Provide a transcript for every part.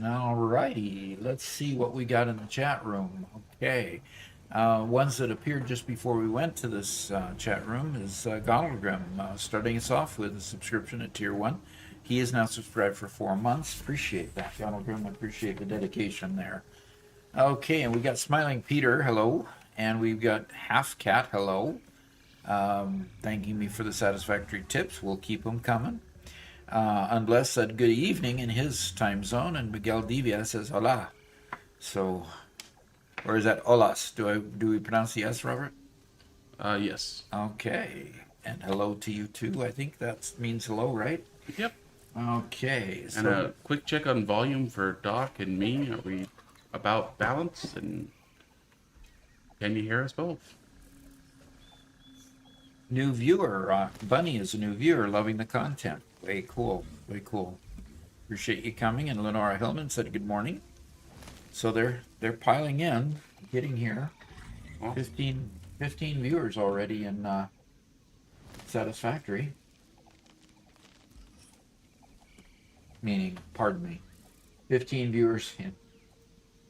All righty, let's see what we got in the chat room. Okay, ones that appeared just before we went to this chat room is Gonalgrim, starting us off with a subscription at Tier 1. He is now subscribed for 4 months. Appreciate that, Gonalgrim. Appreciate the dedication there. Okay, and we got Smiling Peter, hello. And we've got Half Cat, hello. Thanking me for the satisfactory tips. We'll keep them coming. Unless said good evening in his time zone, and Miguel Divia says hola. So, or is that olas? Do we pronounce the S, Robert? Yes. Okay, and hello to you too. I think that means hello, right? Yep. Okay. And a quick check on volume for Doc and me. Are we about balance? And can you hear us both? New viewer, Bunny is a new viewer, loving the content. Way cool, way cool. Appreciate you coming. And Lenora Hillman said good morning. So they're piling in, getting here. Oh. 15 viewers already in Satisfactory. meaning, pardon me, 15 viewers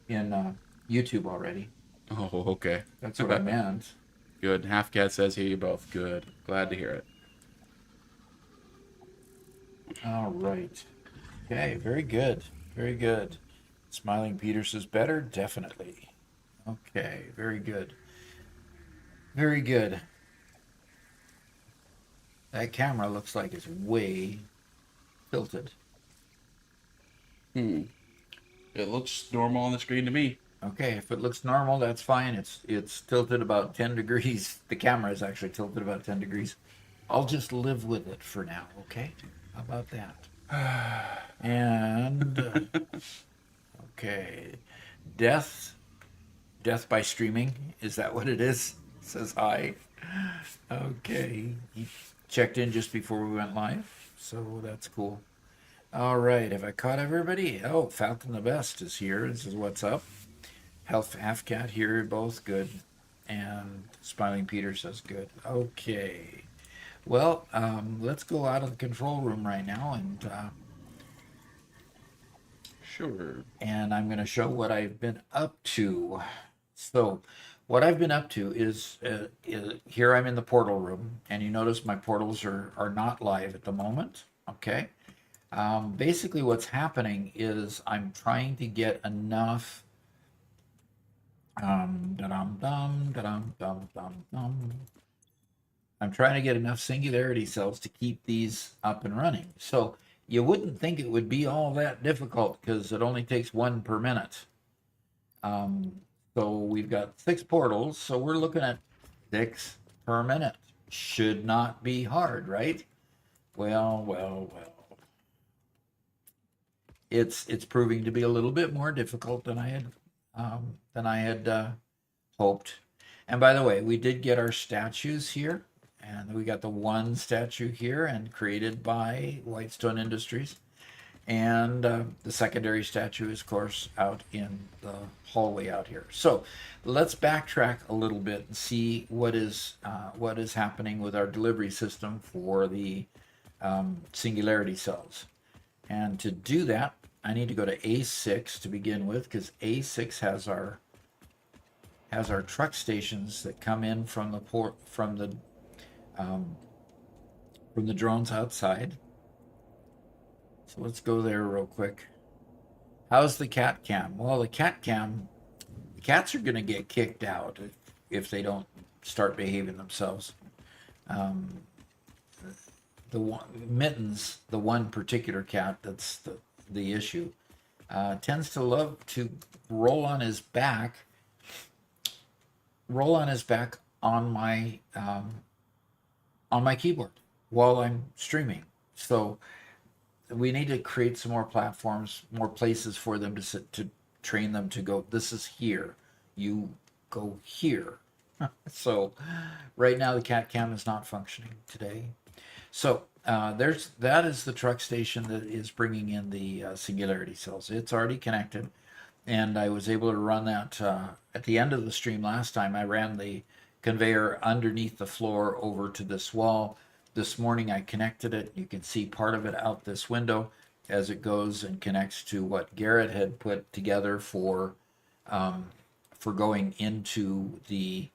in YouTube already. Oh, okay. That's what I meant. Good. Half Cat says hear you both. Good. Glad to hear it. All right. Okay, very good. Very good. Smiling Peter says better? Definitely. Okay, very good. Very good. That camera looks like it's way tilted. Hmm. It looks normal on the screen to me. Okay, if it looks normal, that's fine. It's tilted about 10 degrees. The camera is actually tilted about 10 degrees. I'll just live with it for now, okay? How about that? And okay. Death Death by streaming. Is that what it is? Says hi. Okay. He checked in just before we went live, so that's cool. All right. Have I caught everybody? Oh, Falcon the Best is here. This is what's up. Health Half Cat here, both good. And Smiling Peter says good. Okay. Well, let's go out of the control room right now, Sure. and I'm going to show what I've been up to. So, what I've been up to is here I'm in the portal room, and you notice my portals are not live at the moment. Okay. Basically, what's happening is I'm trying to get enough. Da-dum, dum, da-dum, dum, dum, dum. I'm trying to get enough singularity cells to keep these up and running. So you wouldn't think it would be all that difficult because it only takes one per minute. Um, so we've got 6 portals, so we're looking at 6 per minute. Should not be hard, right? Well. It's proving to be a little bit more difficult than I had hoped. And by the way, we did get our statues here, and we got the one statue here, and created by Whitestone Industries. And the secondary statue is, of course, out in the hallway out here. So let's backtrack a little bit and see what is happening with our delivery system for the singularity cells. And to do that, I need to go to A6 to begin with, because A6 has our truck stations that come in from the drones outside. So let's go there real quick. How's the cat cam? Well, the cats are going to get kicked out if they don't start behaving themselves. The one, Mittens, the one particular cat that's the issue, tends to love to roll on his back on my keyboard while I'm streaming. So we need to create some more platforms, more places for them to sit, to train them to go. This is here. You go here. So right now the cat cam is not functioning today. So that is the truck station that is bringing in the singularity cells. It's already connected, and I was able to run that at the end of the stream last time. I ran the conveyor underneath the floor over to this wall. This morning I connected it. You can see part of it out this window as it goes and connects to what Garrett had put together for going into the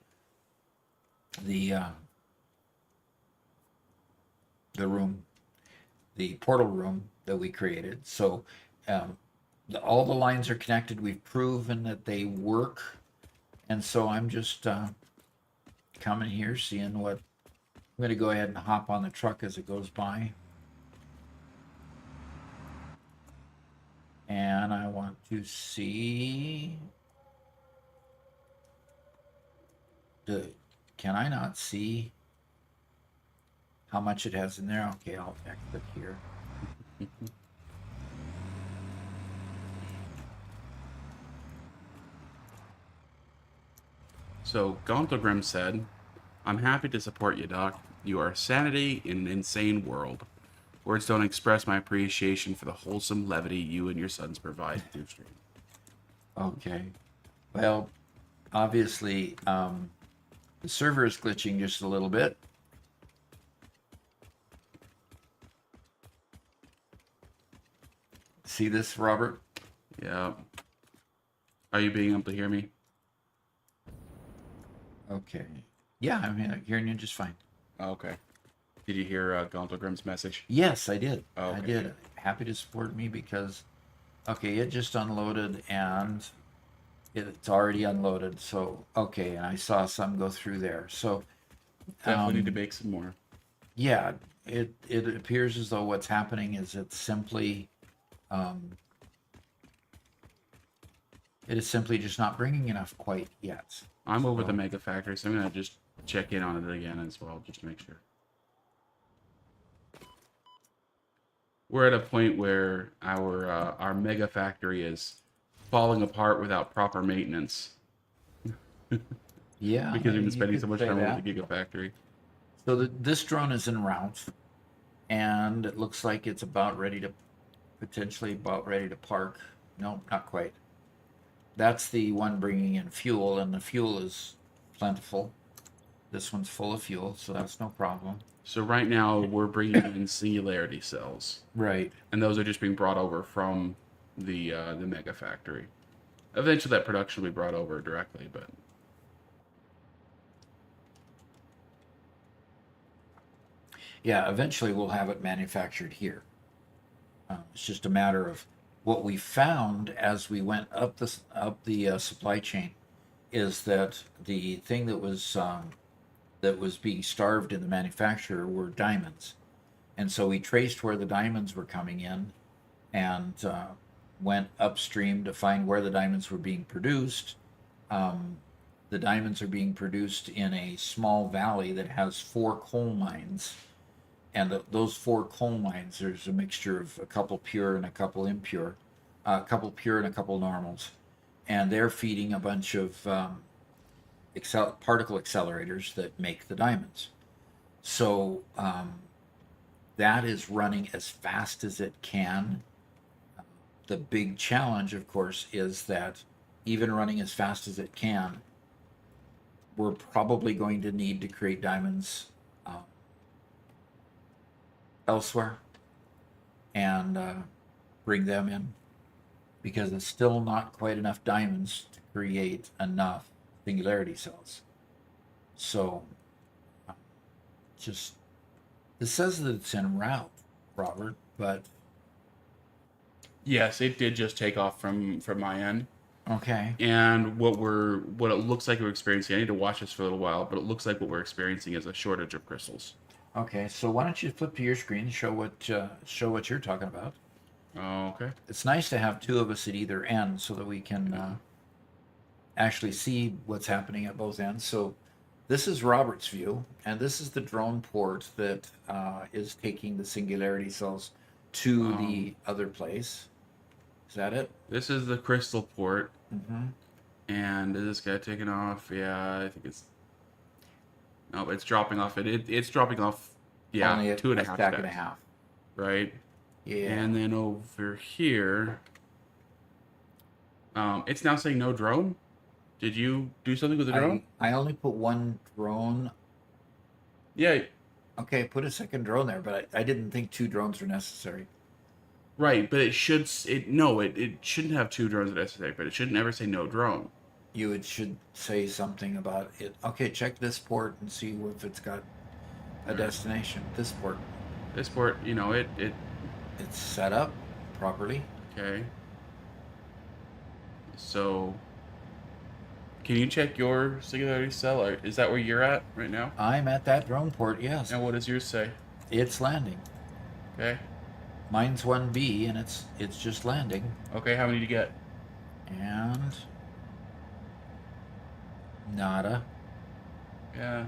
room, the portal room that we created. So all the lines are connected. We've proven that they work, and so I'm just coming here, seeing what. I'm going to go ahead and hop on the truck as it goes by. And I want to see. Can I not see how much it has in there? Okay, I'll exit here. So Gauntlegrim said, I'm happy to support you, Doc. You are sanity in an insane world. Words don't express my appreciation for the wholesome levity you and your sons provide through stream. Okay. Well, obviously, the server is glitching just a little bit. See this, Robert? Yeah. Are you being able to hear me? Okay. Yeah, I'm hearing you just fine. Okay. Did you hear Gauntlegrim's message? Yes, I did. I Okay. did. Happy to support me because, okay, it just unloaded and it's already unloaded. So, okay, and I saw some go through there. So, Definitely need to make some more. yeah, it appears as though what's happening is um, it is simply just not bringing enough quite yet. I'm over So, the Mega Factory, so I'm going to just check in on it again as well, just to make sure. We're at a point where our Mega Factory is falling apart without proper maintenance yeah, because we've been you spending so could much say time over that. the Gigafactory. So this drone is en route, and it looks like it's potentially about ready to park. No, not quite. That's the one bringing in fuel, and the fuel is plentiful. This one's full of fuel, so that's no problem. So right now we're bringing in Singularity cells, Right. and those are just being brought over from the Mega Factory. Eventually, that production will be brought over directly, but Yeah, eventually we'll have it manufactured here. It's just a matter of what we found as we went up the supply chain is that the thing that was being starved in the manufacturer were diamonds, and so we traced where the diamonds were coming in and went upstream to find where the diamonds were being produced. Um, the diamonds are being produced in a small valley that has four coal mines, and those four coal mines, there's a mixture of a couple pure and a couple impure, a couple pure and a couple normals, and they're feeding a bunch of particle accelerators that make the diamonds. So that is running as fast as it can. The big challenge, of course, is that even running as fast as it can, we're probably going to need to create diamonds elsewhere and bring them in because it's still not quite enough diamonds to create enough singularity cells. So, uh, just this says that it's en route, Robert, but yes, it did just take off from my end. okay. And what it looks like we're experiencing, I need to watch this for a little while, but it looks like what we're experiencing is a shortage of crystals. Okay, so why don't you flip to your screen and show what you're talking about? Okay. It's nice to have two of us at either end so that we can actually see what's happening at both ends. So this is Robert's view, and this is the drone port that is taking the singularity cells to the other place. Is that it? This is the crystal port, Mm-hmm. and is this guy taking off? Yeah, I think it's. No, it's dropping off. It's dropping off. Yeah, Only two and a a half stack stacks, and a half. right? Yeah. And then over here, it's now saying no drone. Did you do something with the drone? I only put one drone. Yeah, Okay, put a second drone there, but I didn't think two drones were necessary. right. But it should. It shouldn't have two drones necessary. But it shouldn't ever say no drone. Should say something about it. Okay, check this port and see if it's got a destination. This port, This port, it's set up properly. okay. So, can you check your singularity cell? Or is that where you're at right now? I'm at that drone port, yes. And what does yours say? It's landing. Okay. Mine's 1B and it's just landing. Okay, how many did you get? And nada. Yeah.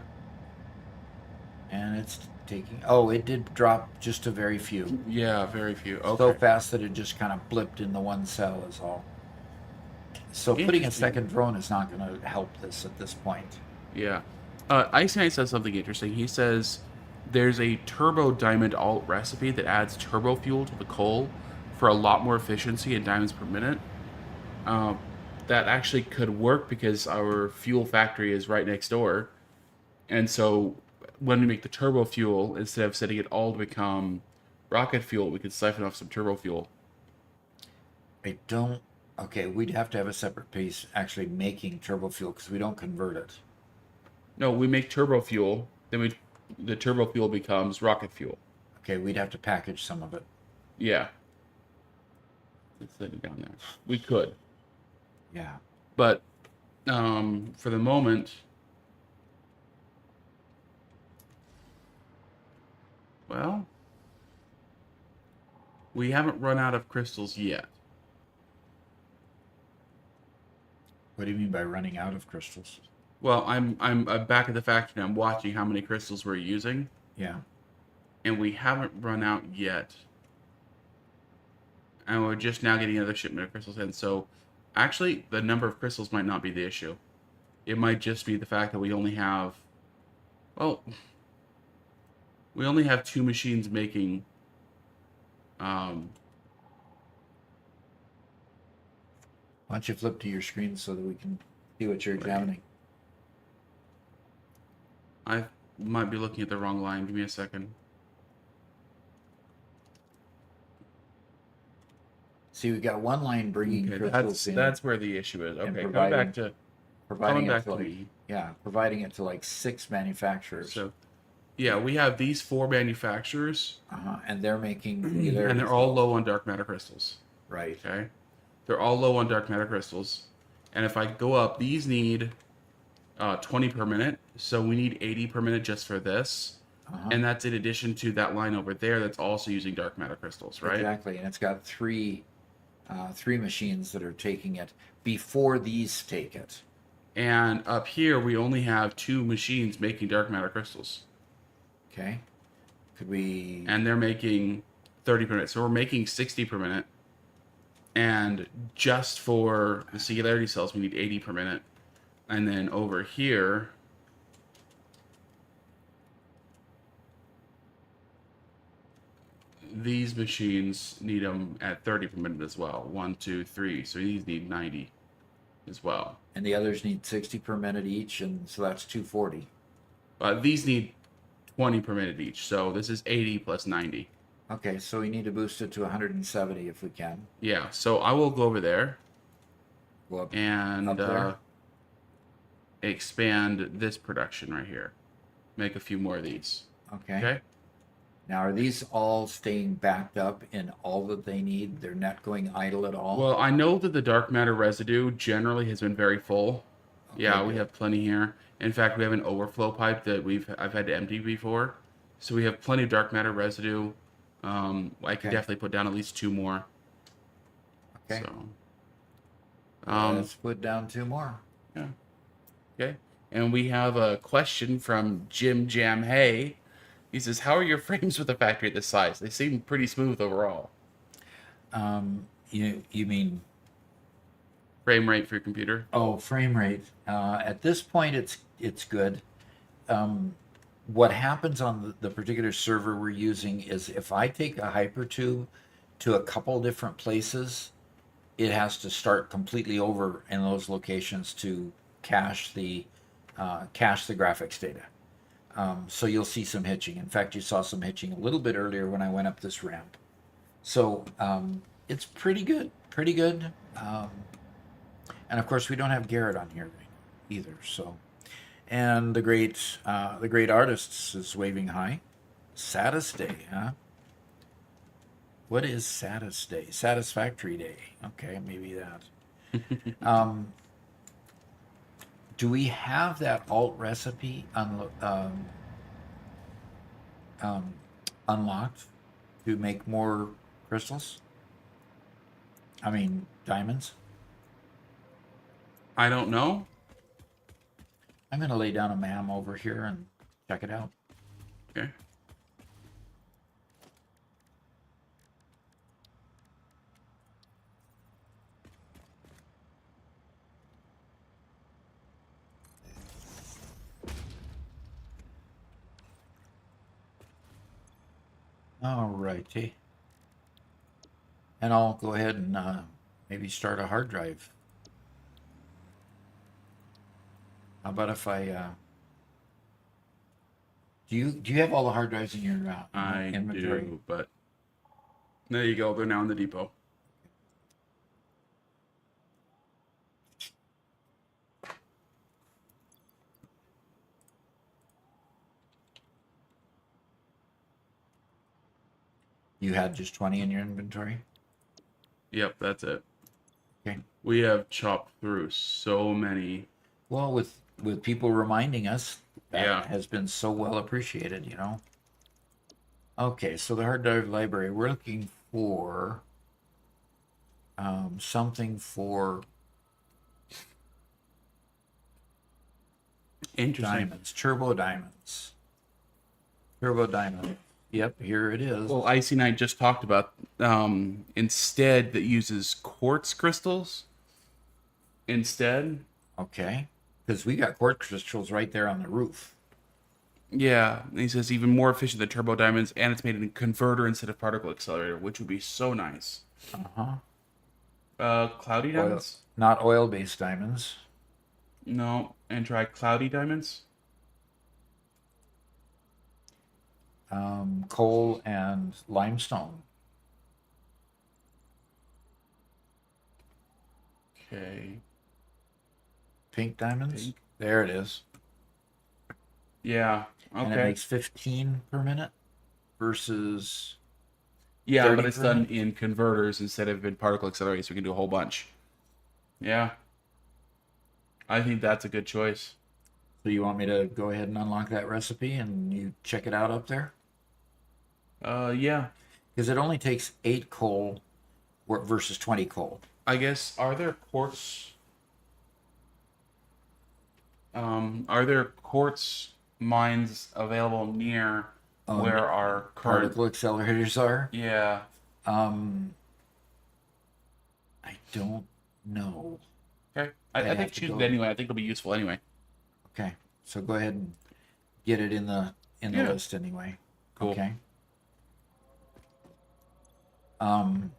And it's taking it did drop just a very few. Yeah, very few. Okay. So fast that it just kind of blipped in the one cell is all. So putting a Interesting. second drone is not going to help this at this point. Yeah. Ice Knight says something interesting. He says there's a turbo diamond alt recipe that adds turbo fuel to the coal for a lot more efficiency in diamonds per minute. That actually could work because our fuel factory is right next door. And so when we make the turbo fuel, instead of setting it all to become rocket fuel, we could siphon off some turbo fuel I don't. Okay, we'd have to have a separate piece actually making turbo fuel because we don't convert it. No, we make turbo fuel, then the turbo fuel becomes rocket fuel. Okay, we'd have to package some of it. Yeah. Let's set it down there. We could. Yeah. But for the moment, well, we haven't run out of crystals yet. What do you mean by running out of crystals? Well, I'm back at the factory. I'm watching how many crystals we're using, Yeah. and we haven't run out yet. And we're just now getting another shipment of crystals in. So, actually, the number of crystals might not be the issue. It might just be the fact that we only have, well, we only have 2 machines making. Why don't you flip to your screen so that we can see what you're Right. examining? I might be looking at the wrong line. Give me a second. See, we got one line bringing Okay, crystals in, that's where the issue is. and Okay, providing coming it back to to like, me. yeah, providing it to like 6 manufacturers. So, yeah, we have these 4 manufacturers, And they're making either. and they're all low on dark matter crystals. Right. Okay, they're all low on dark matter crystals, and if I go up, these need 20 per minute, so we need 80 per minute just for this, and that's in addition to that line over there that's also using dark matter crystals, right? Exactly, and it's got three machines that are taking it before these take it. And up here, we only have 2 machines making dark matter crystals, Okay, could we? and they're making 30 per minute, so we're making 60 per minute. And just for the singularity cells, we need 80 per minute. And then over here, these machines need them at 30 per minute as well. 1, 2, 3. So these need 90 as well. And the others need 60 per minute each, and so that's 240. These need 20 per minute each. So this is 80 plus 90. Okay, so we need to boost it to 170 if we can. Yeah, so I will go over there Go up and up there. expand this production right here. Make a few more of these. Okay. Okay? Now, are these all staying backed up in all that they need? They're not going idle at all? Well, I know that the dark matter residue generally has been very full. Yeah, we good. have plenty here. In fact, we have an overflow pipe that I've had to empty before, so we have plenty of dark matter residue. I could Okay. definitely put down at least 2 more. Okay. So, Let's put down 2 more. yeah. Okay. And we have a question from Jim Jam Hay. He says, "How are your frames with a factory this size? They seem pretty smooth overall. You mean Frame rate for your computer?" frame rate? At this point, it's good. What happens on the particular server we're using is if I take a hypertube to a couple different places, it has to start completely over in those locations to cache the graphics data. So you'll see some hitching. In fact, you saw some hitching a little bit earlier when I went up this ramp. So it's pretty good, pretty good. And of course, we don't have Garrett on here either. So, and the great artists is waving hi. Satisday, huh? What is Satisday? Satisfactory Day. Okay, maybe that. Do we have that alt recipe unlocked to make more crystals? I mean, diamonds? I don't know. I'm going to lay down a MAM over here and check it out. Okay. All righty. And I'll go ahead and maybe start a hard drive. How about if I do you have all the hard drives in your I inventory? do, but there you go. They're now in the depot. You had just 20 in your inventory? Yep, that's it. Okay. We have chopped through so many. Well, with people reminding us, that Yeah. has been so well appreciated, you know. Okay, so the hard drive library, we're looking for something for Interesting. diamonds, turbo diamonds. Turbo diamond. Yep, here it is. Well, Icy Knight just talked about instead that uses quartz crystals instead. Okay, because we got quartz crystals right there on the roof. Yeah, and he says even more efficient than turbo diamonds, and it's made in a converter instead of particle accelerator, which would be so nice. Uh-huh. Cloudy Oil, diamonds? not oil-based diamonds. No, and try cloudy diamonds. Coal and limestone. Okay. Pink diamonds. Pink. There it is. Yeah. And it Okay. makes 15 per minute versus Yeah, 30 but it's per done minute. in converters instead of in particle accelerators, so we can do a whole bunch. Yeah. I think that's a good choice. So you want me to go ahead and unlock that recipe and you check it out up there? Yeah. Because it only takes 8 coal versus 20 coal. I guess are there quartz mines available near where our current Particle accelerators are. Yeah. Um, I don't know. Okay. I I have think to choose go. it anyway. I think it'll be useful anyway. Okay, so go ahead and get it in the Yeah. list anyway. Cool. Okay. Um,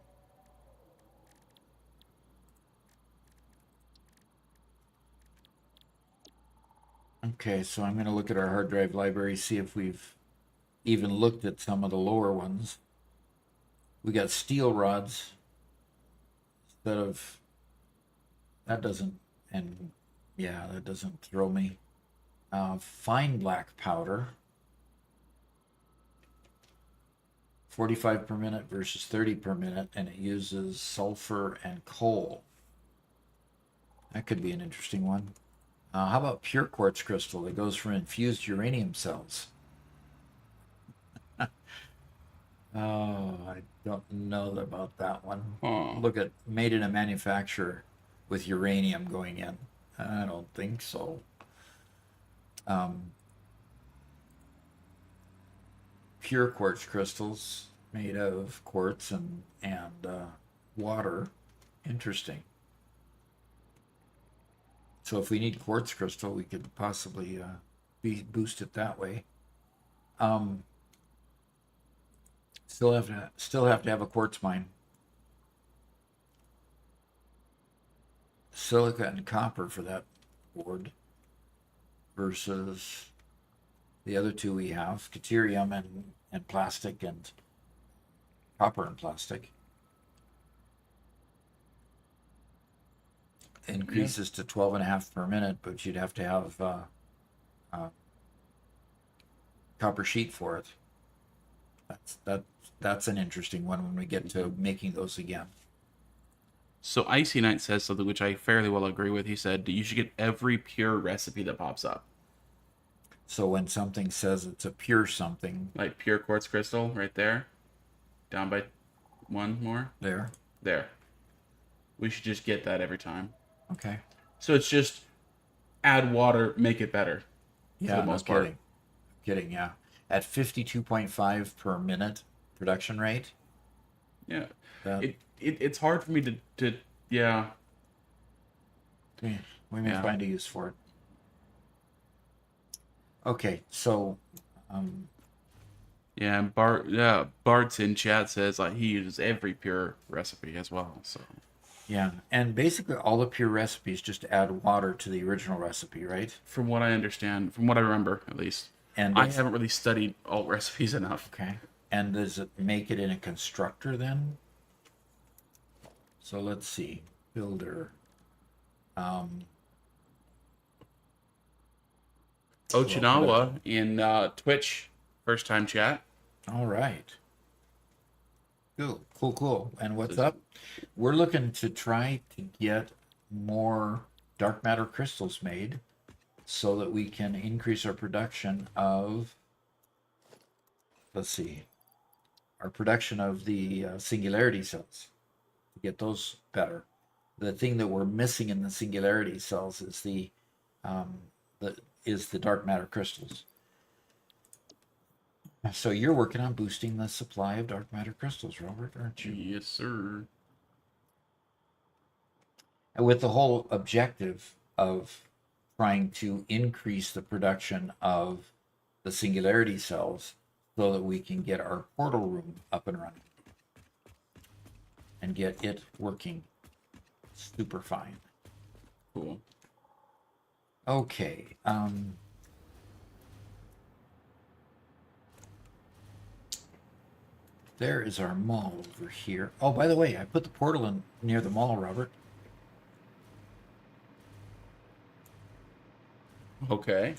okay, so I'm going to look at our hard drive library, see if we've even looked at some of the lower ones. We got steel rods instead of that doesn't and yeah, that doesn't throw me. Fine black powder, 45 per minute versus 30 per minute, and it uses sulfur and coal. That could be an interesting one. How about pure quartz crystal that goes from infused uranium cells? Oh, I don't know about that one. Huh. Look at made in a manufacturer with uranium going in. I don't think so. Um, Pure quartz crystals made of quartz and water. Interesting. So if we need quartz crystal, we could possibly boost it that way. Um, still have to have a quartz mine. Silica and copper for that board versus the other two we have, deuterium and plastic and copper and plastic. Increases to 12.5 per minute, but you'd have to have copper sheet for it. That's an interesting one when we get to making those again. So Icy Knight says something which I fairly well agree with. He said you should get every pure recipe that pops up. So when something says it's a pure something, Like pure quartz crystal right there. Down by one more. there. There. We should just get that every time. Okay. So it's just add water, make it better. Yeah, For the most part. Kidding, yeah. At 52.5 per minute production rate. Yeah. That It's hard for me to yeah. we may Yeah. find a use for it. Okay, so Yeah, and Bart's in chat says like he uses every pure recipe as well. So yeah, and basically all the pure recipes just add water to the original recipe, right? from what I understand, from what I remember at least. And I haven't really studied alt recipes enough. okay. And does it make it in a constructor then? So let's see. Builder. Ochinawa in Twitch, first time chat. All right. Cool. And what's So, up? We're looking to try to get more dark matter crystals made so that we can increase our production of, let's see, our production of the singularity cells to get those better. The thing that we're missing in the singularity cells is um, the the dark matter crystals. So you're working on boosting the supply of dark matter crystals, Robert, aren't you? yes, sir. And with the whole objective of trying to increase the production of the singularity cells so that we can get our portal room up and running and get it working super fine. Cool. Okay. There is our mall over here. Oh, by the way, I put the portal in near the mall, Robert. Okay.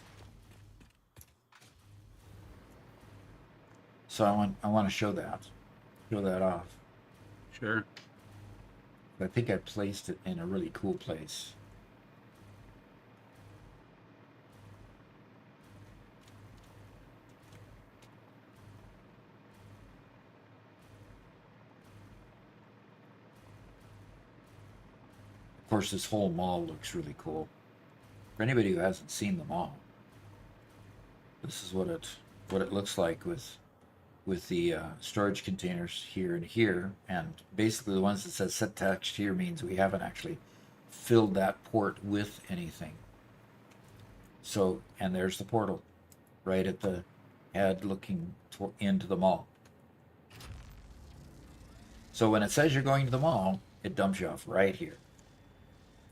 So I want to show that off. Sure. I think I placed it in a really cool place. Of course, this whole mall looks really cool. For anybody who hasn't seen the mall, this is what it looks like with the storage containers here and here, and basically the ones that says set text here means we haven't actually filled that port with anything. So, and there's the portal right at the head looking into the mall. So when it says you're going to the mall, it dumps you off right here.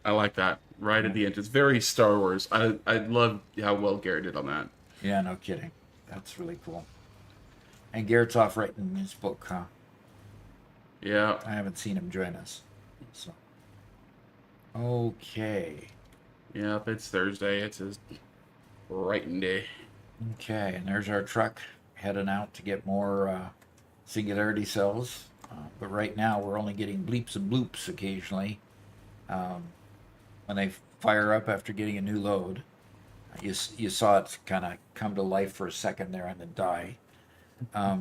I like that. Right at the end. It's very Star Wars. I love how well Garrett did on that. Yeah, no kidding. That's really cool. And Garrett's off writing his book, huh? Yeah. I haven't seen him join us. So, okay. Yep, it's Thursday. It's his writing day. Okay, and there's our truck heading out to get more singularity cells. But right now we're only getting bleeps and bloops occasionally. When they fire up after getting a new load, you saw it kind of come to life for a second there and then die. I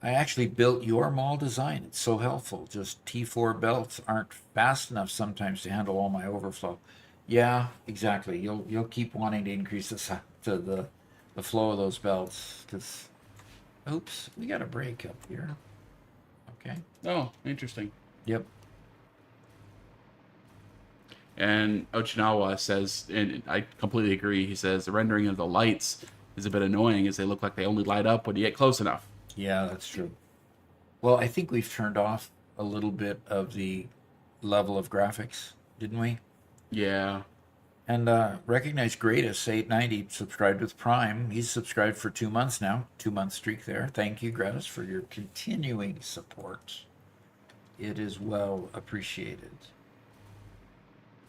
actually built your mall design. It's so helpful. Just T4 belts aren't fast enough sometimes to handle all my overflow. Yeah, exactly. You'll keep wanting to increase the flow of those belts because oops, we got a break up here. Okay. Oh, interesting. Yep. And Ochinawa says, and I completely agree, he says the rendering of the lights is a bit annoying as they look like they only light up when you get close enough. Yeah, that's true. Well, I think we've turned off a little bit of the level of graphics, didn't we? Yeah. And Recognize Greatest 890 subscribed with Prime. He's subscribed for 2 months now. 2 month streak there. Thank you, Gretis, for your continuing support. It is well appreciated.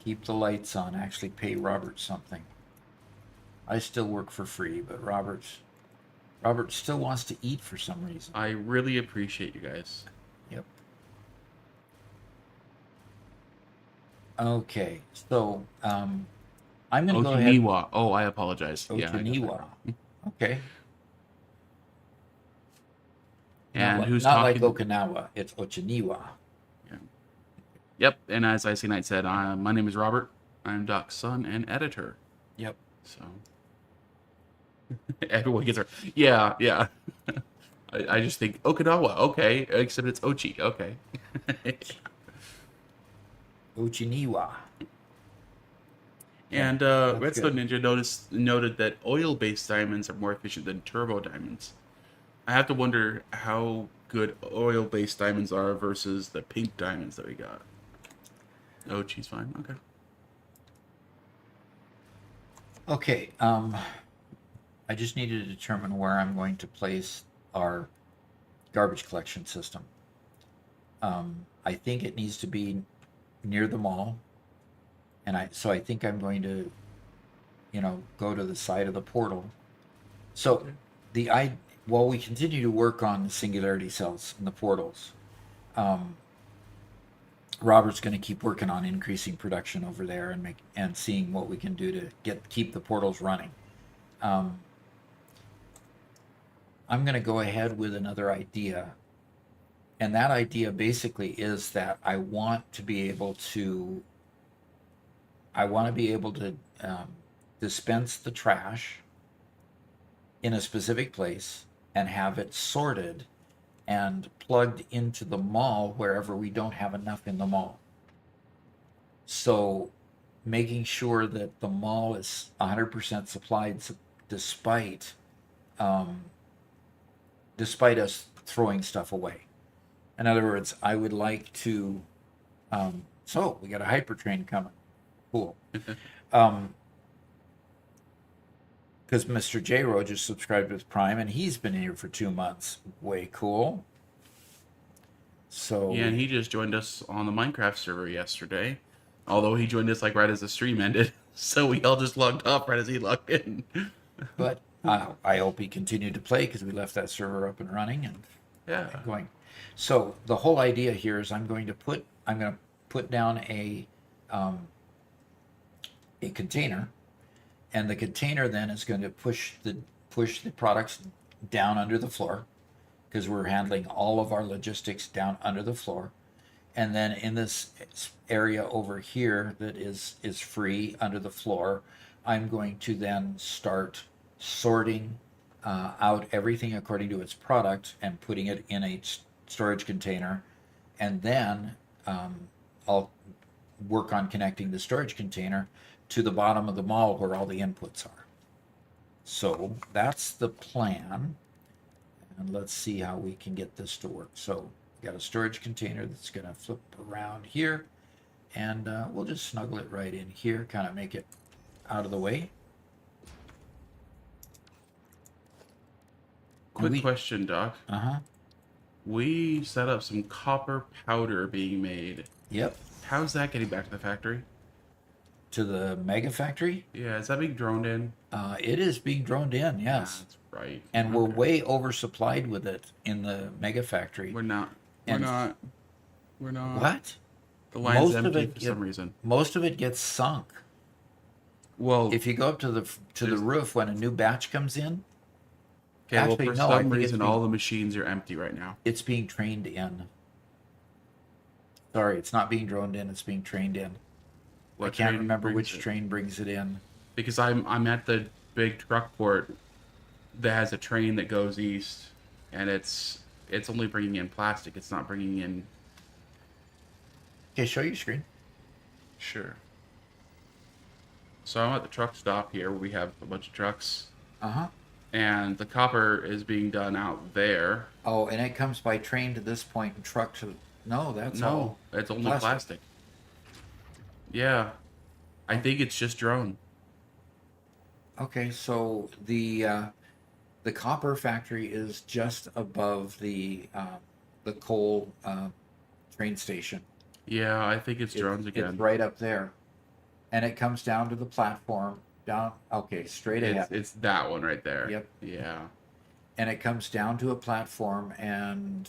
Keep the lights on. Actually pay Robert something. I still work for free, but Robert still wants to eat for some reason. I really appreciate you guys. Yep. Okay, so I'm gonna go ahead. Ochiniwa. Oh, I apologize. Ochiniwa. Okay. And who's not talking? like Okinawa. It's Ochiniwa. Yeah. Yep. And as Icy Knight said, my name is Robert. I'm Doc's son and editor. Yep. So everyone gets her. Yeah. I just think Okinawa. Okay, except it's Ochi. Okay. Ochiniwa. And that's Redstone good. Ninja noted that oil-based diamonds are more efficient than turbo diamonds. I have to wonder how good oil-based diamonds are versus the pink diamonds that we got. Oh, geez, fine. Okay. Okay. I just need to determine where I'm going to place our garbage collection system. I think it needs to be near the mall, and I think I'm going to, go to the side of the portal. So while we continue to work on the singularity cells and the portals, Robert's going to keep working on increasing production over there and seeing what we can do to keep the portals running. Um, I'm going to go ahead with another idea, and that idea basically is that I want to be able to dispense the trash in a specific place and have it sorted and plugged into the mall wherever we don't have enough in the mall. So making sure that the mall is 100% supplied despite um, despite us throwing stuff away. In other words, I would like to. So we got a hypertrain coming. Cool. Because Mr. J. Ro just subscribed with Prime, and he's been here for 2 months. Way cool. So Yeah, and he just joined us on the Minecraft server yesterday. Although he joined us like right as the stream ended, so we all just logged off right as he logged in. but I hope he continued to play because we left that server up and running and Yeah. going. So the whole idea here is I'm going to put down a container, and the container then is going to push the products down under the floor because we're handling all of our logistics down under the floor. And then in this area over here that is free under the floor, I'm going to then start sorting out everything according to its product and putting it in a storage container. And then I'll work on connecting the storage container to the bottom of the mall where all the inputs are. So that's the plan. And let's see how we can get this to work. So we got a storage container that's going to flip around here, and we'll just snuggle it right in here, kind of make it out of the way. Quick question, Doc. We set up some copper powder being made. Yep. How's that getting back to the factory? To the mega factory? Yeah, is that being droned in? It is being droned in, yes. That's right. And we're way oversupplied with it in the mega factory. We're not. We're not. What? The line's empty for some reason. Most of it gets sunk. Well, if you go up to the roof when a new batch comes in. Okay, actually, well, for some reason, all the machines are empty right now. It's being trained in. Sorry, it's not being droned in. It's being trained in. I can't remember which train brings it in. Because I'm at the big truck port that has a train that goes east, and it's only bringing in plastic. It's not bringing in. Okay, show your screen. Sure. So I'm at the truck stop here, where we have a bunch of trucks. And the copper is being done out there. Oh, and it comes by train to this point and truck to. No, that's all. No, it's only plastic. Yeah, I think it's just drone. Okay, so the copper factory is just above the coal train station. Yeah, I think it's drones again. It's right up there, and it comes down to the platform. Down. Okay, straight ahead. It's that one right there. Yep. Yeah. And it comes down to a platform, and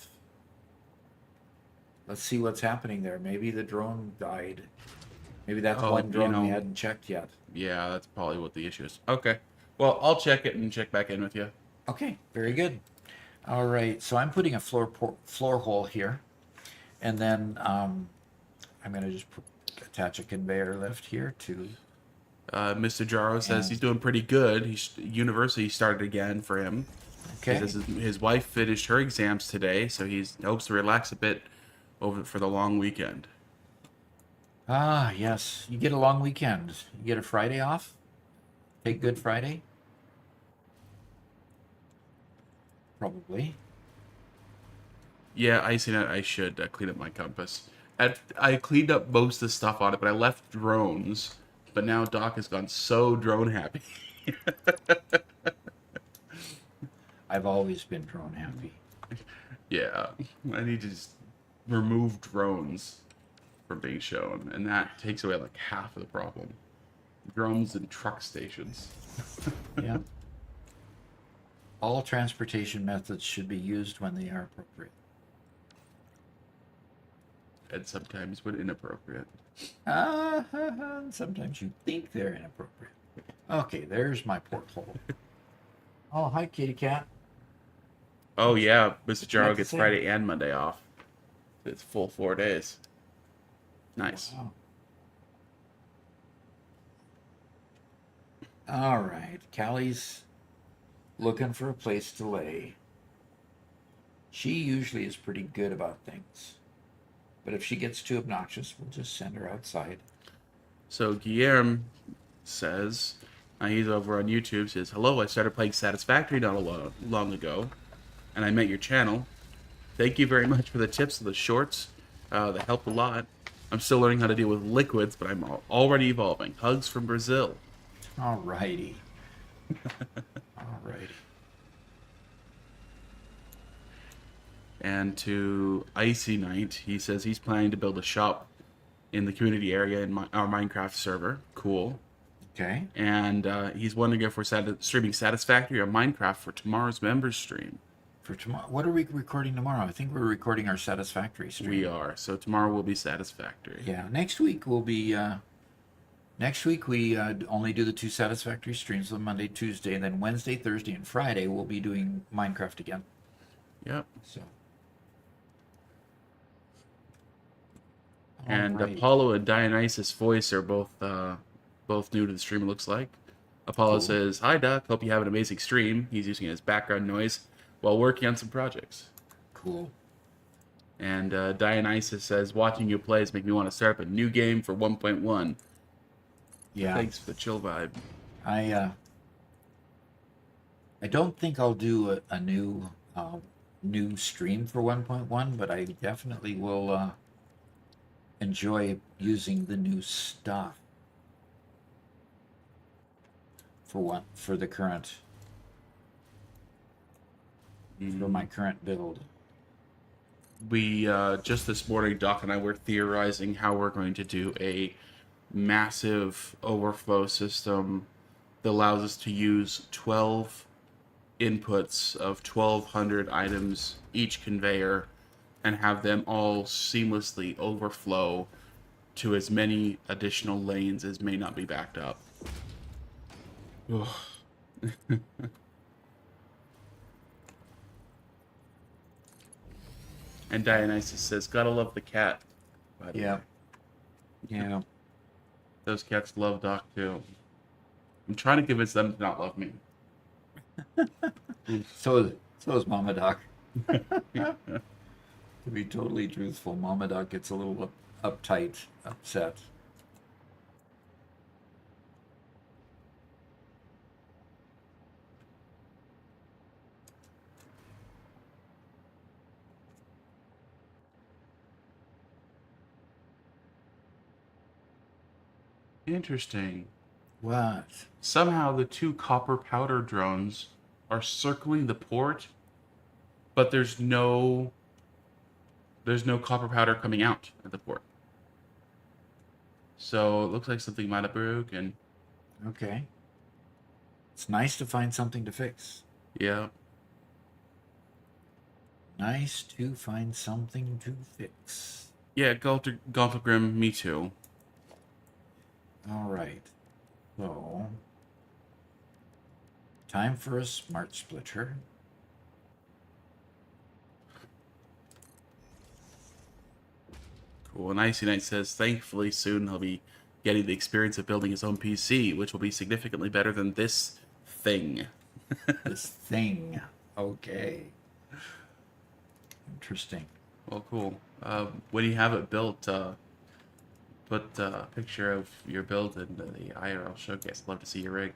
let's see what's happening there. Maybe the drone died. Maybe that's one drone we hadn't checked yet. Yeah, that's probably what the issue is. Okay. Well, I'll check it and check back in with you. Okay, very good. All right, so I'm putting a floor hole here, and then I'm going to just attach a conveyor lift here to. Mr. Jaro says he's doing pretty good. University started again for him. Okay. His wife finished her exams today, so he hopes to relax a bit for the long weekend. Ah, yes. You get a long weekend. You get a Friday off? Take Good Friday? Probably. Yeah, I should clean up my compass. I cleaned up most of the stuff on it, but I left drones. But now Doc has gone so drone happy. I've always been drone happy. Yeah, I need to just remove drones from being shown, and that takes away like half of the problem. Drones and truck stations. Yeah. All transportation methods should be used when they are appropriate. And sometimes when inappropriate. Sometimes you think they're inappropriate. Okay, there's my porthole. Oh, hi, kitty cat. Oh yeah, Mr. What you Jarro got to gets say? Friday and Monday off. It's full 4 days. Nice. Wow. All right, Callie's looking for a place to lay. She usually is pretty good about things. But if she gets too obnoxious, we'll just send her outside. So Guillermo says, he's over on YouTube, says, "Hello, I started playing Satisfactory not long ago, and I met your channel. Thank you very much for the tips and the shorts. That helped a lot. I'm still learning how to deal with liquids, but I'm already evolving. Hugs from Brazil." All righty. All righty. And to Icy Knight, he says he's planning to build a shop in the community area in our Minecraft server. Cool. Okay. And he's wondering if we're streaming Satisfactory or Minecraft for tomorrow's members stream. For tomorrow, what are we recording tomorrow? I think we're recording our Satisfactory stream. We are. So tomorrow will be Satisfactory. Yeah. Next week will be. Next week we only do the 2 Satisfactory streams on Monday, Tuesday, and then Wednesday, Thursday, and Friday we'll be doing Minecraft again. Yep. So. And Alrighty. Apollo and Dionysus Voice are both new to the stream, it looks like. Apollo Cool. says, "Hi, Doc. Hope you have an amazing stream." He's using it as background noise while working on some projects. Cool. And Dionysus says, "Watching you play is making me want to start up a new game for 1.1. Yeah. Thanks for the chill vibe. I don't think I'll do a new stream for 1.1, but I definitely will enjoy using the new stuff for the current for my current build. We just this morning, Doc and I were theorizing how we're going to do a massive overflow system that allows us to use 12 inputs of 1,200 items each conveyor and have them all seamlessly overflow to as many additional lanes as may not be backed up. And Dionysus says, "Gotta love the cat." By the Yeah. way. Yeah. Those cats love Doc too. I'm trying to convince them to not love me. So is Mama Doc. To be totally truthful, Mama Doc gets a little uptight, upset. Interesting. What? Somehow the 2 copper powder drones are circling the port, but there's no copper powder coming out at the port. So it looks like something might have broken. Okay. It's nice to find something to fix. Yeah. Nice to find something to fix. Yeah, Galtagrim, me too. All right. So, time for a smart splitter. Cool. And Icy Knight says, thankfully soon he'll be getting the experience of building his own PC, which will be significantly better than this thing. This thing. Okay. Interesting. Well, cool. When you have it built, put a picture of your build in the IRL showcase. I'd love to see your rig.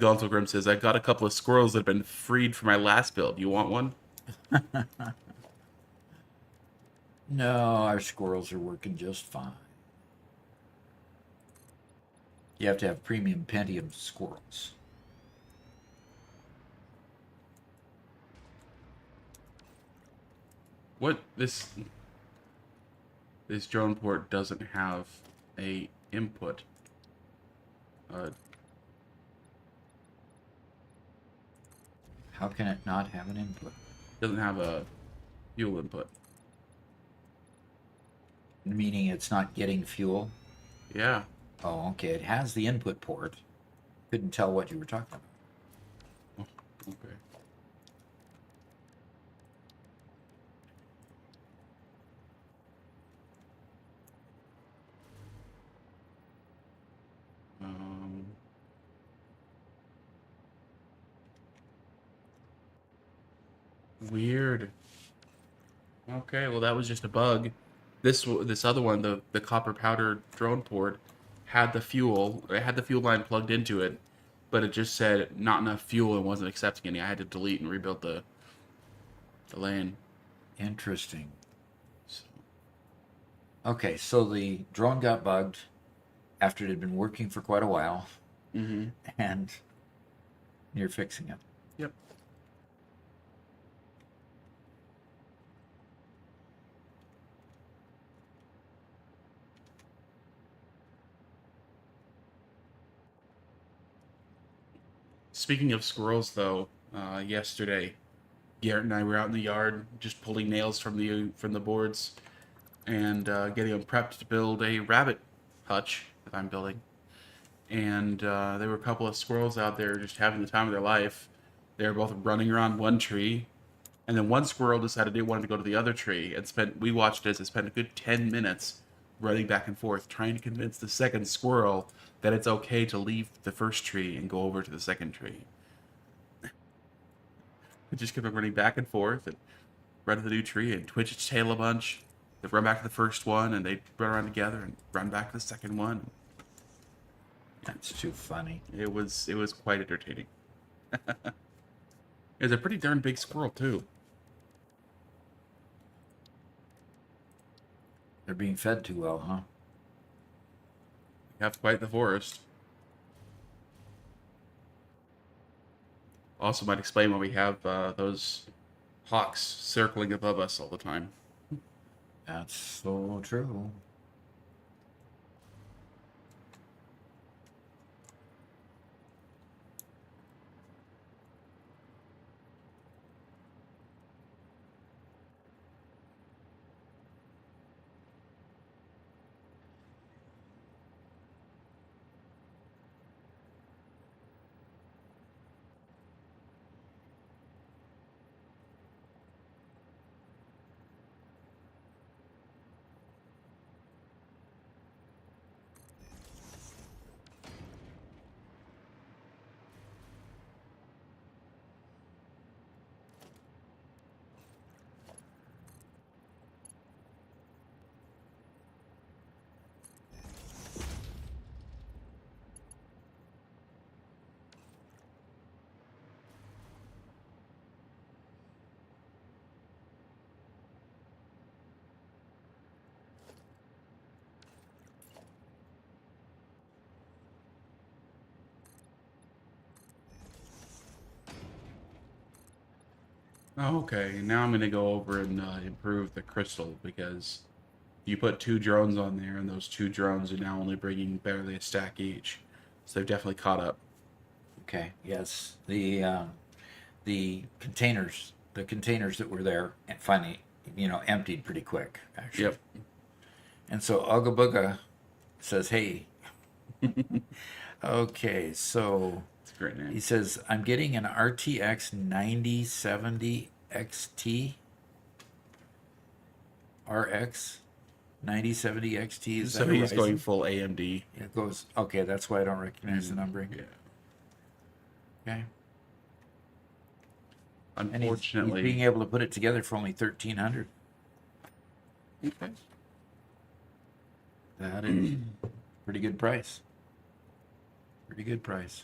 Gontalgrim says, I got a couple of squirrels that have been freed from my last build. You want one? No, our squirrels are working just fine. You have to have premium Pentium squirrels. What this drone port doesn't have a input. How can it not have an input? Doesn't have a fuel input. Meaning it's not getting fuel? Yeah. Oh, okay. It has the input port. Couldn't tell what you were talking about. Oh, okay. Um, Weird. Okay, well that was just a bug. This other one, the copper powder drone port, had the fuel. It had the fuel line plugged into it, but it just said not enough fuel and wasn't accepting any. I had to delete and rebuild the lane. Interesting. So, Okay, so the drone got bugged after it had been working for quite a while, and you're fixing it. yep. Speaking of squirrels, though, yesterday Garrett and I were out in the yard just pulling nails from the boards and getting them prepped to build a rabbit hutch that I'm building. And there were a couple of squirrels out there just having the time of their life. They were both running around one tree, and then one squirrel decided it wanted to go to the other tree and spent. We watched as it spent a good 10 minutes running back and forth trying to convince the second squirrel that it's okay to leave the first tree and go over to the second tree. It just kept on running back and forth and run to the new tree and twitch its tail a bunch. They'd run back to the first one and they'd run around together and run back to the second one. That's too funny. It was quite entertaining. It was a pretty darn big squirrel too. They're being fed too well, huh? We have quite the forest. Also might explain why we have those hawks circling above us all the time. That's so true. Oh, okay, now I'm going to go over and improve the crystal because you put 2 drones on there, and those 2 drones are now only bringing barely a stack each. So they've definitely caught up. Okay. Yes. The containers that were there and finally, emptied pretty quick, actually. Yep. And so Ugga Bugga says, "Hey." Okay, so It's a great he name. says, "I'm getting an RTX 9070 XT RX 9070 XT. Is So that a he's going Ryzen?" full AMD. It goes. Okay, that's why I don't recognize the numbering. Yeah. Okay. And he's being Unfortunately. able to put it together for only 1,300. Okay. That is pretty good price. Pretty good price.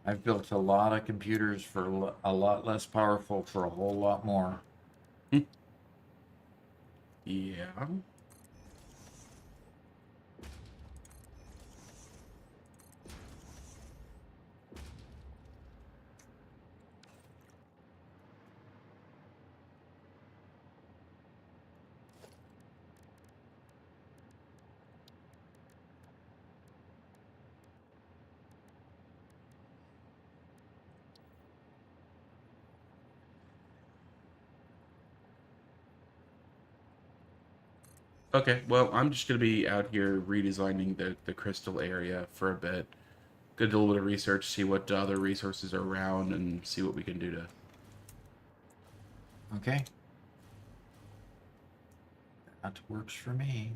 I've built a lot of computers for a lot less powerful for a whole lot more. Yeah. Okay, well, I'm just going to be out here redesigning the crystal area for a bit. Gonna do a little bit of research, see what other resources are around, and see what we can do to. Okay. That works for me.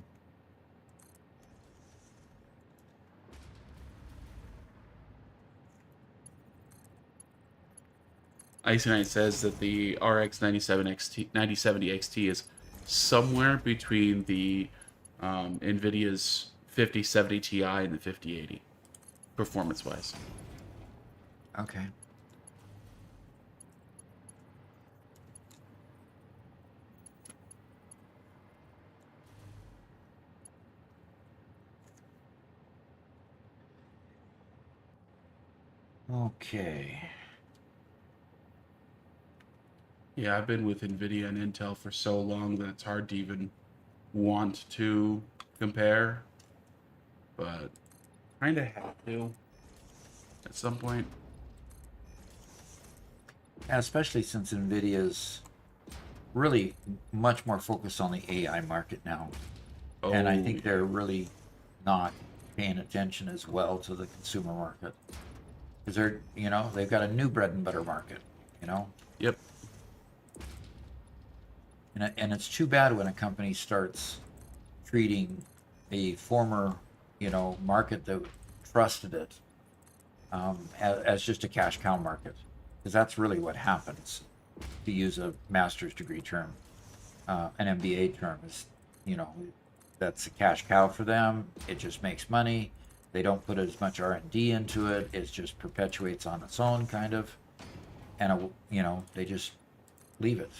Icy Knight says that the RX 9070 XT is somewhere between the NVIDIA's 5070 Ti and the 5080, performance wise. Okay. Okay. Yeah, I've been with NVIDIA and Intel for so long that it's hard to even want to compare, but kind of have to at some point. Especially since NVIDIA's really much more focused on the AI market now. Oh, And I think they're really not paying attention as well to the consumer market. Because they've got a new bread and butter market, you know? yep. And it's too bad when a company starts treating a former, market that trusted it as just a cash cow market. Because that's really what happens, to use a master's degree term. An MBA term is, you know, that's a cash cow for them. It just makes money. They don't put as much R&D into it. It just perpetuates on its own, kind of. And, they just leave it.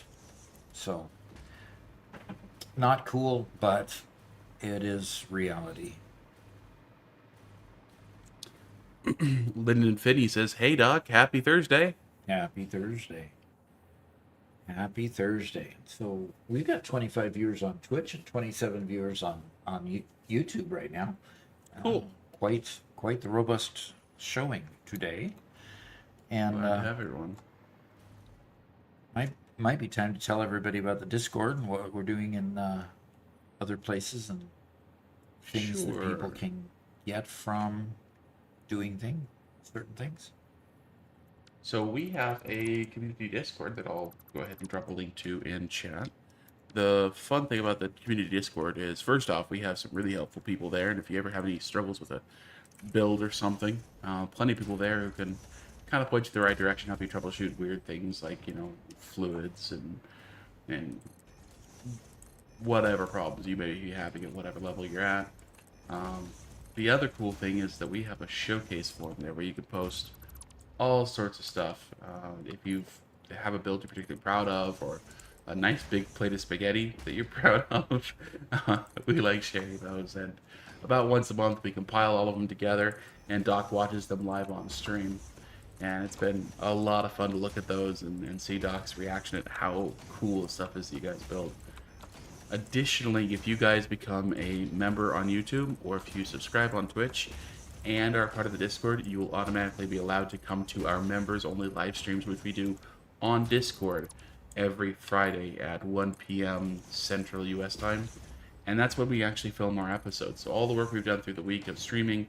So, not cool, but it is reality. Lyndon Finney says, "Hey Doc, happy Thursday." Happy Thursday. Happy Thursday. So we've got 25 viewers on Twitch and 27 viewers on YouTube right now. Cool. Quite the robust showing today. And Glad to have everyone. might be time to tell everybody about the Discord and what we're doing in other places and things that people Sure. can get from doing certain things. So we have a community Discord that I'll go ahead and drop a link to in chat. The fun thing about the community Discord is, first off, we have some really helpful people there, and if you ever have any struggles with a build or something, plenty of people there who can kind of point you the right direction, help you troubleshoot weird things like fluids and whatever problems you may be having at whatever level you're at. The other cool thing is that we have a showcase forum there where you can post all sorts of stuff. If you have a build you're particularly proud of, or a nice big plate of spaghetti that you're proud of, we like sharing those. And about once a month, we compile all of them together, and Doc watches them live on stream. And it's been a lot of fun to look at those and see Doc's reaction at how cool the stuff is that you guys build. Additionally, if you guys become a member on YouTube, or if you subscribe on Twitch and are part of the Discord, you will automatically be allowed to come to our members only live streams, which we do on Discord every Friday at 1 p.m. Central US time. And that's when we actually film our episodes. So all the work we've done through the week of streaming,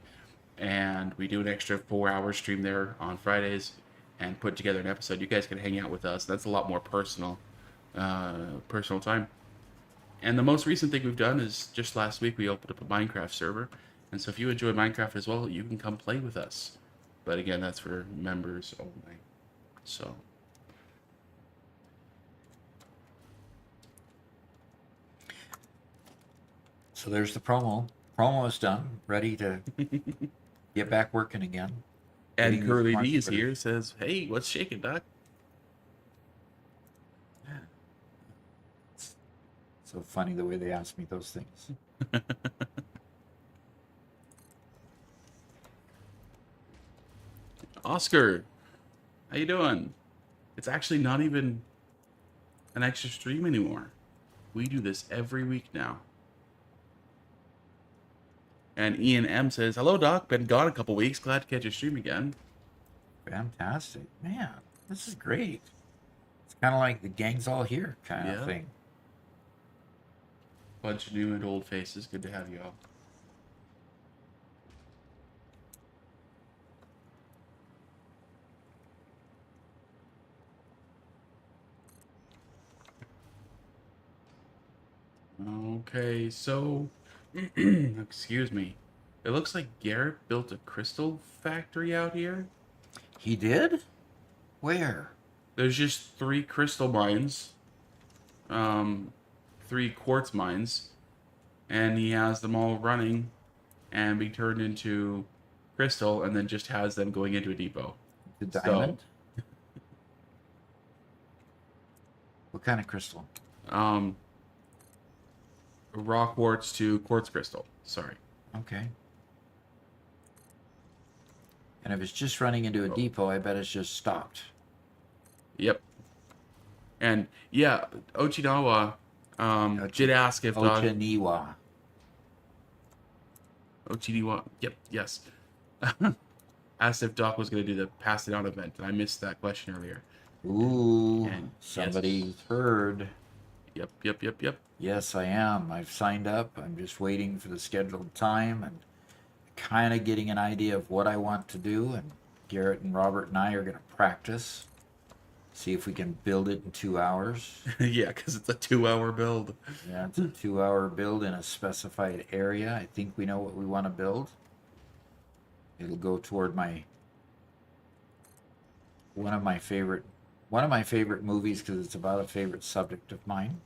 and we do an extra 4-hour stream there on Fridays and put together an episode. You guys can hang out with us. That's a lot more personal time. And the most recent thing we've done is just last week we opened up a Minecraft server. And so if you enjoy Minecraft as well, you can come play with us. But again, that's for members only. So. So there's the promo. Promo is done, ready to get back working again. And Getting these Curly smart D is splitters. here, says, "Hey, what's shaking, Doc?" It's so funny the way they ask me those things. Oscar, how you doing? It's actually not even an extra stream anymore. We do this every week now. And Ian M says, "Hello, Doc. Been gone a couple weeks. Glad to catch your stream again." Fantastic. Man, this is great. It's kind of like the gang's all here kind of Yeah. thing. Bunch of new and old faces. Good to have you all. Okay, so excuse me. It looks like Garrett built a crystal factory out here. He did? Where? There's just 3 crystal mines, um, 3 quartz mines, and he has them all running and being turned into crystal, and then just has them going into a depot. The diamond? What kind of crystal? Um, raw quartz to quartz crystal. Sorry. Okay. And if it's just running into a depot, I bet it's just stopped. Yep. And yeah, Ochinawa did ask if Ochiniwa. Ochiniwa. Yep. Yes. Asked if Doc was going to do the pass it on event, and I missed that question earlier. Ooh, And somebody's heard. Yep. Yes, I am. I've signed up. I'm just waiting for the scheduled time and kind of getting an idea of what I want to do. And Garrett and Robert and I are going to practice, see if we can build it in 2 hours. Yeah, because it's a 2-hour build. Yeah, it's a 2-hour build in a specified area. I think we know what we want to build. It'll go toward one of my favorite movies because it's about a favorite subject of mine.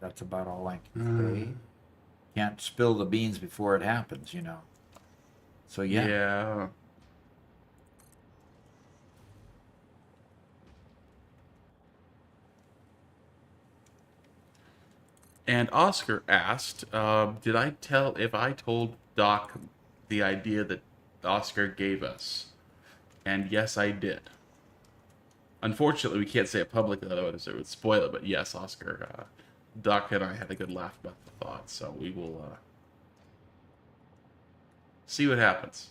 That's about all I can say. Can't spill the beans before it happens, you know. So yeah. Yeah. And Oscar asked, "Did I tell if I told Doc the idea that Oscar gave us?" And yes, I did. Unfortunately, we can't say it publicly, otherwise it would spoil it. But yes, Oscar, Doc and I had a good laugh about the thought, so we will see what happens.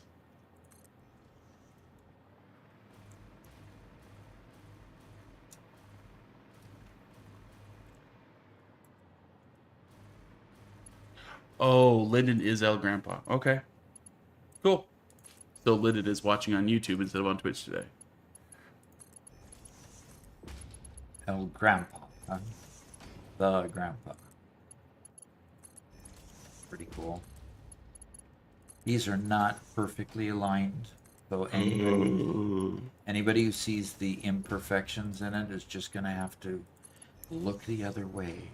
Oh, Lyndon is El Grandpa. Okay, cool. So Lyndon is watching on YouTube instead of on Twitch today. El Grandpa, huh? The Grandpa. Pretty cool. These are not perfectly aligned, so anybody who sees the imperfections in it is just going to have to look the other way.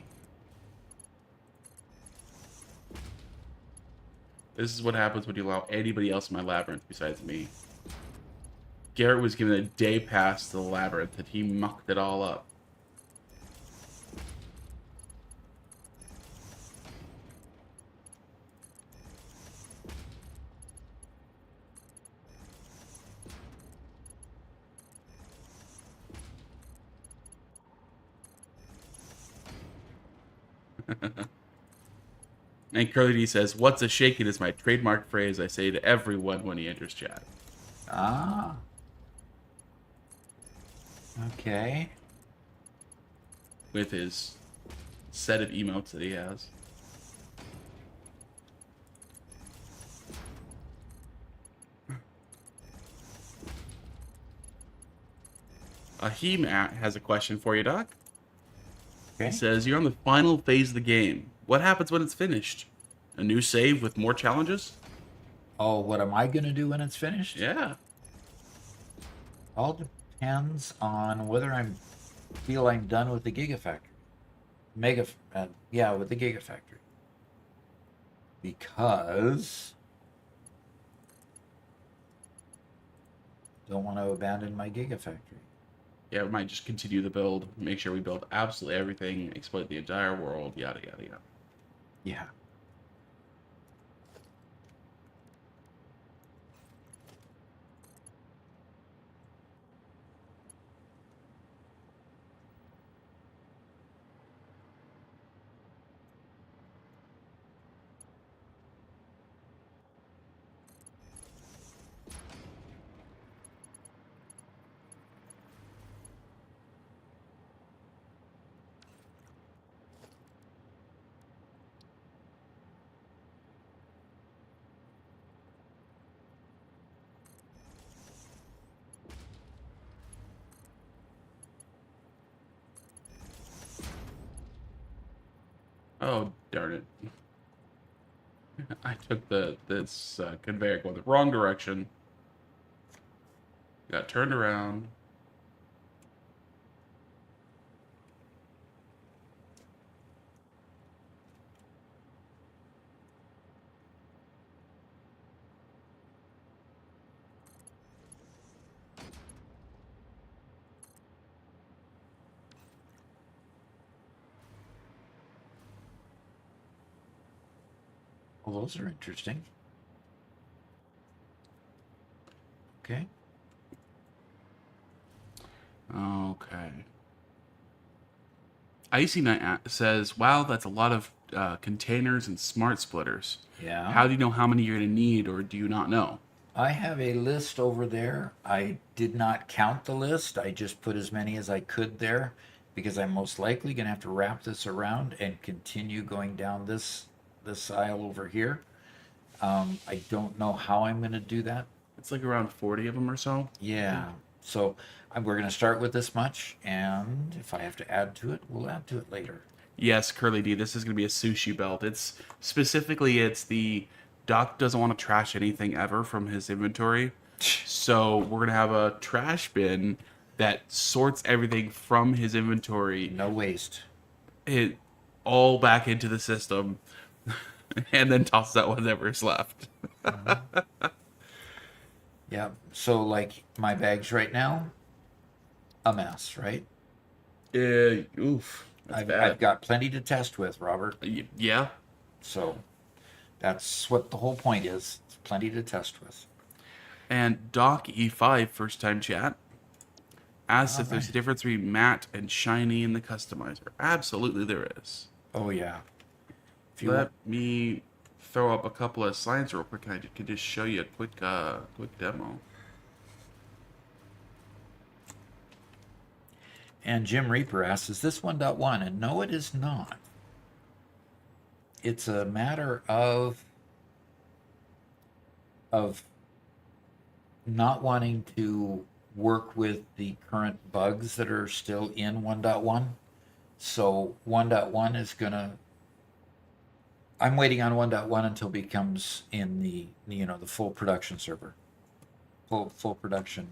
This is what happens when you allow anybody else in my labyrinth besides me. Garrett was given a day pass to the labyrinth, and he mucked it all up. And Curly D says, "What's a shaking?" is my trademark phrase I say to everyone when he enters chat. Ah. Okay. With his set of emotes that he has. Ahim has a question for you, Doc. Okay. He says, "You're on the final phase of the game. What happens when it's finished? A new save with more challenges?" Oh, what am I going to do when it's finished? Yeah. All depends on whether feel I'm done with the Gigafactory. With the Gigafactory. Because Don't want to abandon my gigafactory. Yeah, we might just continue the build, make sure we build absolutely everything, exploit the entire world, yada yada yada. Yeah. Oh darn it! I took this conveyor going the wrong direction. Got turned around. Well, those are interesting. Okay. Okay. Icy Knight says, "Wow, that's a lot of containers and smart splitters. Yeah. How do you know how many you're gonna need, or do you not know?" I have a list over there. I did not count the list. I just put as many as I could there because I'm most likely going to have to wrap this around and continue going down this aisle over here. I don't know how I'm going to do that. It's like around 40 of them or so. Yeah. So we're going to start with this much, and if I have to add to it, we'll add to it later. Yes, Curly D, this is going to be a sushi belt. It's specifically, it's the Doc doesn't want to trash anything ever from his inventory. So we're going to have a trash bin that sorts everything from his inventory, No waste. it all back into the system, and then tosses out whatever's left. Yeah. So like my bags right now, a mess, right? Oof. That's I've bad. got plenty to test with, Robert. Yeah. So that's what the whole point is. It's plenty to test with. And Doc E5 first time chat asks if there's a Alright. difference between matte and shiny in the customizer. Absolutely there is. Oh yeah. If you Let me throw up a couple of slides real quick. I can just show you a quick demo. and Jim Reaper asks, is this 1.1? And no, it is not. It's a matter of not wanting to work with the current bugs that are still in 1.1. So 1.1 is gonna. I'm waiting on 1.1 until it becomes in the the full production server, full production.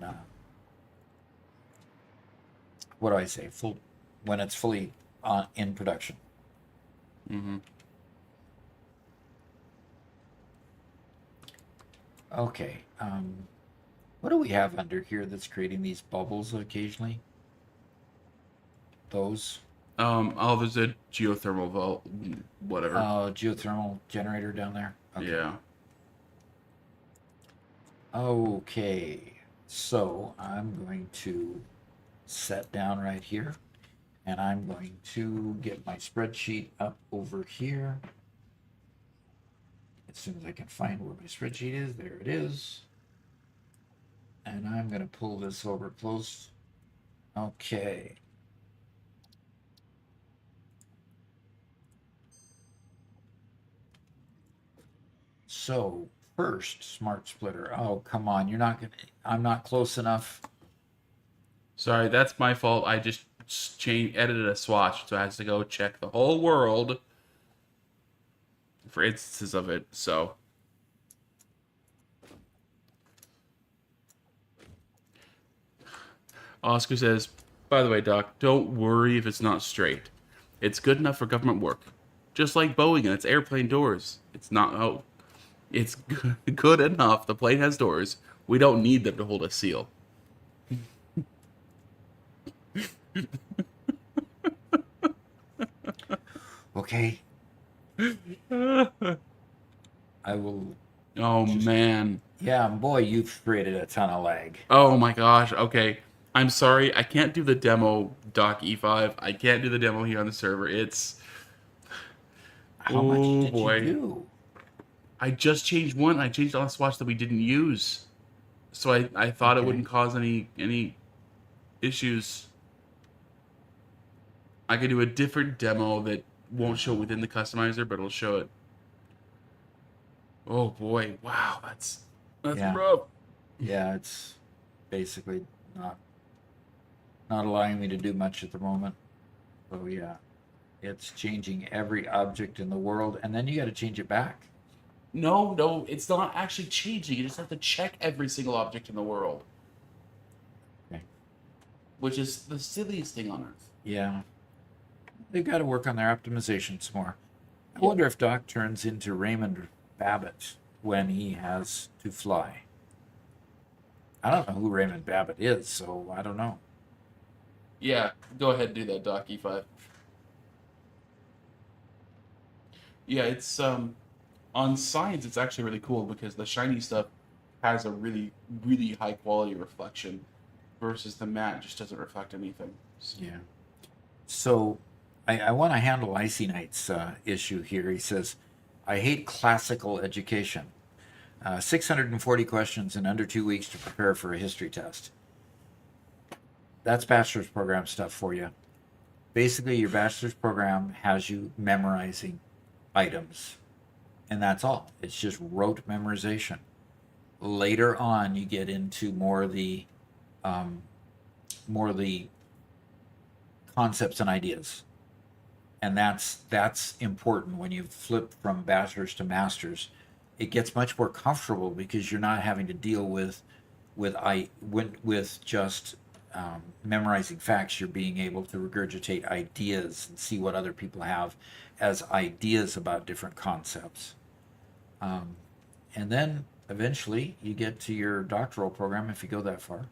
What do I say? Full when it's fully on in production. Mm-hmm. Okay. What do we have under here that's creating these bubbles occasionally? Those. Oh, there's a geothermal vault, whatever. Geothermal generator down there. Okay. Yeah. Okay. So I'm going to set down right here, and I'm going to get my spreadsheet up over here. As soon as I can find where my spreadsheet is, there it is. And I'm going to pull this over close. Okay. So first, smart splitter. Oh, come on. You're not going to, I'm not close enough. Sorry, that's my fault. I just edited a swatch, so I had to go check the whole world for instances of it. So Oscar says, by the way, Doc, don't worry if it's not straight. It's good enough for government work. Just like Boeing and its airplane doors. It's not, oh, it's good enough. The plane has doors. We don't need them to hold a seal. Okay, I will. Oh Just man. yeah, boy, you've created a ton of lag. Oh my gosh. Okay. I'm sorry. I can't do the demo doc E5. I can't do the demo here on the server. It's How much oh did you boy. do? I just changed one. I changed the last watch that we didn't use. So I thought it Okay. wouldn't cause any issues. I could do a different demo that won't show within the customizer, but it'll show it. Oh boy. Wow, that's Yeah, rough. yeah, it's basically not not allowing me to do much at the moment. So yeah, it's changing every object in the world, and then you got to change it back. No, no, it's not actually changing. You just have to check every single object in the world, Okay. which is the silliest thing on earth. Yeah, they've got to work on their optimizations more. I Yeah. wonder if Doc turns into Raymond Babbitt when he has to fly. I don't know who Raymond Babbitt is, so I don't know. Yeah, go ahead and do that, Doc E5. Yeah, it's on science it's actually really cool because the shiny stuff has a really high quality reflection versus the matte just doesn't reflect anything. Yeah. So I want to handle Icy Knight's issue here. He says, I hate classical education. 640 questions in under 2 weeks to prepare for a history test. That's bachelor's program stuff for you. Basically, your bachelor's program has you memorizing items, and that's all. It's just rote memorization. Later on, you get into um, more of the concepts and ideas, and that's important when you flip from bachelor's to master's. It gets much more comfortable because you're not having to deal with just memorizing facts. You're being able to regurgitate ideas and see what other people have as ideas about different concepts. Um, and then eventually you get to your doctoral program if you go that far.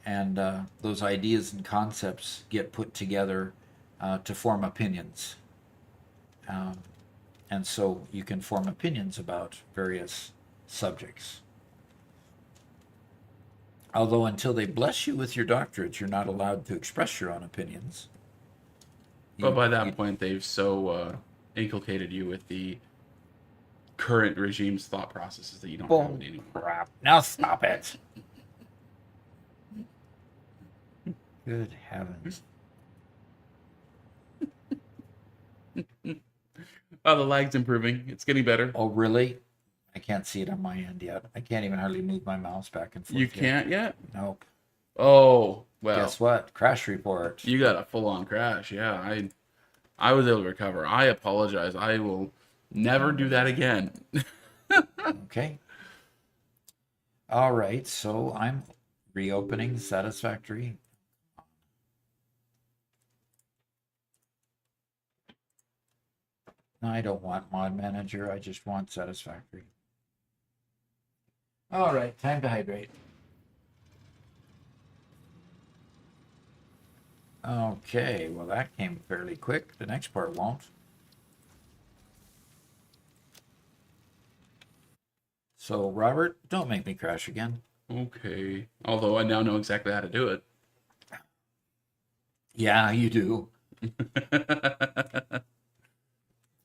And those ideas and concepts get put together to form opinions. Um, and so you can form opinions about various subjects. Although until they bless you with your doctorate, you're not allowed to express your own opinions. But by You that point they've so inculcated you with the current regime's thought processes that you don't have bull it anymore. crap. Now stop it. Good heavens. Oh, the lag's improving. It's getting better. Oh, really? I can't see it on my end yet. I can't even hardly move my mouse back and forth. You yet. can't yet? Nope. Oh, well. Guess what? Crash report. You got a full-on crash. Yeah, I was able to recover. I apologize. I will never do that again. Okay. All right. So I'm reopening Satisfactory. No, I don't want Mod Manager. I just want Satisfactory. All right. Time to hydrate. Okay. Well, that came fairly quick. The next part won't. So, Robert, don't make me crash again. Okay. Although I now know exactly how to do it. Yeah, you do.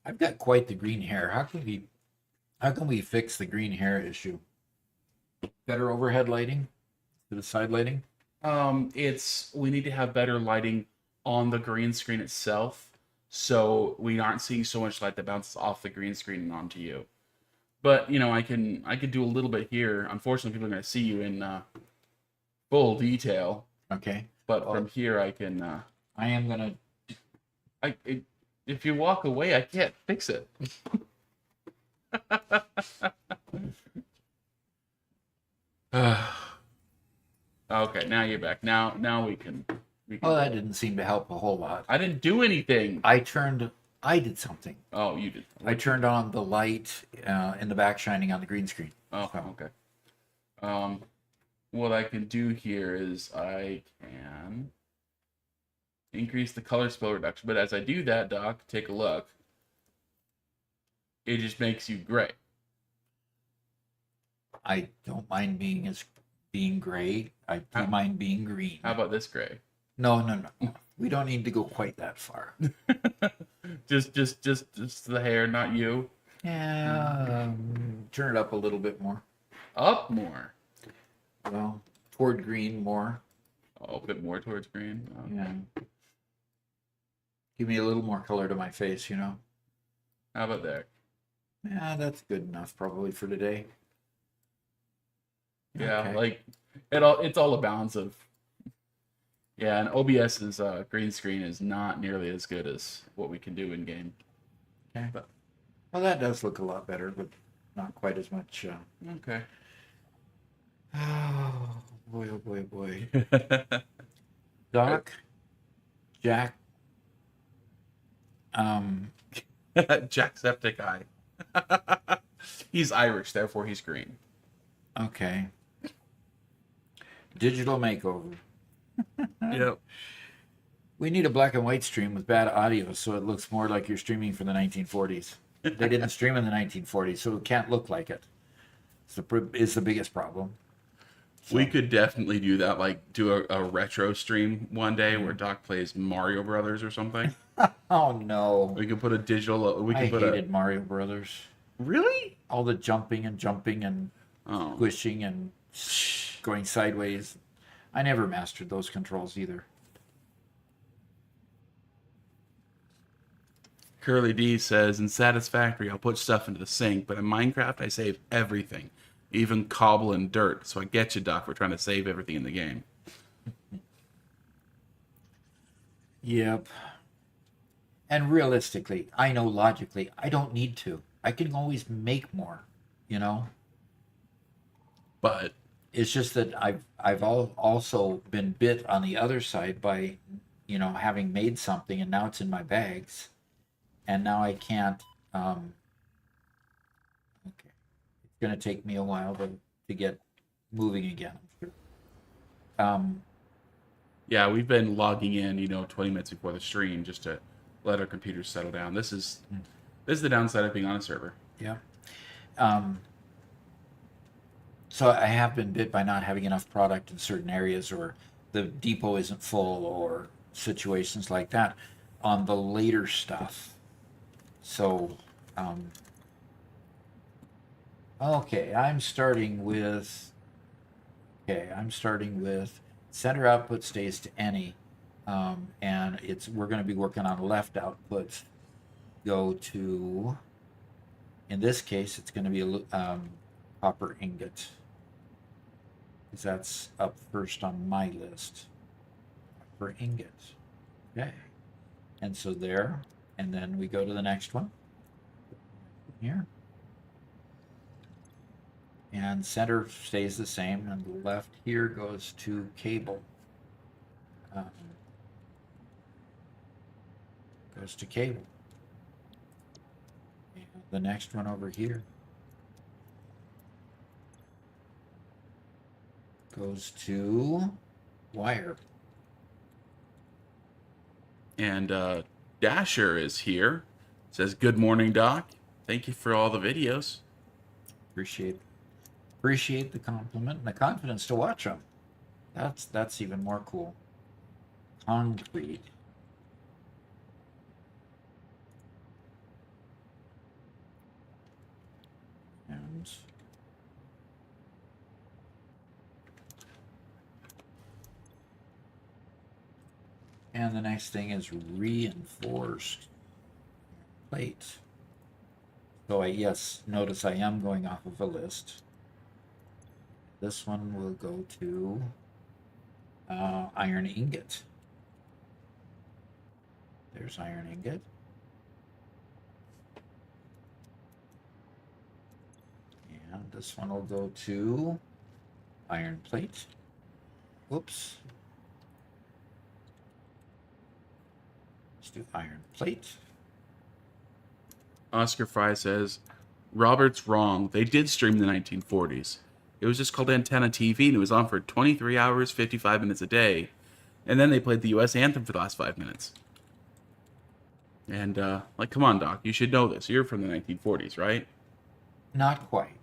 I've got quite the green hair. How can we fix the green hair issue? Better overhead lighting to the side lighting? We need to have better lighting on the green screen itself, so we aren't seeing so much light that bounces off the green screen and onto you. But I can do a little bit here. Unfortunately, people are going to see you in full detail. Okay. But from here, I can. I am gonna. If you walk away, I can't fix it. Okay, now you're back. Now we can. Oh, that didn't seem to help a whole lot. I didn't do anything. I did something. Oh, you did. I turned on the light in the back shining on the green screen. Oh, So, okay. What I can do here is I can increase the color spill reduction. But as I do that, Doc, take a look. It just makes you gray. I don't mind being gray. I do mind being green. How about this gray? No. We don't need to go quite that far. just the hair, not you. Yeah, turn it up a little bit more. Up more. Well, toward green more. Oh, a bit more towards green. Okay. Yeah. Give me a little more color to my face, you know. How about there? Yeah, that's good enough probably for today. Yeah, Okay. like it's all a balance of. Yeah, and OBS's green screen is not nearly as good as what we can do in game. Okay. But Well, that does look a lot better, but not quite as much. okay. Oh boy! Oh boy! Oh boy! Doc, Jack. Jacksepticeye. He's Irish, therefore he's green. Okay. Digital makeover. Yep. We need a black and white stream with bad audio so it looks more like you're streaming from the 1940s. They didn't stream in the 1940s, so it can't look like it. It's the biggest problem. So. We could definitely do that, like do a retro stream one day where Doc plays Mario Brothers or something. Oh no! We could put a digital. We could I put hated Mario Brothers. Really? All the jumping and squishing and going sideways. I never mastered those controls either. Curly D says, in Satisfactory, I'll put stuff into the sink, but in Minecraft, I save everything, even cobble and dirt. So I get you, Doc. We're trying to save everything in the game. Yep. And realistically, I know logically, I don't need to. I can always make more, you know? But it's just that I've also been bit on the other side by, you know, having made something and now it's in my bags. And now I can't, okay. It's going to take me a while to get moving again. yeah, we've been logging in, 20 minutes before the stream just to let our computers settle down. This is the downside of being on a server. Yeah. So I have been bit by not having enough product in certain areas, or the depot isn't full, or situations like that on the later stuff. So, okay, I'm starting with center output stays to any, and we're going to be working on left outputs go to, in this case, it's going to be a copper ingot, because that's up first on my list. Copper ingot, okay, and so there. And then we go to the next one here. And center stays the same, and the left here goes to cable. Goes to cable. And the next one over here goes to wire. And Dasher is here. Says, good morning, Doc. Thank you for all the videos. Appreciate the compliment and the confidence to watch them. That's even more cool. Concrete. And the next thing is reinforced plate. So notice I am going off of a list. This one will go to iron ingot. There's iron ingot. And this one will go to iron plate. Whoops. Let's do iron plate. Oscar Fry says, Robert's wrong. They did stream the 1940s. It was just called Antenna TV, and it was on for 23 hours, 55 minutes a day. And then they played the U.S. anthem for the last 5 minutes. And, like, come on, Doc, you should know this. You're from the 1940s, right? Not quite.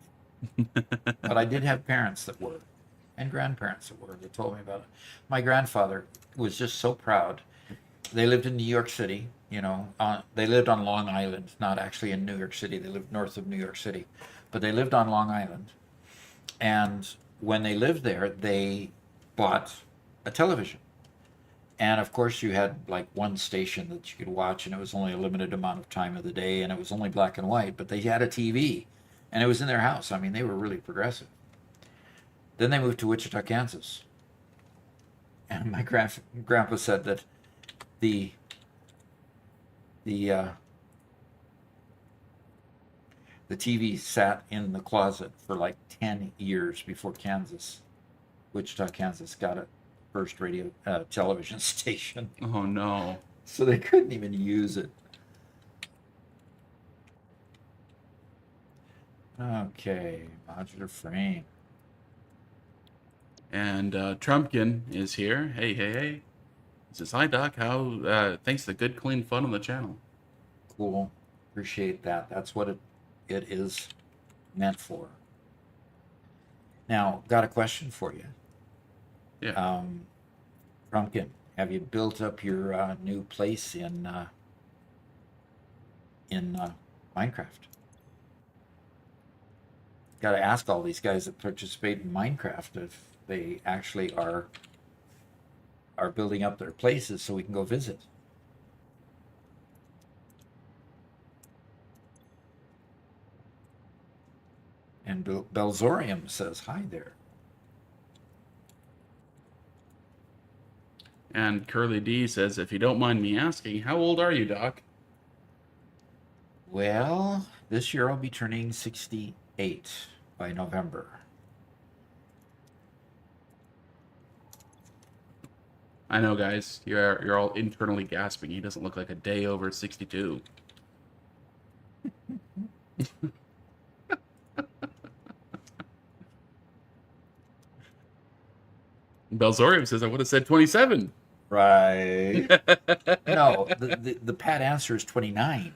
But I did have parents that were, and grandparents that were, that told me about it. My grandfather was just so proud. They lived in New York City, they lived on Long Island, not actually in New York City. They lived north of New York City, but they lived on Long Island. And when they lived there, they bought a television. And of course, you had like one station that you could watch, and it was only a limited amount of time of the day, and it was only black and white, but they had a TV, and it was in their house. I mean, they were really progressive. Then they moved to Wichita, Kansas. And my grandpa said that the TV sat in the closet for like 10 years before Wichita, Kansas got it first radio television station. Oh, no. So they couldn't even use it. Okay, modular frame. And Trumpkin is here. Hey, hey, hey. He says, hi, Doc. Thanks for the good, clean fun on the channel. Cool. Appreciate that. That's what it is meant for. Now, got a question for you. Yeah. Trumpkin, have you built up your new place in Minecraft? Got to ask all these guys that participate in Minecraft if they actually are building up their places so we can go visit. And Belzorium says hi there. And Curly D says, if you don't mind me asking, how old are you, Doc? Well, this year I'll be turning 68 by November. I know, guys. You're all internally gasping. He doesn't look like a day over 62. Belzorium says, I would have said 27. Right. No, the pat answer is 29.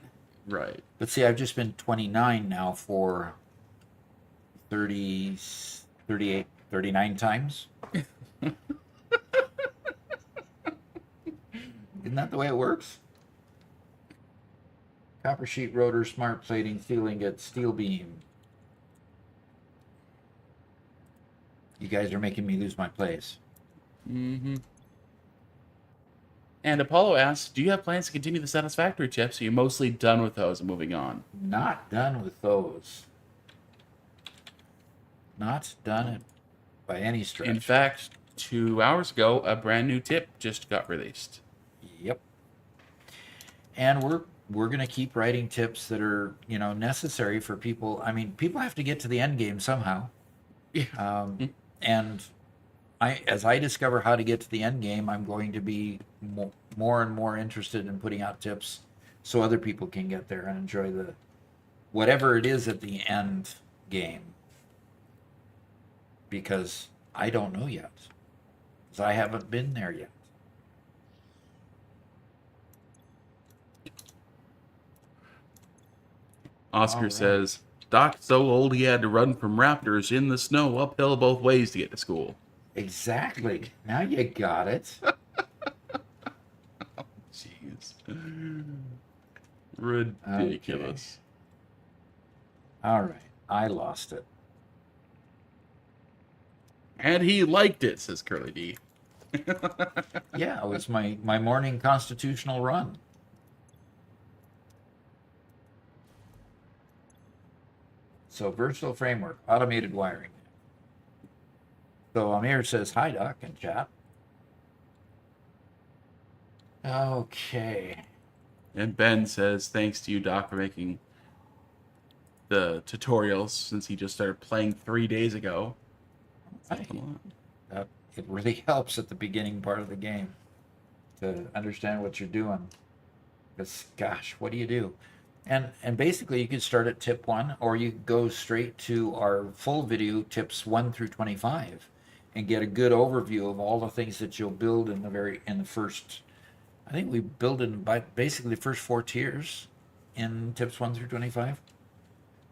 Right. But see, I've just been 29 now for 30, 38, 39 times. Isn't that the way it works? Copper sheet rotor, smart plating, steel ingot, steel beam. You guys are making me lose my place. Mm-hmm. And Apollo asks, do you have plans to continue the Satisfactory tips? Are you mostly done with those and moving on? Not done with those. Not done it by any stretch. In fact, 2 hours ago, a brand new tip just got released. Yep. And we're going to keep writing tips that are, necessary for people. I mean, people have to get to the end game somehow. Yeah. And as I discover how to get to the end game, I'm going to be more and more interested in putting out tips so other people can get there and enjoy whatever it is at the end game. Because I don't know yet. Because I haven't been there yet. Oscar Alright. says, Doc's so old he had to run from raptors in the snow uphill both ways to get to school. Exactly. Now you got it. Jeez. Ridiculous. Okay. All right. I lost it. And he liked it, says Curly D. Yeah, it was my morning constitutional run. So versatile framework, automated wiring. So Amir says, hi, Doc, in chat. Okay. And Ben says, thanks to you, Doc, for making the tutorials since he just started playing 3 days ago. It really helps at the beginning part of the game to understand what you're doing. Because, gosh, what do you do? And basically, you could start at tip 1, or you could go straight to our full video, tips 1 through 25. and get a good overview of all the things that you'll build in the first. I think we build in by basically the first 4 tiers in tips 1 through 25.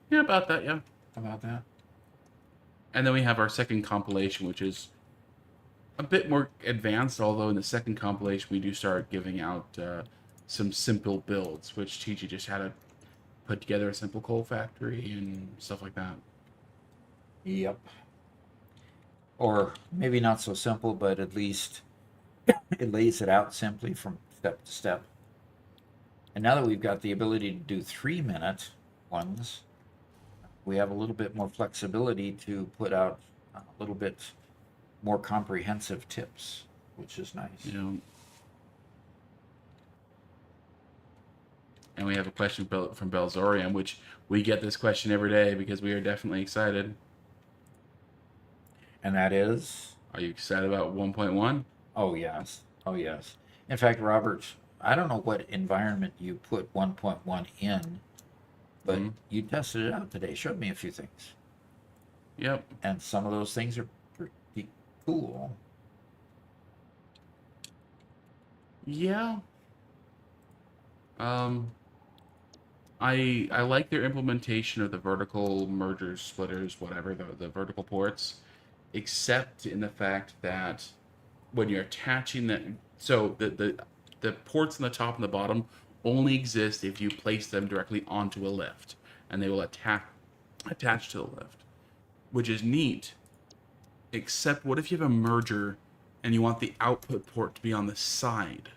Yeah, about that, yeah. How about that? And then we have our second compilation, which is a bit more advanced, although in the second compilation we do start giving out some simple builds, which teach you just how to put together a simple coal factory and stuff like that. Yep. Or maybe not so simple, but at least it lays it out simply from step to step. And now that we've got the ability to do 3-minute ones, we have a little bit more flexibility to put out a little bit more comprehensive tips, which is nice. You know. And we have a question from Belzorium, which we get this question every day because we are definitely excited. And that is? Are you excited about 1.1? Oh, yes. Oh, yes. In fact, Robert, I don't know what environment you put 1.1 in, but you tested it out today. Showed me a few things. Yep. And some of those things are pretty cool. Yeah. I like their implementation of the vertical mergers, splitters, whatever, the vertical ports, except in the fact that when you're attaching them, so the ports on the top and the bottom only exist if you place them directly onto a lift, and they will attach to the lift, which is neat. Except what if you have a merger and you want the output port to be on the side?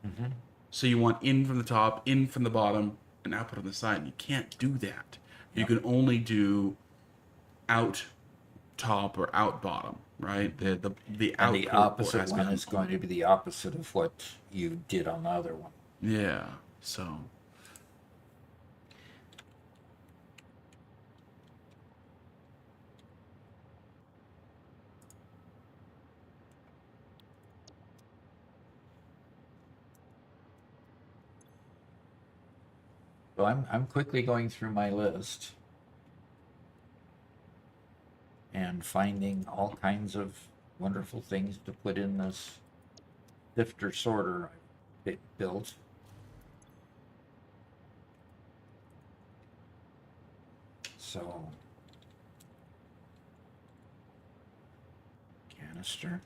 Mm-hmm. So you want in from the top, in from the bottom, and output on the side. You can't do that. You can only do out top or out bottom, right? The And the output opposite has to one be is going to be the opposite of what you did on the other one. Yeah. So So I'm quickly going through my list and finding all kinds of wonderful things to put in this sifter sorter I built. So, canister.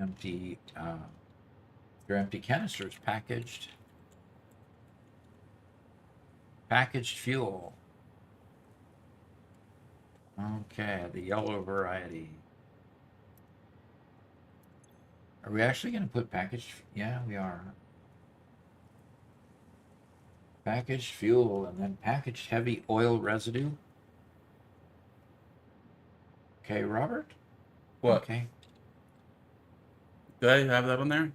Empty, your empty canisters packaged. Packaged fuel. Okay, the yellow variety. Are we actually going to put packaged? Yeah, we are. Packaged fuel and then packaged heavy oil residue. Okay, Robert? what? Okay. Did I have that on there?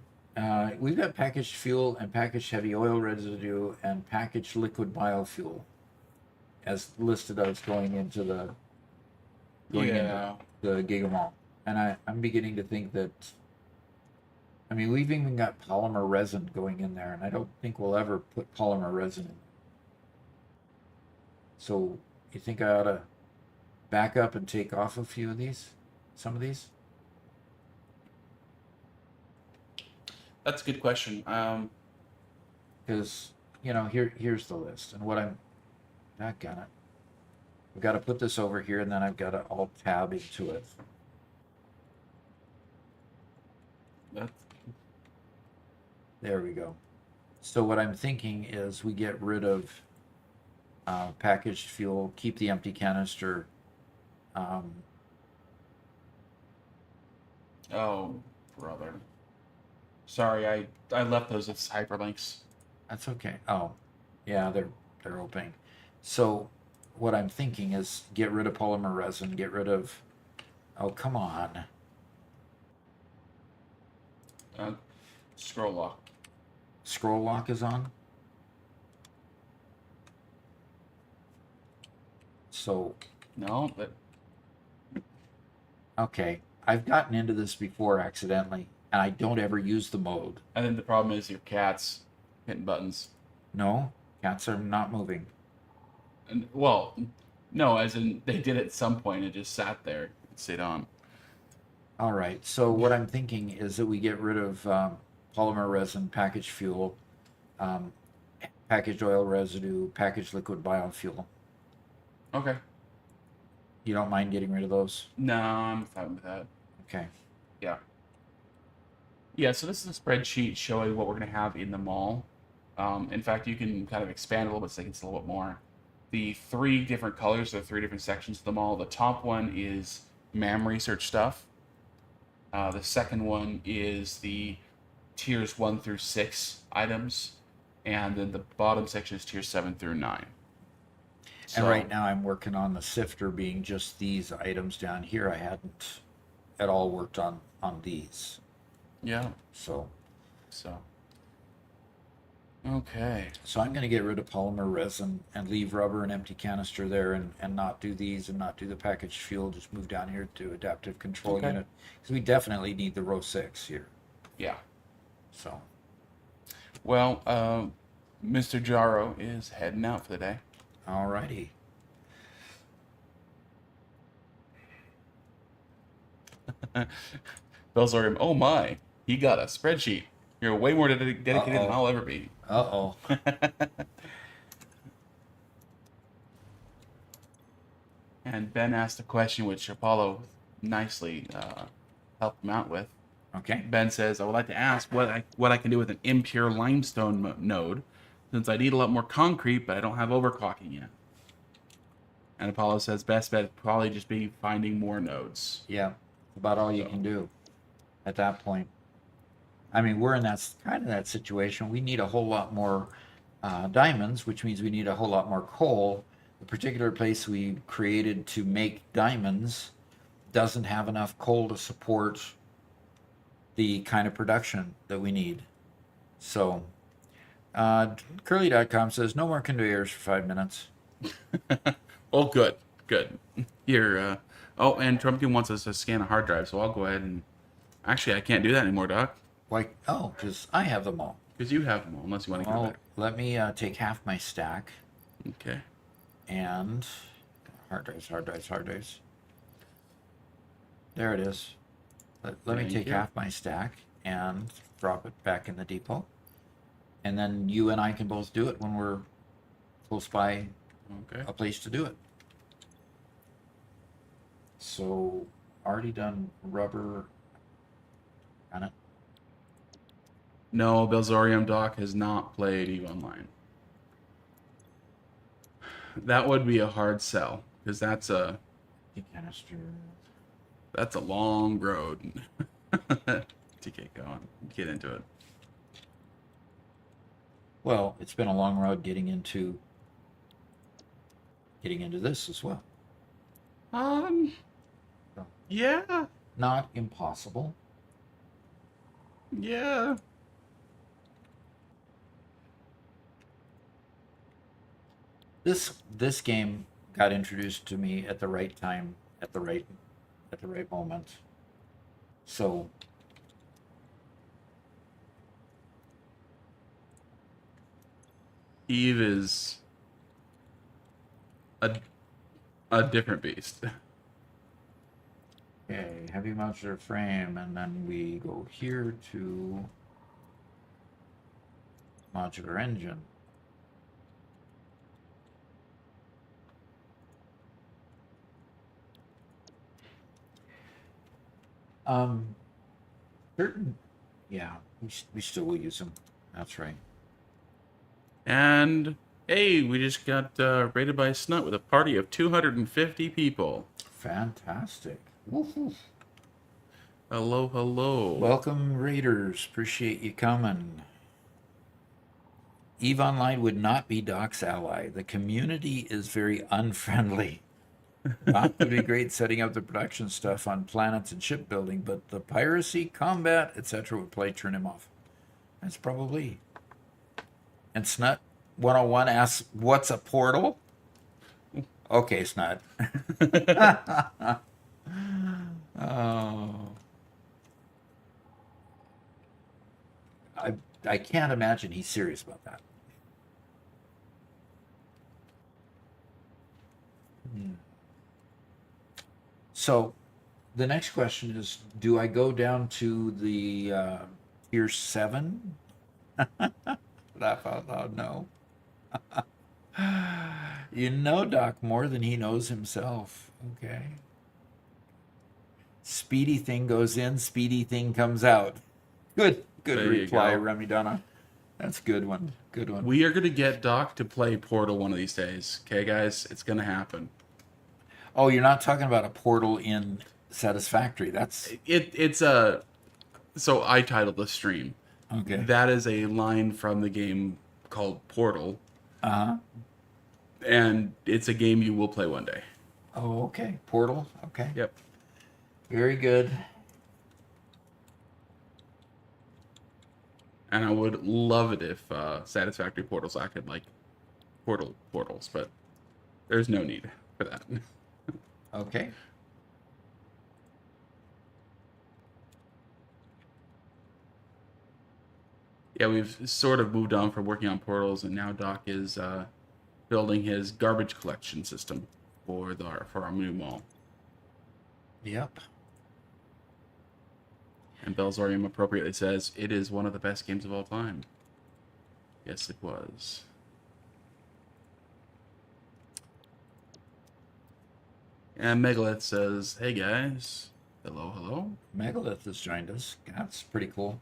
We've got packaged fuel and packaged heavy oil residue and packaged liquid biofuel as listed as going into the Gigamall. And I'm beginning to think that, I mean, we've even got polymer resin going in there, and I don't think we'll ever put polymer resin in. So you think I ought to back up and take off a few of these? Some of these? That's a good question. Because, here's the list. And what I'm not gonna. I've got to put this over here, and then I've got to alt tab into it. There we go. So what I'm thinking is we get rid of packaged fuel, keep the empty canister. Oh, brother. Sorry, I left those as hyperlinks. That's okay. Oh, yeah, they're opening. So what I'm thinking is get rid of polymer resin, get rid of. Oh, come on. Scroll lock. Scroll lock is on. So. No, but. Okay, I've gotten into this before accidentally, and I don't ever use the mode. And then the problem is your cat's hitting buttons. No, cats are not moving. And, well, no, as in they did at some point. It just sat there. It stayed on. All right. So what I'm thinking is that we get rid of polymer resin, packaged fuel, um, packaged oil residue, packaged liquid biofuel. Okay. You don't mind getting rid of those? No, I'm fine with that. Okay. Yeah. Yeah, so this is a spreadsheet showing what we're going to have in the mall. In fact, you can kind of expand a little bit so you can see a little bit more. The three different colors, the three different sections of the mall. The top one is MAM research stuff. The second one is the tiers 1 through 6 items. And then the bottom section is tiers 7 through 9. And So, right now I'm working on the sifter being just these items down here. I hadn't at all worked on these. yeah. So So, okay. so I'm going to get rid of polymer resin and leave rubber and empty canister there and not do these and not do the packaged fuel. Just move down here to adaptive control Okay. unit because we definitely need the row 6 here. Yeah. So Well, Mr. Jaro is heading out for the day. alrighty. Belzorium, oh my, he got a spreadsheet. You're way more dedicated than I'll ever be. Uh-oh. And Ben asked a question which Apollo nicely helped him out with. Okay. Ben says, I would like to ask what I can do with an impure limestone node, since I need a lot more concrete, but I don't have overclocking yet. And Apollo says, best bet would probably just be finding more nodes. Yeah. About all you can do at that point. I mean, we're in that kind of that situation. We need a whole lot more diamonds, which means we need a whole lot more coal. The particular place we created to make diamonds doesn't have enough coal to support the kind of production that we need. So, Curly.com says no more conveyors for 5 minutes. Oh, good. Here, oh, and Trumpkin wants us to scan a hard drive, so I'll go ahead and... Actually, I can't do that anymore, Doc. Why? Oh, because I have them all. Because you have them all, unless you want to go Well, back. let me take half my stack Okay. and hard drives. There it is. Let me Thank take you. half my stack and drop it back in the depot. And then you and I can both do it when we're close by Okay. a place to do it. So, already done rubber. Got it. No, Belzorium Doc has not played EVE Online. That would be a hard sell, because that's a Canister. long road to get going, get into it. Well, it's been a long road getting into this as well. Yeah, Not impossible. yeah. This game got introduced to me at the right time, at the right moment. So Eve is a different beast. okay, heavy modular frame, and then we go here to modular engine. Certain, yeah, we still will use them. That's right. And hey, we just got raided by Snut with a party of 250 people. Fantastic. Woohoo. Hello, hello. Welcome, Raiders. Appreciate you coming. EVE Online would not be Doc's ally. The community is very unfriendly. Doc would be great setting up the production stuff on planets and shipbuilding, but the piracy, combat, etc. would play turn him off. That's probably. And Snut 101 asks, what's a portal? Okay, Snut. Oh. I can't imagine he's serious about that. So the next question is, do I go down to the tier 7? Laugh out loud, no. You know Doc more than he knows himself. Okay. Speedy thing goes in, speedy thing comes out. Good There you reply, go. Remy Donna. That's a good one. Good one. We are going to get Doc to play Portal one of these days. Okay, guys? It's going to happen. Oh, you're not talking about a portal in Satisfactory. That's It's a... So I titled the stream. okay. That is a line from the game called Portal. Uh-huh. And it's a game you will play one day. Oh, okay. Portal. Okay. Yep. Very good. And I would love it if Satisfactory Portals acted like portals, but there's no need for that. Okay. Yeah, we've sort of moved on from working on portals, and now Doc is building his garbage collection system for our new mall. Yep. And Belzorium appropriately says it is one of the best games of all time. Yes, it was. And Megalith says, "Hey guys, hello." Megalith has joined us. That's pretty cool.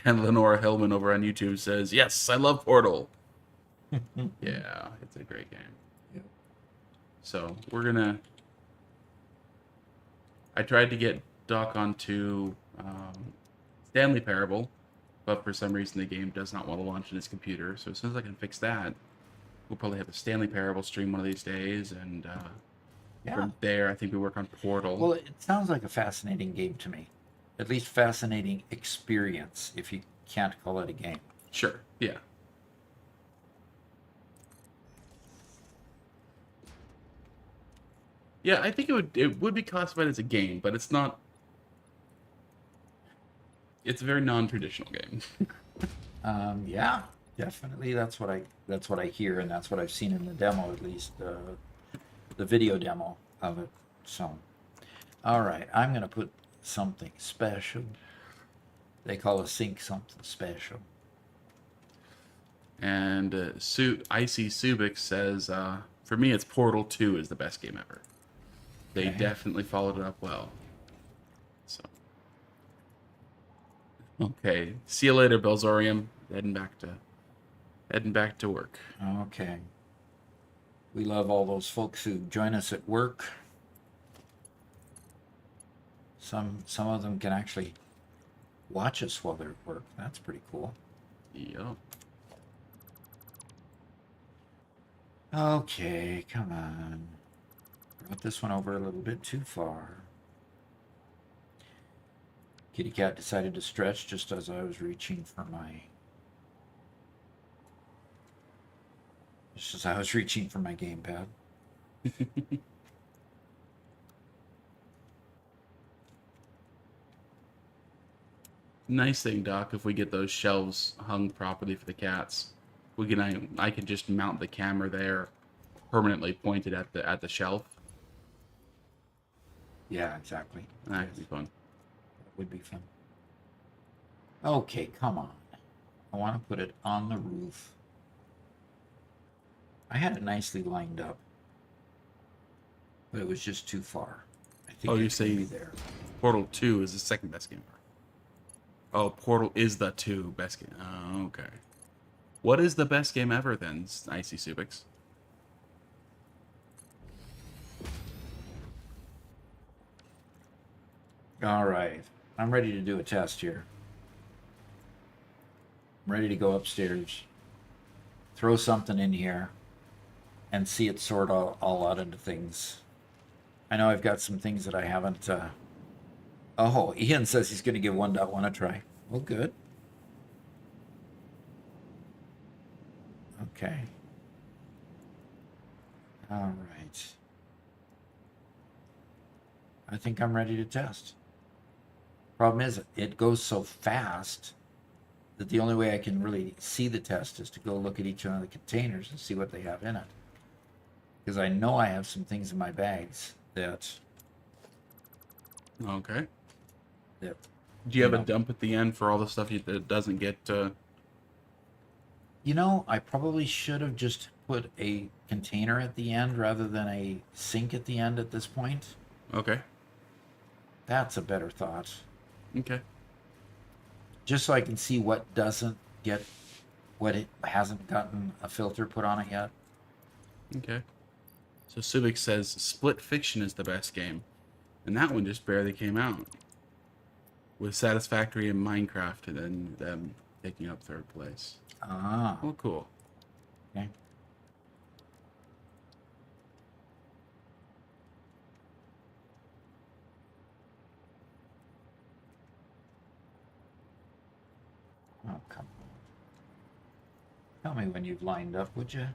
And Lenora Hellman over on YouTube says, "Yes, I love Portal." Yeah, it's a great game. Yep. So we're gonna. I tried to get Doc onto Stanley Parable, but for some reason the game does not want to launch on his computer. So as soon as I can fix that, we'll probably have a Stanley Parable stream one of these days, and Yeah. from there I think we work on Portal. Well, it sounds like a fascinating game to me. At least fascinating experience, if you can't call it a game. Sure, yeah. Yeah, I think it would be classified as a game, but it's not. It's a very non-traditional game. Yeah, definitely. That's what I hear, and that's what I've seen in the demo, at least the video demo of it. So, all right, I'm gonna put something special. They call a sync something special. And Icy Subix says, for me, it's Portal 2 is the best game ever. They Okay. definitely followed it up well. So, okay, see you later, Belzorium. Heading back to work. Okay. We love all those folks who join us at work. Some of them can actually watch us while they're at work. That's pretty cool. Yep. Okay, come on. Brought this one over a little bit too far. Kitty cat decided to stretch just as I was reaching for my gamepad. Nice thing, Doc, if we get those shelves hung properly for the cats. I can just mount the camera there, permanently pointed at the shelf. Yeah, exactly. That could be fun. That would be fun. Okay, come on. I want to put it on the roof. I had it nicely lined up, but it was just too far. I think Oh, you it could be say there. Portal 2 is the second best game ever. Oh, Portal is the 2 best game. Oh, okay. What is the best game ever then, Icy Subix? All right, I'm ready to do a test here. I'm ready to go upstairs, throw something in here, and see it sort all out into things. I know I've got some things that I haven't. Oh, Ian says he's going to give 1.1 a try. Well, good. Okay. All right. I think I'm ready to test. Problem is, it goes so fast that the only way I can really see the test is to go look at each one of the containers and see what they have in it. Because I know I have some things in my bags that Okay. that Do you have you a know. dump at the end for all the stuff that doesn't get? I probably should have just put a container at the end rather than a sink at the end at this point. Okay. That's a better thought. Okay. Just so I can see what doesn't get, what it hasn't gotten a filter put on it yet. Okay. So Subic says Split Fiction is the best game, and that one just barely came out, with Satisfactory and Minecraft, and then them taking up third place. Ah, Oh, cool. okay. Oh, come on. Tell me when you've lined up, would you?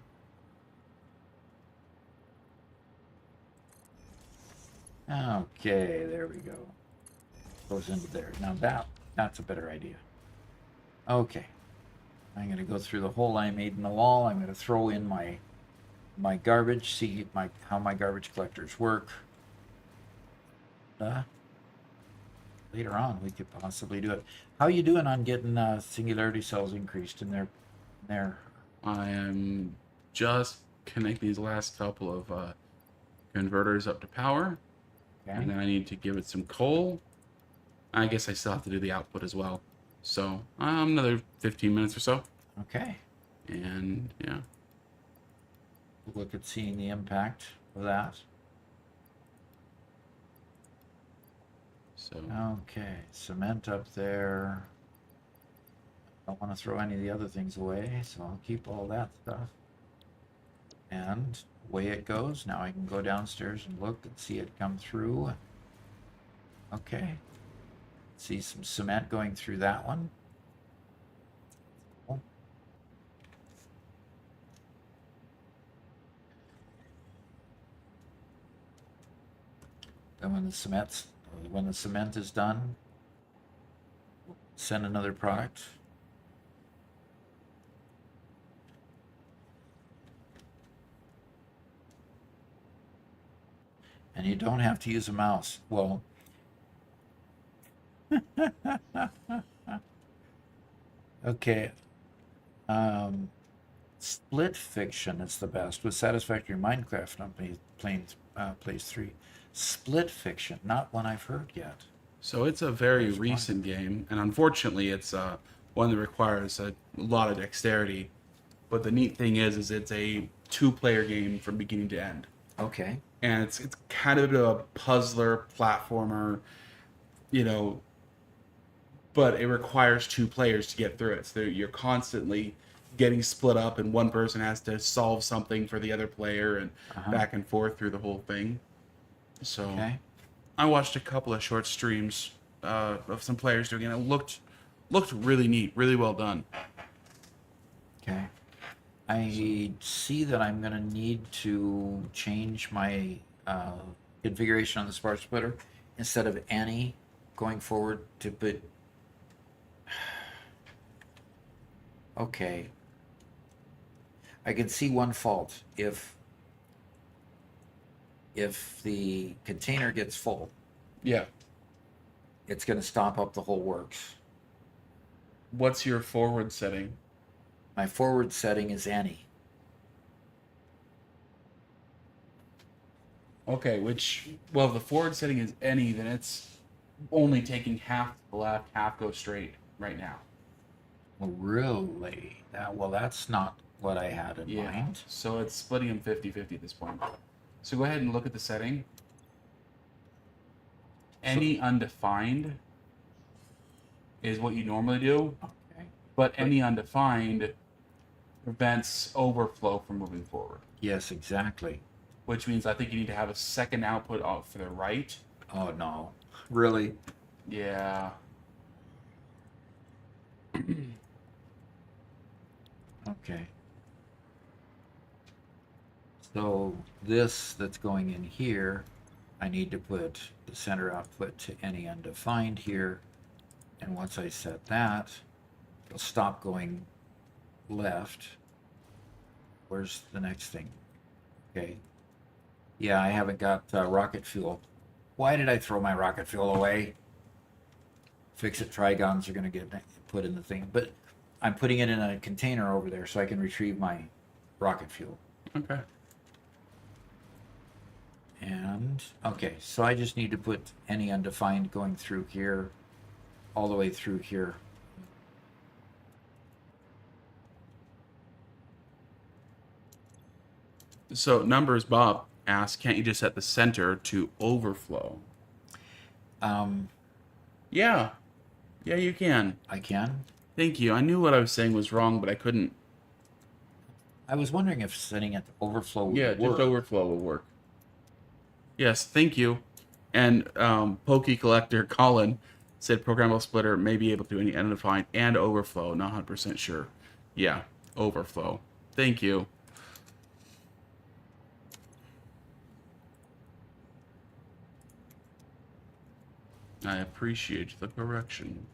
Okay, there we go. Goes into there. Now that's a better idea. Okay. I'm going to go through the hole I made in the wall. I'm going to throw in my garbage, see how my garbage collectors work. Later on, we could possibly do it. How are you doing on getting singularity cells increased in there? I am just connecting these last couple of converters up to power, Okay. and then I need to give it some coal. I guess I still have to do the output as well. So another 15 minutes or so, Okay. and yeah. Look at seeing the impact of that. So Okay, cement up there. Don't want to throw any of the other things away, so I'll keep all that stuff. And away it goes. Now I can go downstairs and look and see it come through. Okay. See some cement going through that one. Oh. Then when the cement is done, send another product. And you don't have to use a mouse. Well, okay. Split Fiction is the best with Satisfactory Minecraft on plays 3. Split Fiction, not one I've heard yet. it's a very There's one. recent game, and unfortunately, it's one that requires a lot of dexterity. But the neat thing is it's a two-player game from beginning to end, Okay. and it's kind of a bit of a puzzler platformer, you know. But it requires two players to get through it. So you're constantly getting split up, and one person has to solve something for the other player, and back and forth through the whole thing. So Okay. I watched a couple of short streams of some players doing it. It looked really neat, really well done. Okay. I see that I'm going to need to change my configuration on the spark splitter. Instead of any going forward to put. Okay. I can see one fault. If the container gets full, Yeah. it's going to stop up the whole works. What's your forward setting? My forward setting is any. Okay, well, if the forward setting is any, then it's only taking half to the left, half go straight right now. Really? That's not what I had in mind. So it's splitting them 50-50 at this point. So go ahead and look at the setting. Any undefined is what you normally do, Okay. but any undefined prevents overflow from moving forward. Yes, exactly. Which means I think you need to have a second output out for the right. Oh no. Really? Yeah. Okay. So this that's going in here, I need to put the center output to any undefined here. And once I set that, it'll stop going left. Where's the next thing? Okay. Yeah, I haven't got rocket fuel. Why did I throw my rocket fuel away? Fix-it trigons are going to get put in the thing. But I'm putting it in a container over there so I can retrieve my rocket fuel. Okay. And, okay, so I just need to put any undefined going through here, all the way through here. So Numbers Bob asks, can't you just set the center to overflow? Um, Yeah. Yeah, you can. I can. Thank you. I knew what I was saying was wrong, but I couldn't. I was wondering if setting it to overflow would Yeah, work. just overflow will work. Yes, thank you. And Pokey Collector Colin said programmable splitter may be able to do any undefined and overflow. Not 100% sure. Yeah, overflow. Thank you. I appreciate the correction.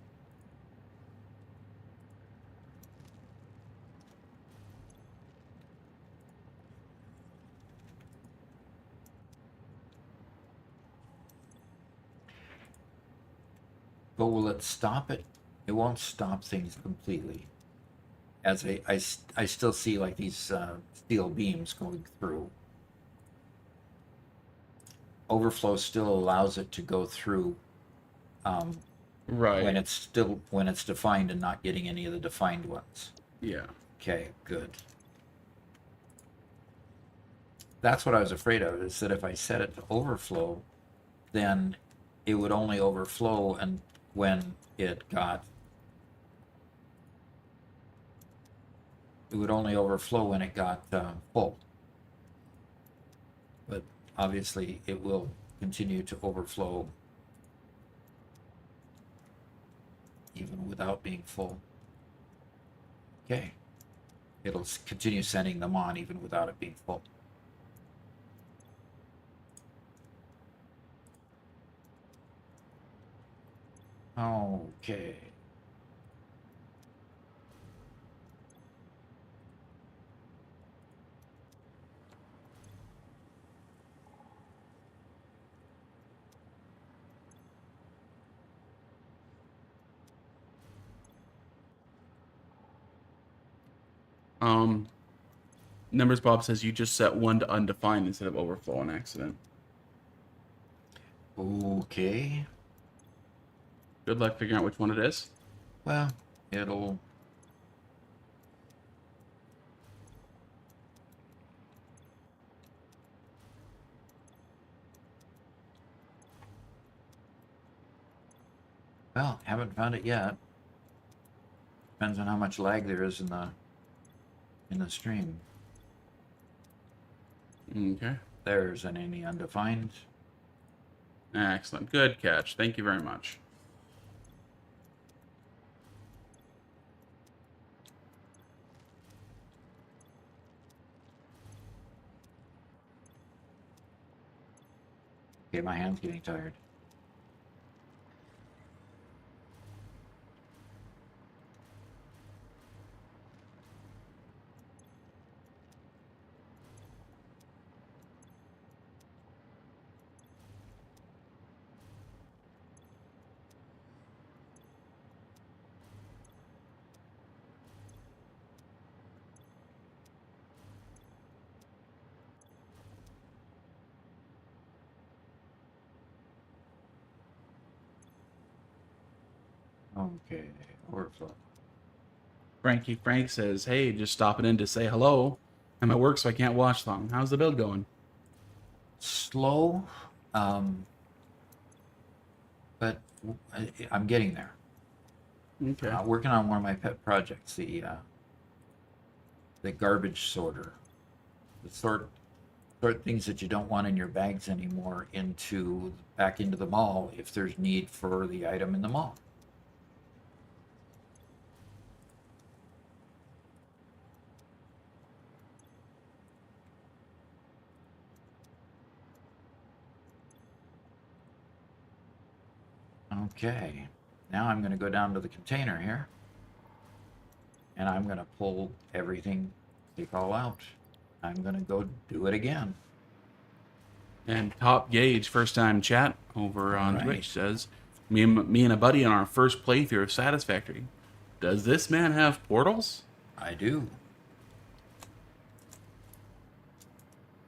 But will it stop it? It won't stop things completely. As I still see like these steel beams going through. Overflow still allows it to go through Right. when it's defined and not getting any of the defined ones. Yeah. Okay, good. That's what I was afraid of, is that if I set it to overflow, then it would only overflow and when it got it would only overflow when it got full. But obviously it will continue to overflow even without being full. Okay. It'll continue sending them on even without it being full. Okay. Numbers Bob says you just set one to undefined instead of overflow on accident. Okay. Good luck figuring out which one it is. Well, it'll well, haven't found it yet. Depends on how much lag there is in the stream. Okay. There's an any undefined. Excellent. Good catch. Thank you very much. Okay, my hand's getting tired. Okay, overflow. Frankie Frank says, hey, just stopping in to say hello. I'm at work, so I can't watch long. How's the build going? Slow, but I'm getting there. Okay. Working on one of my pet projects, the garbage sorter, the sort things that you don't want in your bags anymore back into the mall if there's need for the item in the mall. Okay, now I'm going to go down to the container here, and I'm going to pull everything, take all out. I'm going to go do it again. And Top Gauge, first time chat over on Right. Twitch, says, me and a buddy on our first playthrough of Satisfactory. Does this man have portals? I do.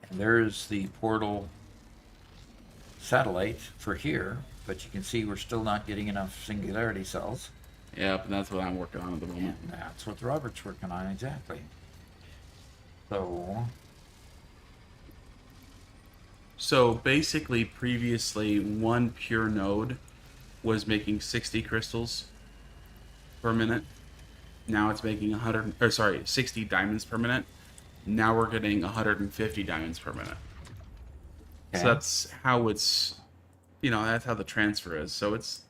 And there's the portal satellite for here, but you can see we're still not getting enough singularity cells. Yep, and that's what I'm working on at the moment. And that's what Robert's working on, exactly. So, So basically, previously, one pure node was making 60 crystals per minute. Now it's making 60 diamonds per minute. Now we're getting 150 diamonds per minute. okay. So that's how that's how the transfer is. So it's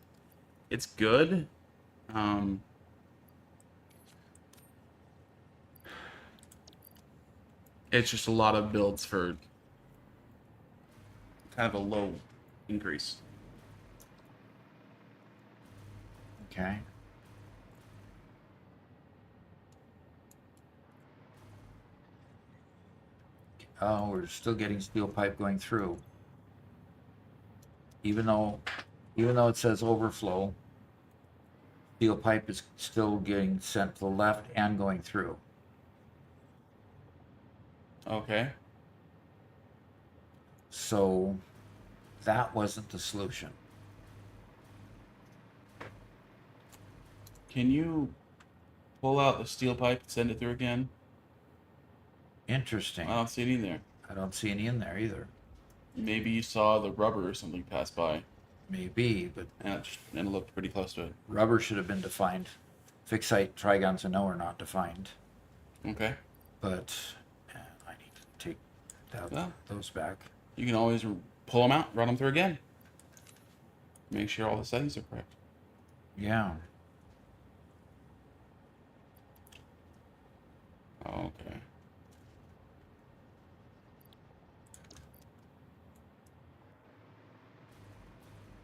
good. It's just a lot of builds for kind of a low increase. Okay. Oh, we're still getting steel pipe going through. Even though it says overflow, steel pipe is still getting sent to the left and going through. Okay. So that wasn't the solution. Can you pull out the steel pipe and send it through again? Interesting. I don't see any there. I don't see any in there either. Maybe you saw the rubber or something pass by, Maybe, but and it looked pretty close to it. rubber should have been defined. Fixite trigons I know are not defined, Okay. but I need to take those back. You can always pull them out, run them through again. Make sure all the settings are correct. Yeah. Okay.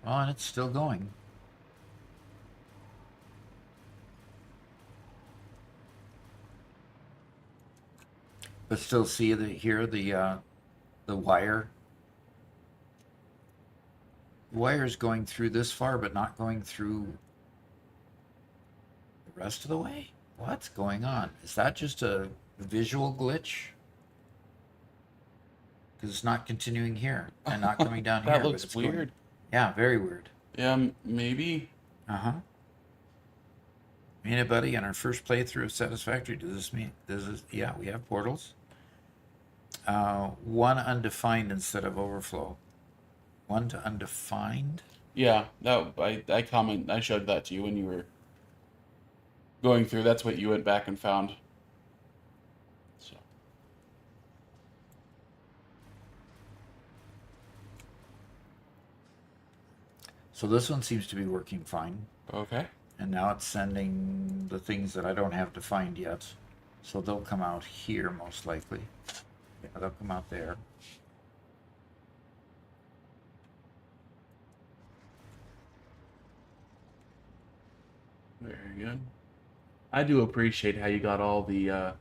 Well, and it's still going. But still see here the wire. The wire is going through this far, but not going through the rest of the way. What's going on? Is that just a visual glitch? Because it's not continuing here and not coming down here. That but looks it's going- weird. Yeah, very weird. Yeah, maybe. Uh-huh. Me and a buddy on our first playthrough of Satisfactory, yeah, we have portals. One undefined instead of overflow. One to undefined? Yeah, I showed that to you when you were going through. That's what you went back and found. So. So this one seems to be working fine. Okay. And now it's sending the things that I don't have defined yet. So they'll come out here most likely. Yeah, they'll come out there. Very good. I do appreciate how you got all the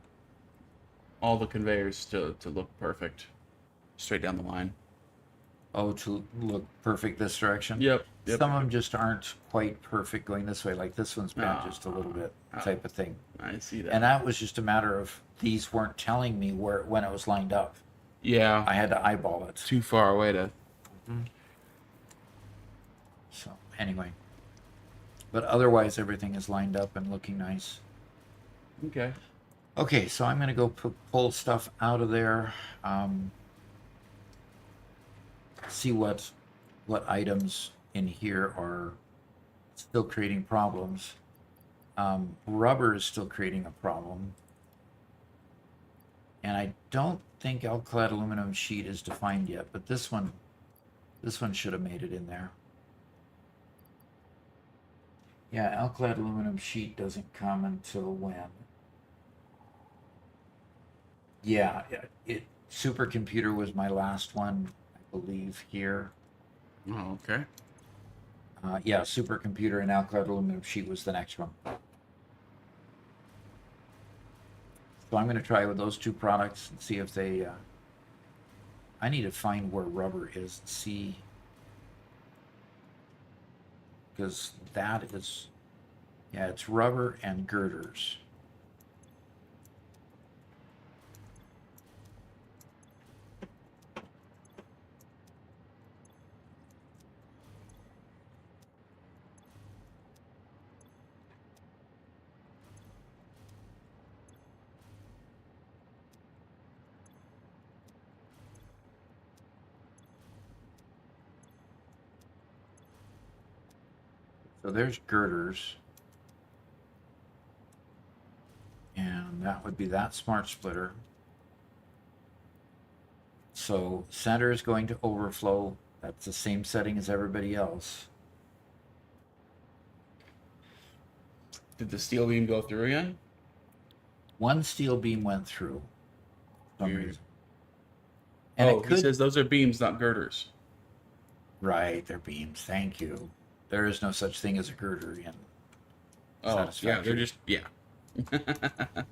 conveyors to look perfect, straight down the line. Oh, to look perfect this direction? Yep. Some of them just aren't quite perfect going this way. Like this one's bent just a little bit, type of thing. I see that. And that was just a matter of these weren't telling me when it was lined up. Yeah. I had to eyeball it. Too far away to. So anyway, but otherwise everything is lined up and looking nice. Okay. Okay, so I'm gonna go pull stuff out of there. See what items in here are still creating problems. Rubber is still creating a problem. And I don't think alkylate aluminum sheet is defined yet, but this one should have made it in there. Yeah, alkylate aluminum sheet doesn't come until when? Yeah, supercomputer was my last one, I believe, here. Oh, okay. Yeah, supercomputer and alkylate aluminum sheet was the next one. So I'm going to try with those two products and see if they I need to find where rubber is and see, because that is, yeah, it's rubber and girders. So there's girders. And that would be that smart splitter. So center is going to overflow. That's the same setting as everybody else. Did the steel beam go through again? One steel beam went through for some Weird. reason. And Oh, it could, he says those are beams, not girders. right, they're beams. Thank you. There is no such thing as a girder in Oh, yeah, Satisfactory. they're just, yeah.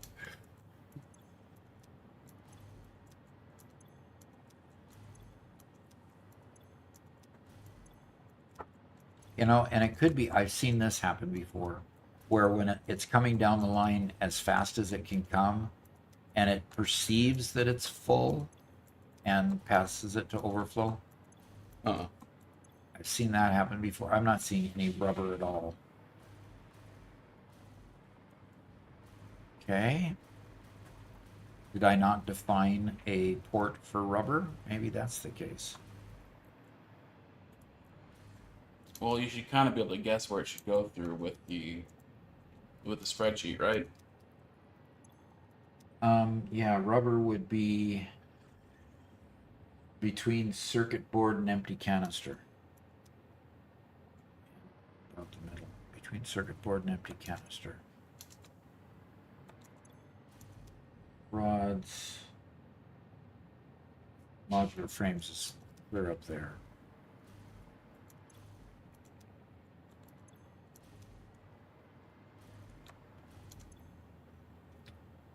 You know, and it could be, I've seen this happen before, where when it's coming down the line as fast as it can come, and it perceives that it's full and passes it to overflow. Uh-uh. I've seen that happen before. I'm not seeing any rubber at all. Okay. Did I not define a port for rubber? Maybe that's the case. Well, you should kind of be able to guess where it should go through with the spreadsheet, right? Yeah, rubber would be between circuit board and empty canister. About the middle. Between circuit board and empty canister. Rods. Modular frames is clear up there.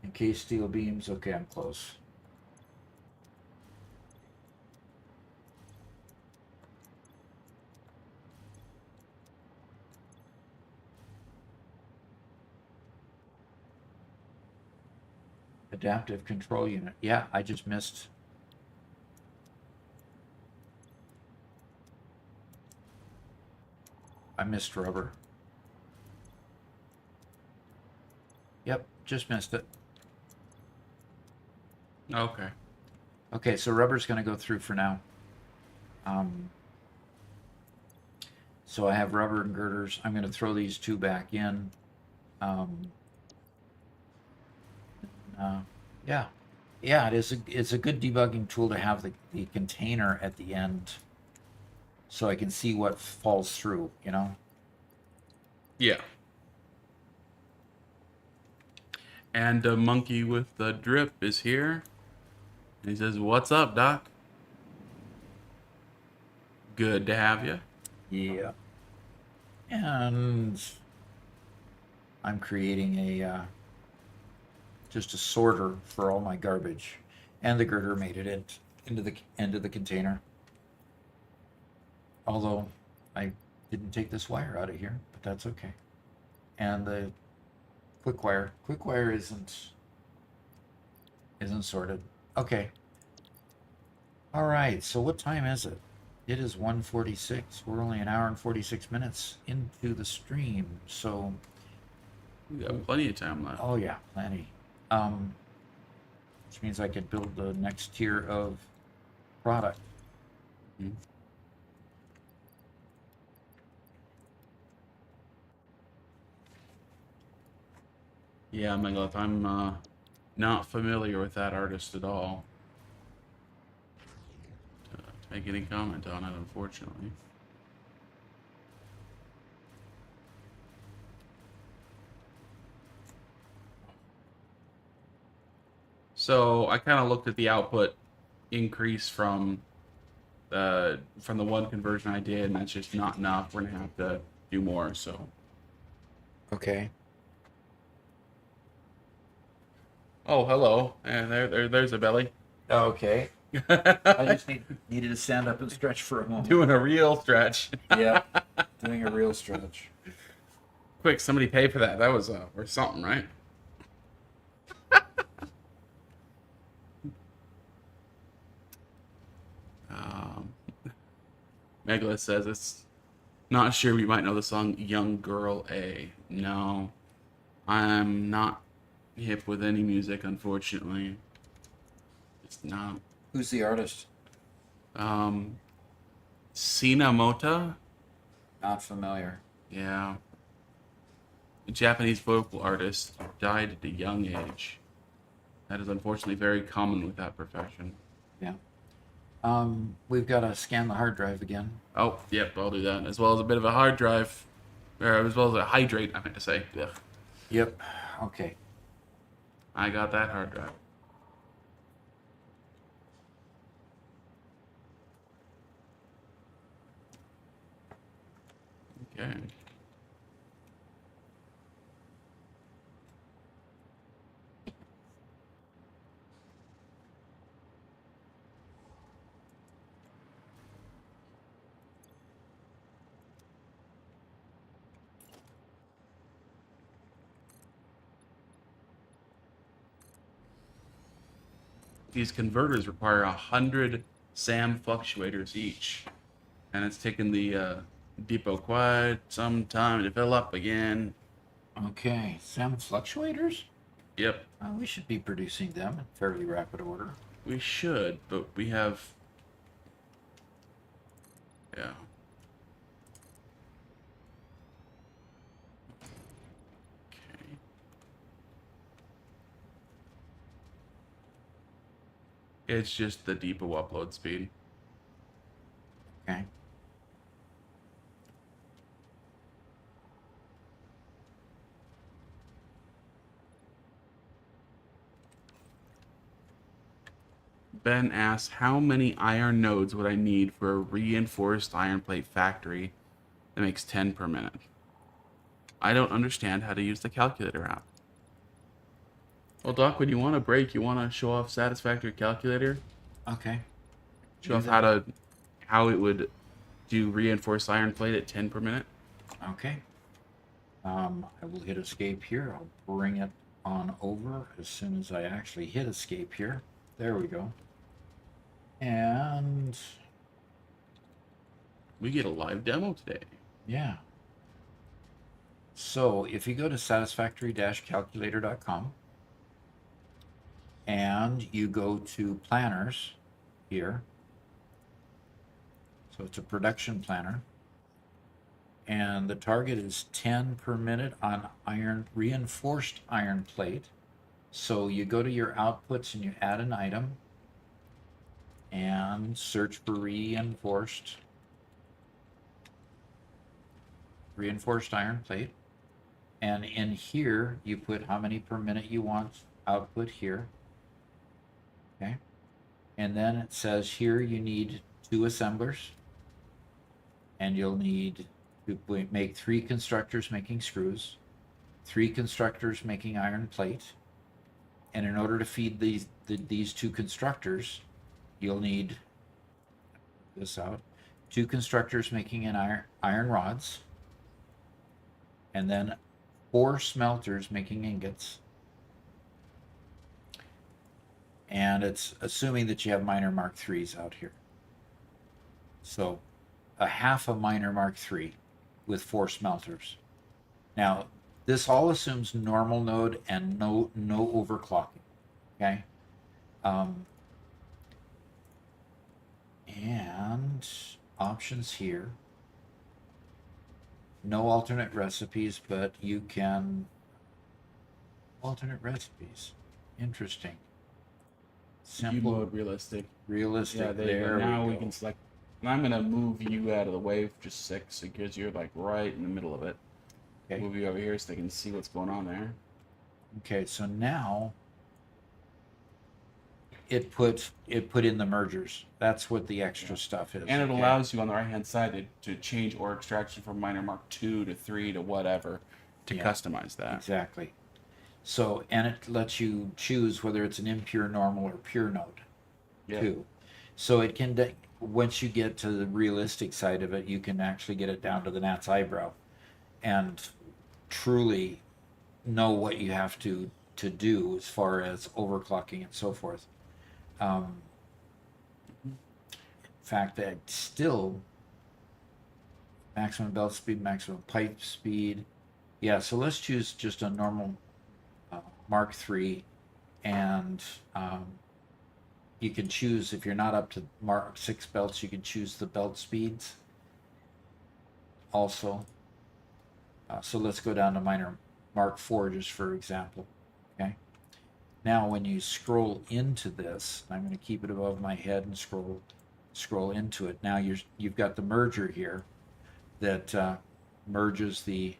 Encased steel beams. Okay, I'm close. Adaptive control unit. Yeah, I just missed. I missed rubber. Yep, just missed it. Okay. Okay, so rubber's going to go through for now. So I have rubber and girders. I'm going to throw these two back in. Yeah, yeah. It's a good debugging tool to have the container at the end, so I can see what falls through. You know. Yeah. And a monkey with the drip is here. And he says, "What's up, Doc? Good to have you." Yeah. And I'm creating a just a sorter for all my garbage, and the girder made it into the end of the container. Although I didn't take this wire out of here, but that's okay. And the quick wire isn't sorted. Okay. All right. So what time is it? It is 1:46. We're only an hour and 46 minutes into the stream. So, We got plenty of time left. oh yeah, plenty. Which means I could build the next tier of product. Mhm. Yeah, Megalith, I'm not familiar with that artist at all. To make any comment on it, unfortunately. So I kind of looked at the output increase from the one conversion I did, and that's just not enough. We're gonna have to do more. So, Okay. oh, hello, and there's a belly. Okay. I just needed to stand up and stretch for a moment. Doing a real stretch. Yeah, doing a real stretch. Quick, somebody pay for that. That was worth something, right? um, Megala says it's not sure we might know the song Young Girl A. No, I'm not hip with any music, unfortunately. It's not. Who's the artist? Sina Mota? Not familiar. Yeah. A Japanese vocal artist died at a young age. That is unfortunately very common with that profession. Yeah. We've got to scan the hard drive again. Oh, yep, I'll do that. As well as a bit of a hard drive. Or as well as a hydrate, I meant to say. Ugh. Yep. Okay. I got that hard drive. Okay. These converters require 100 SAM fluctuators each. And it's taken the depot quite some time to fill up again. Okay. Sam fluctuators? Yep, We should be producing them in fairly rapid order. we should, but we have... Yeah. Okay. It's just the depot upload speed. Okay. Ben asks, how many iron nodes would I need for a reinforced iron plate factory that makes 10 per minute? I don't understand how to use the calculator app. Well, Doc, when you want a break, you want to show off Satisfactory calculator? Okay. Show off how it would do reinforced iron plate at 10 per minute? Okay. I will hit escape here. I'll bring it on over as soon as I actually hit escape here. There we go. And We get a live demo today. yeah. So if you go to satisfactory-calculator.com and you go to planners here, so it's a production planner, and the target is 10 per minute on reinforced iron plate. So you go to your outputs and you add an item and search for reinforced iron plate. And in here, you put how many per minute you want output here. Okay. And then it says here you need 2 assemblers. And you'll need to make 3 constructors making screws, 3 constructors making iron plate. And in order to feed these 2 constructors, you'll need this out. 2 constructors making an iron rods. And then 4 smelters making ingots. And it's assuming that you have minor Mark IIIs out here. So a half a minor Mark III with 4 smelters. Now, this all assumes normal node and no overclocking. Okay? And options here. No alternate recipes, but you can alternate recipes. Interesting. Simple, U-mode realistic. realistic. Yeah, there now we go. can select. And I'm gonna move you out of the way for just 6 because you're like right in the middle of it. Okay. Move you over here so they can see what's going on there. Okay, so now it put in the mergers. That's what the extra stuff is. And it okay? allows you on the right hand side to change ore extraction from minor Mark II to 3 to whatever to customize that. Exactly. So, and it lets you choose whether it's an impure, normal, or pure node, Yeah. too. So it can, once you get to the realistic side of it, you can actually get it down to the gnat's eyebrow and truly know what you have to do as far as overclocking and so forth. In fact, that still maximum belt speed, maximum pipe speed. Yeah, so let's choose just a normal Mark III, and you can choose, if you're not up to Mark 6 belts, you can choose the belt speeds also. So let's go down to minor Mark IV just for example. Okay. Now when you scroll into this, I'm going to keep it above my head and scroll into it. Now you've got the merger here that merges the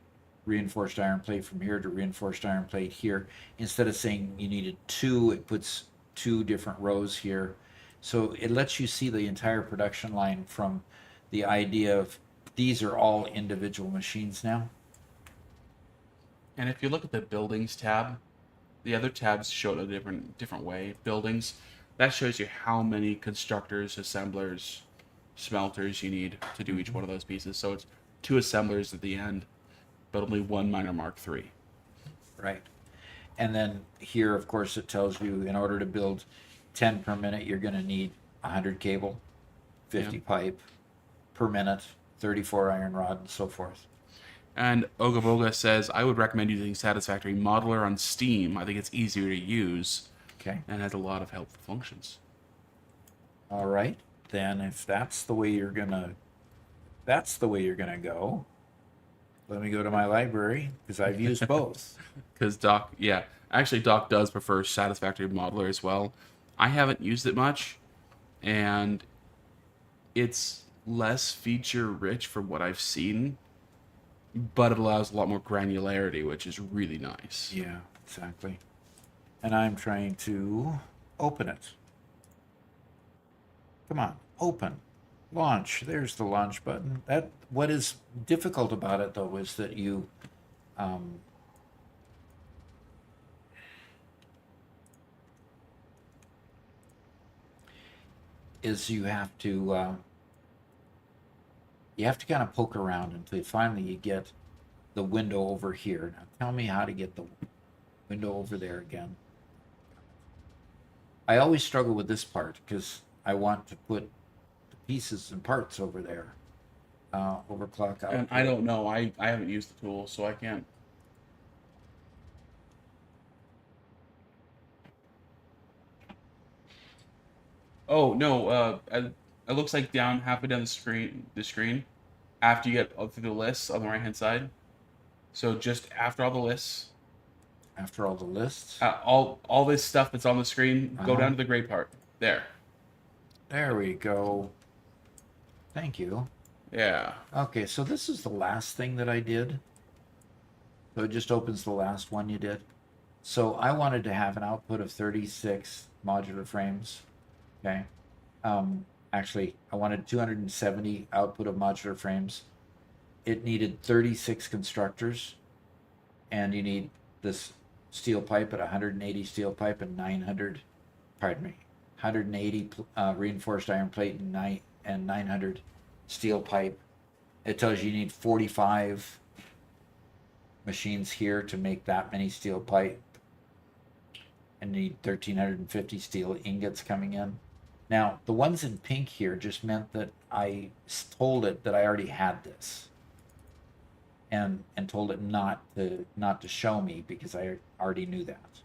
reinforced iron plate from here to reinforced iron plate here. Instead of saying you needed two, it puts two different rows here. So it lets you see the entire production line from the idea of these are all individual machines now. And if you look at the buildings tab, the other tabs show it a different way. Buildings, that shows you how many constructors, assemblers, smelters you need to do each one of those pieces. So it's 2 assemblers at the end, but only 1 minor Mark III. Right. And then here, of course, it tells you in order to build 10 per minute, you're going to need 100 cable, 50 pipe per minute, 34 iron rod, and so forth. And Ogaboga says, I would recommend using Satisfactory Modeler on Steam. I think it's easier to use. Okay. And has a lot of helpful functions. All right. Then if that's the way you're gonna go, let me go to my library because I've used both. Because Doc does prefer Satisfactory Modeler as well. I haven't used it much, and it's less feature rich for what I've seen, but it allows a lot more granularity, which is really nice. Yeah, exactly. And I'm trying to open it. Come on, open. Launch. There's the launch button. What is difficult about it though is that you you have to kind of poke around until finally you get the window over here. Now tell me how to get the window over there again. I always struggle with this part because I want to put the pieces and parts over there. Overclock out. And I don't know. I haven't used the tool, so I can't. Oh no! It looks like down halfway down the screen, after you get up through the lists on the right hand side. So just after all the lists. After all the lists. All this stuff that's on the screen, go down to the gray part. There. There we go. Thank you. Yeah. Okay, so this is the last thing that I did. So it just opens the last one you did. So I wanted to have an output of 36 modular frames. Okay. Actually, I wanted 270 output of modular frames. It needed 36 constructors. And you need this steel pipe at 180 steel pipe and 180 reinforced iron plate and 900 steel pipe. It tells you need 45 machines here to make that many steel pipe, and need 1,350 steel ingots coming in. Now, the ones in pink here just meant that I told it that I already had this, and told it not to show me because I already knew that.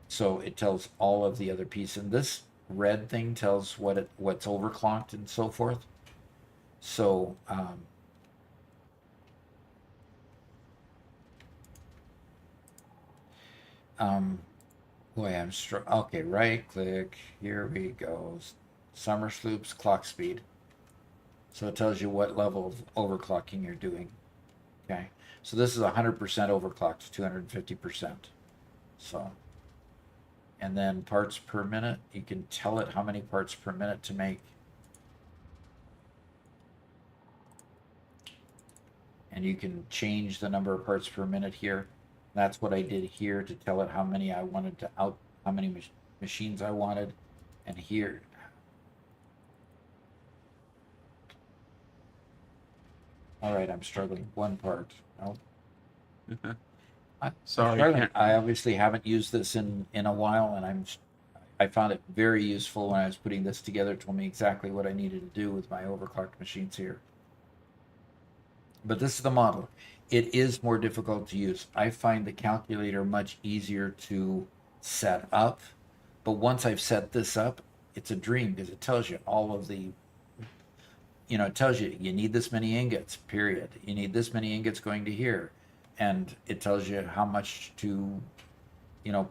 So it tells all of the other pieces, and this red thing tells what's overclocked and so forth. So boy, I'm okay, right click, here we go. Summer sloops clock speed. So it tells you what level of overclocking you're doing. Okay, so this is 100% overclocked to 250%. So, and then parts per minute, you can tell it how many parts per minute to make. And you can change the number of parts per minute here. That's what I did here to tell it how many I wanted how many machines I wanted. And here, All right, I'm struggling. One part. Oh, I'm Sorry, I struggling. can't. I obviously haven't used this in a while, and I found it very useful when I was putting this together. It told me exactly what I needed to do with my overclocked machines here. But this is the model. It is more difficult to use. I find the calculator much easier to set up, but once I've set this up, it's a dream because it tells you all of the, it tells you you need this many ingots, period. You need this many ingots going to here. And it tells you how much to,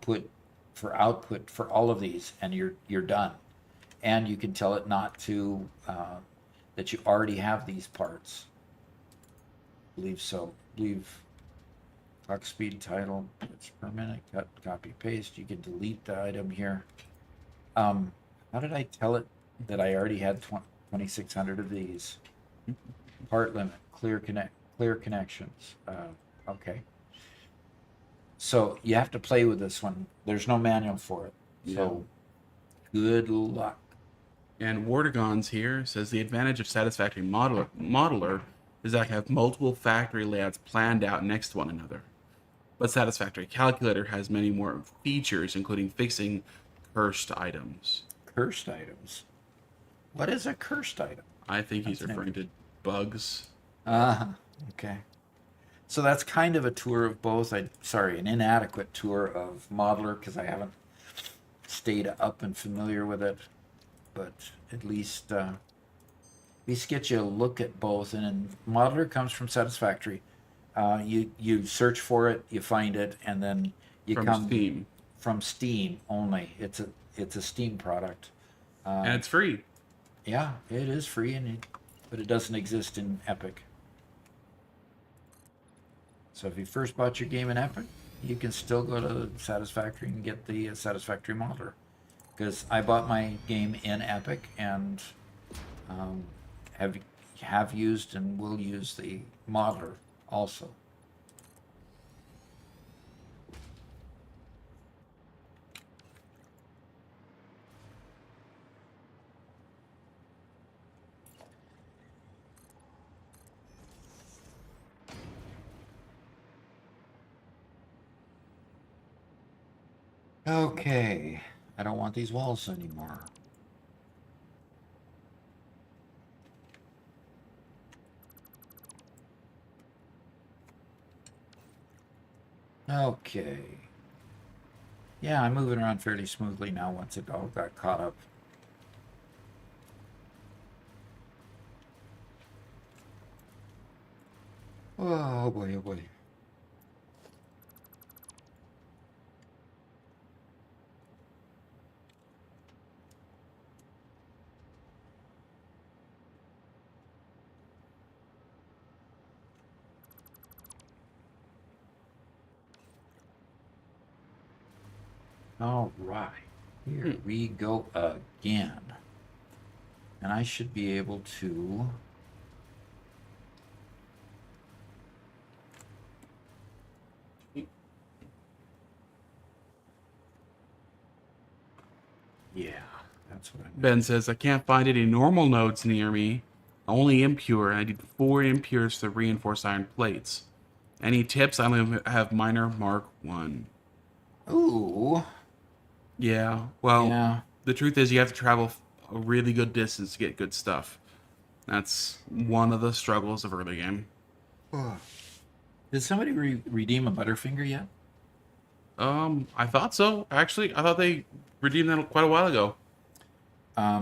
put for output for all of these, and you're done. And you can tell it not to, that you already have these parts. I believe so. Leave clock speed title, bits per minute, cut, copy, paste. You can delete the item here. How did I tell it that I already had 2,600 of these? Part limit, clear connections. Okay. So you have to play with this one. There's no manual for it. So good luck. And Wardigons here says the advantage of Satisfactory Modeler is that I have multiple factory layouts planned out next to one another. But Satisfactory Calculator has many more features, including fixing cursed items. Cursed items. What is a cursed item? I think he's That's referring to bugs. Okay. So that's kind of a tour of both. An inadequate tour of Modeler because I haven't stayed up and familiar with it. But at least get you a look at both. And Modeler comes from Satisfactory. You search for it, you find it, and then you From come Steam. from Steam only. It's a Steam product. And it's free. Yeah, it is free, but it doesn't exist in Epic. So if you first bought your game in Epic, you can still go to Satisfactory and get the Satisfactory Modeler. Because I bought my game in Epic and have used and will use the Modeler also. Okay, I don't want these walls anymore. Okay. Yeah, I'm moving around fairly smoothly now once it all got caught up. Oh boy, oh boy. All right, here we go again. And I should be able to... Yeah, that's what I Ben says, I can't find any normal nodes near me. Only impure, and I need 4 impures to reinforce iron plates. Any tips? I only have minor Mark 1. Ooh. Yeah, well, Yeah. the truth is you have to travel a really good distance to get good stuff. That's one of the struggles of early game. Did somebody redeem a Butterfinger yet? I thought so. Actually, I thought they redeemed that quite a while ago. I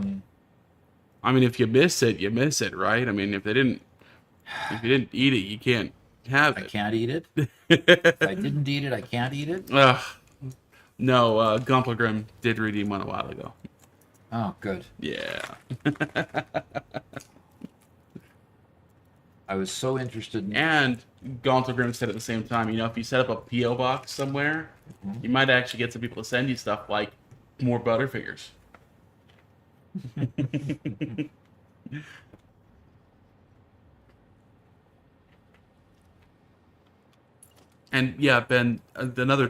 mean, if you miss it, you miss it, right? I mean, if you didn't eat it, you can't have it. I can't eat it. If I didn't eat it, I can't eat it. No, Gumplegrim did redeem one a while ago. Oh, good. Yeah. I was so interested in... And Gumplegrim said at the same time, if you set up a P.O. box somewhere, you might actually get some people to send you stuff like more Butterfingers. And yeah, Ben, another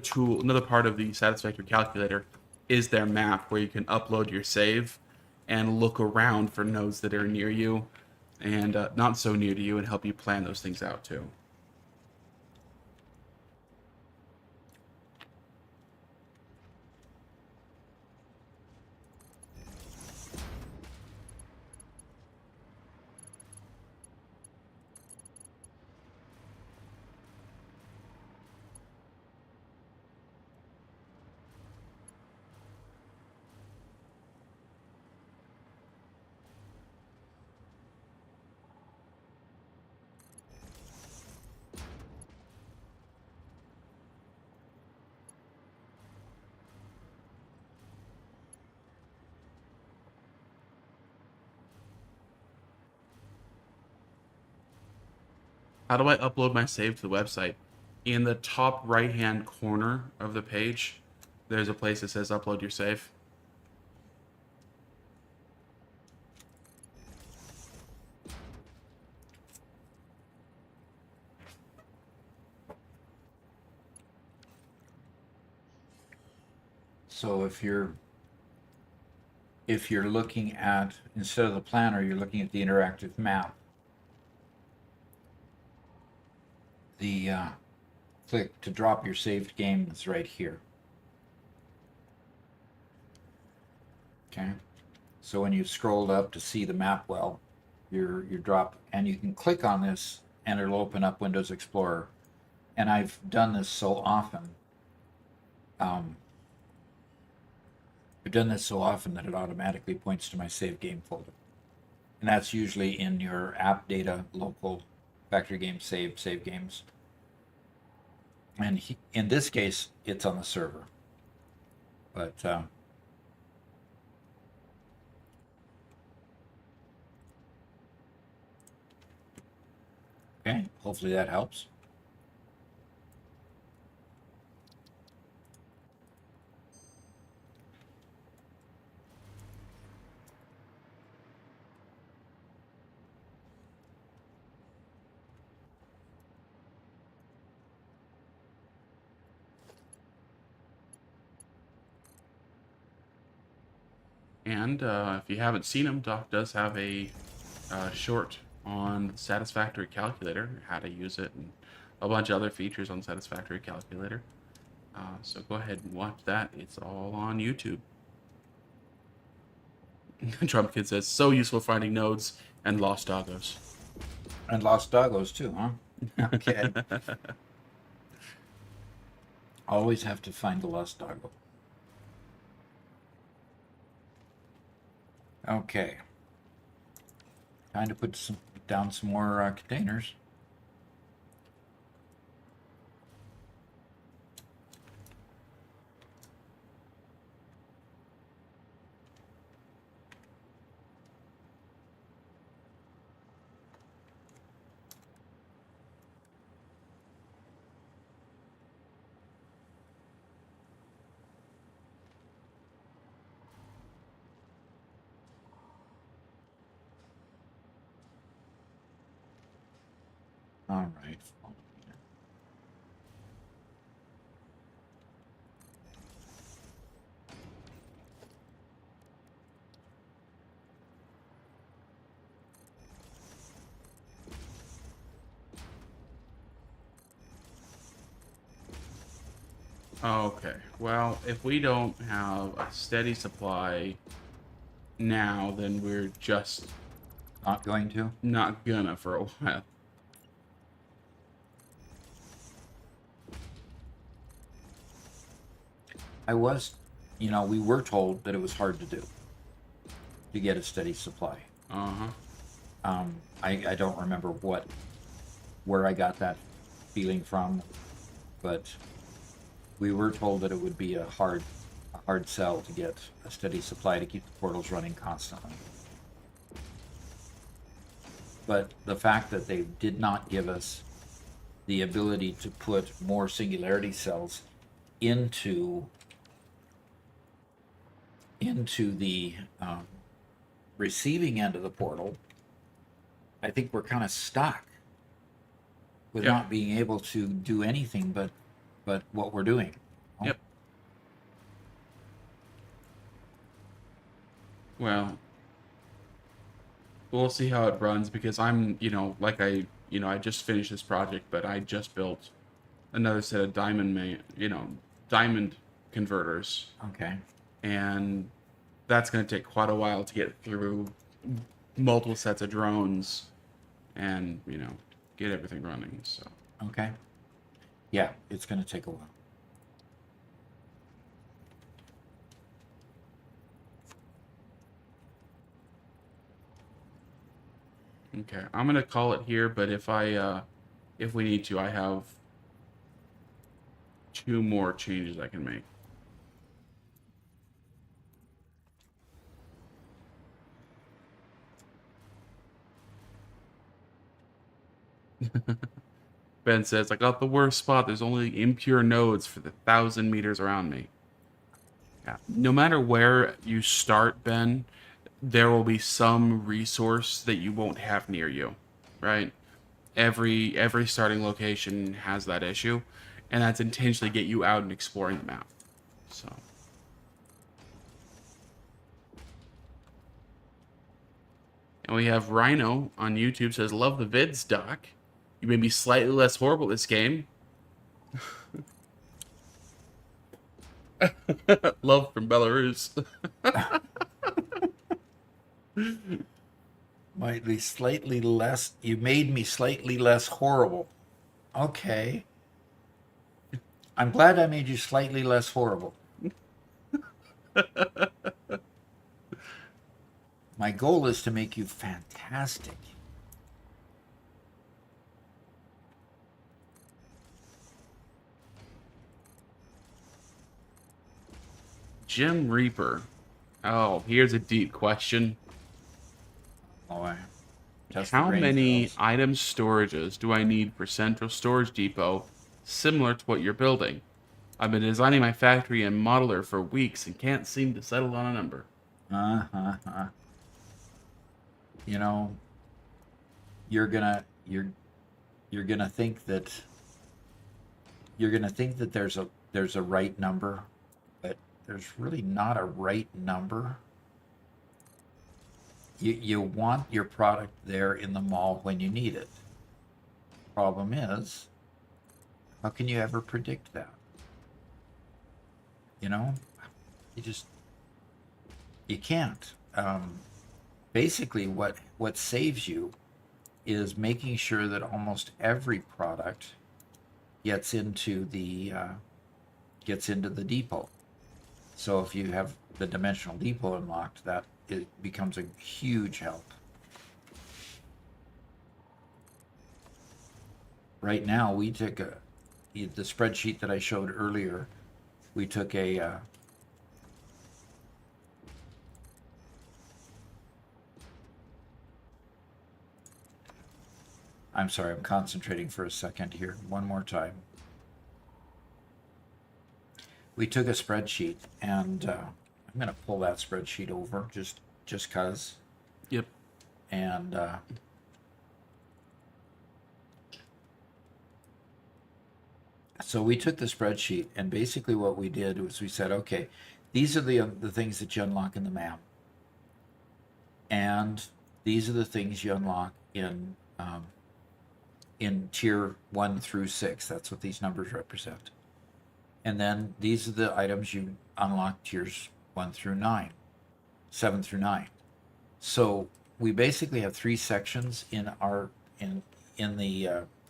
part of the Satisfactory calculator is their map where you can upload your save and look around for nodes that are near you and not so near to you and help you plan those things out too. How do I upload my save to the website? In the top right-hand corner of the page, there's a place that says upload your save. So if you're looking at, instead of the planner, you're looking at the interactive map, the click to drop your saved game is right here. Okay, so when you scrolled up to see the map, well, you're drop, and you can click on this and it'll open up Windows Explorer. And I've done this so often. I've done this so often that it automatically points to my save game folder. And that's usually in your app data, local, factory game, save games. And in this case, it's on the server. But okay, hopefully that helps. And if you haven't seen him, Doc does have a short on Satisfactory Calculator, how to use it, and a bunch of other features on Satisfactory Calculator. So go ahead and watch that. It's all on YouTube. Trump Kid says, so useful finding nodes and lost doggos. And lost doggos too, huh? Okay. Always have to find the lost doggo. Okay. Time to put down some more containers. All right. Okay, well, if we don't have a steady supply now, then we're just Not going to? not gonna for a while. We were told that it was hard to do, to get a steady supply. Uh-huh. I don't remember where I got that feeling from, but we were told that it would be a hard sell to get a steady supply to keep the portals running constantly. But the fact that they did not give us the ability to put more singularity cells into the receiving end of the portal, I think we're kind of stuck with not being able to do anything but what we're doing. Yep. We'll see how it runs because I'm, I just finished this project, but I just built another set of diamond converters, Okay. and that's going to take quite a while to get through multiple sets of drones and, get everything running. So, Okay. Yeah, it's going to take a while. okay, I'm going to call it here, but if we need to, I have 2 more changes I can make. Ben says, I got the worst spot. There's only impure nodes for the 1,000 meters around me. Yeah. No matter where you start, Ben, there will be some resource that you won't have near you, right? Every starting location has that issue, and that's intentionally get you out and exploring the map. So. And we have Rhino on YouTube says, love the vids, Doc. You may be slightly less horrible this game. Love from Belarus. Might be slightly less. You made me slightly less horrible. Okay. I'm glad I made you slightly less horrible. My goal is to make you fantastic. Jim Reaper. Oh, here's a deep question. Oh, How many item storages do I need for Central Storage Depot similar to what you're building? I've been designing my factory and modeler for weeks and can't seem to settle on a number. You know, you're gonna think that there's a right number, but there's really not a right number. You want your product there in the mall when you need it. Problem is, how can you ever predict that? You know, you can't. Basically, what saves you is making sure that almost every product gets into the depot. So if you have the dimensional depot unlocked, that it becomes a huge help. Right now, we took the spreadsheet that I showed earlier. We took a I'm sorry, I'm concentrating for a second here. One more time. We took a spreadsheet, and I'm going to pull that spreadsheet over just cause. Yep. And so we took the spreadsheet, and basically what we did was we said, okay, these are the things that you unlock in the map, and these are the things you unlock in tier 1 through 6. That's what these numbers represent. And then these are the items you unlock tiers 1 through 9, 7 through 9. So we basically have 3 sections in our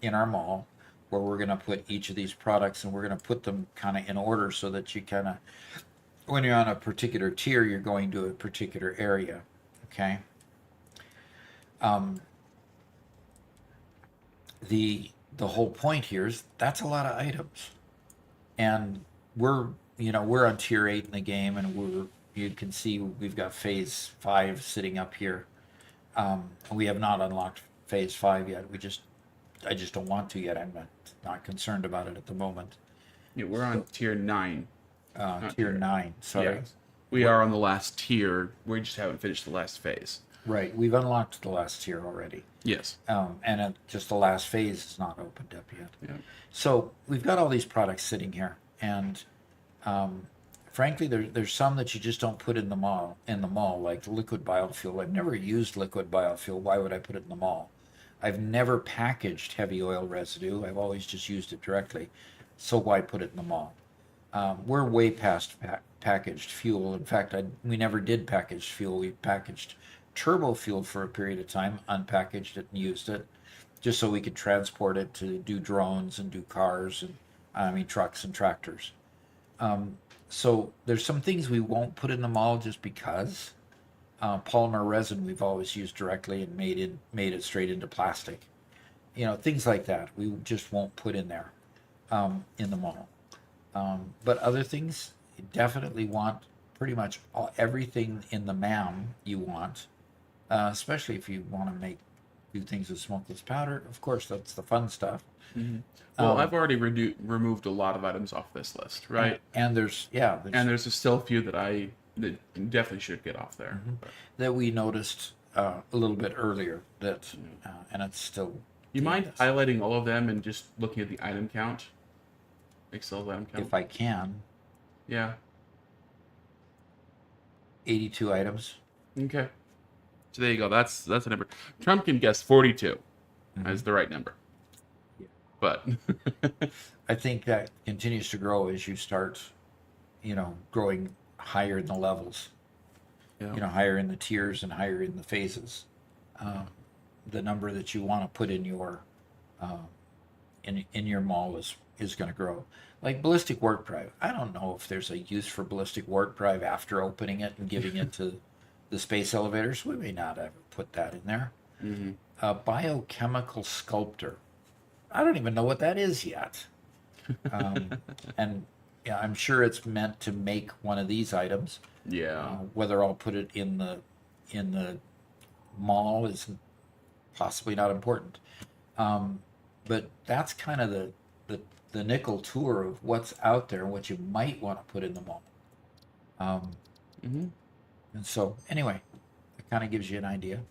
mall where we're going to put each of these products, and we're going to put them kind of in order so that you kind of, when you're on a particular tier, you're going to a particular area. Okay. The whole point here is that's a lot of items, and we're on tier 8 in the game, and you can see we've got phase 5 sitting up here. We have not unlocked phase 5 yet. I just don't want to yet. I'm not concerned about it at the moment. Yeah, we're on tier 9. Tier 9, sorry. Yes. We are on the last tier. We just haven't finished the last phase. Right, we've unlocked the last tier already. Yes. And just the last phase is not opened up yet. Yeah. So we've got all these products sitting here, and frankly, there's some that you just don't put in the mall, like liquid biofuel. I've never used liquid biofuel. Why would I put it in the mall? I've never packaged heavy oil residue. I've always just used it directly. So why put it in the mall? We're way past packaged fuel. In fact, we never did packaged fuel. We packaged turbo fuel for a period of time, unpackaged it and used it, just so we could transport it to do drones and do cars and trucks and tractors. So there's some things we won't put in the mall just because. Polymer resin we've always used directly and made it straight into plastic. Things like that we just won't put in there in the mall. But other things you definitely want pretty much everything in the MAM you want, especially if you want to do things with smokeless powder. Of course, that's the fun stuff. Mm-hmm. Well, I've already removed a lot of items off this list, right? And there's still a few that definitely should get off there. Mm-hmm. That we noticed a little bit earlier and it's still. You mind highlighting all of them and just looking at the item count? Excel item count? If I can. Yeah. 82 items. Okay. So there you go. That's a number. Trump can guess 42 as the right number. Yeah. But I think that continues to grow as you start, growing higher in the levels. Yeah. Higher in the tiers and higher in the phases. The number that you want to put in your in your mall is going to grow. Like ballistic warp drive. I don't know if there's a use for ballistic warp drive after opening it and giving it to the space elevators. We may not ever put that in there. Mm-hmm. A biochemical sculptor. I don't even know what that is yet. And yeah, I'm sure it's meant to make one of these items. Yeah. Whether I'll put it in the mall is possibly not important. But that's kind of the nickel tour of what's out there and what you might want to put in the mall. Mm-hmm. And so, anyway, it kind of gives you an idea.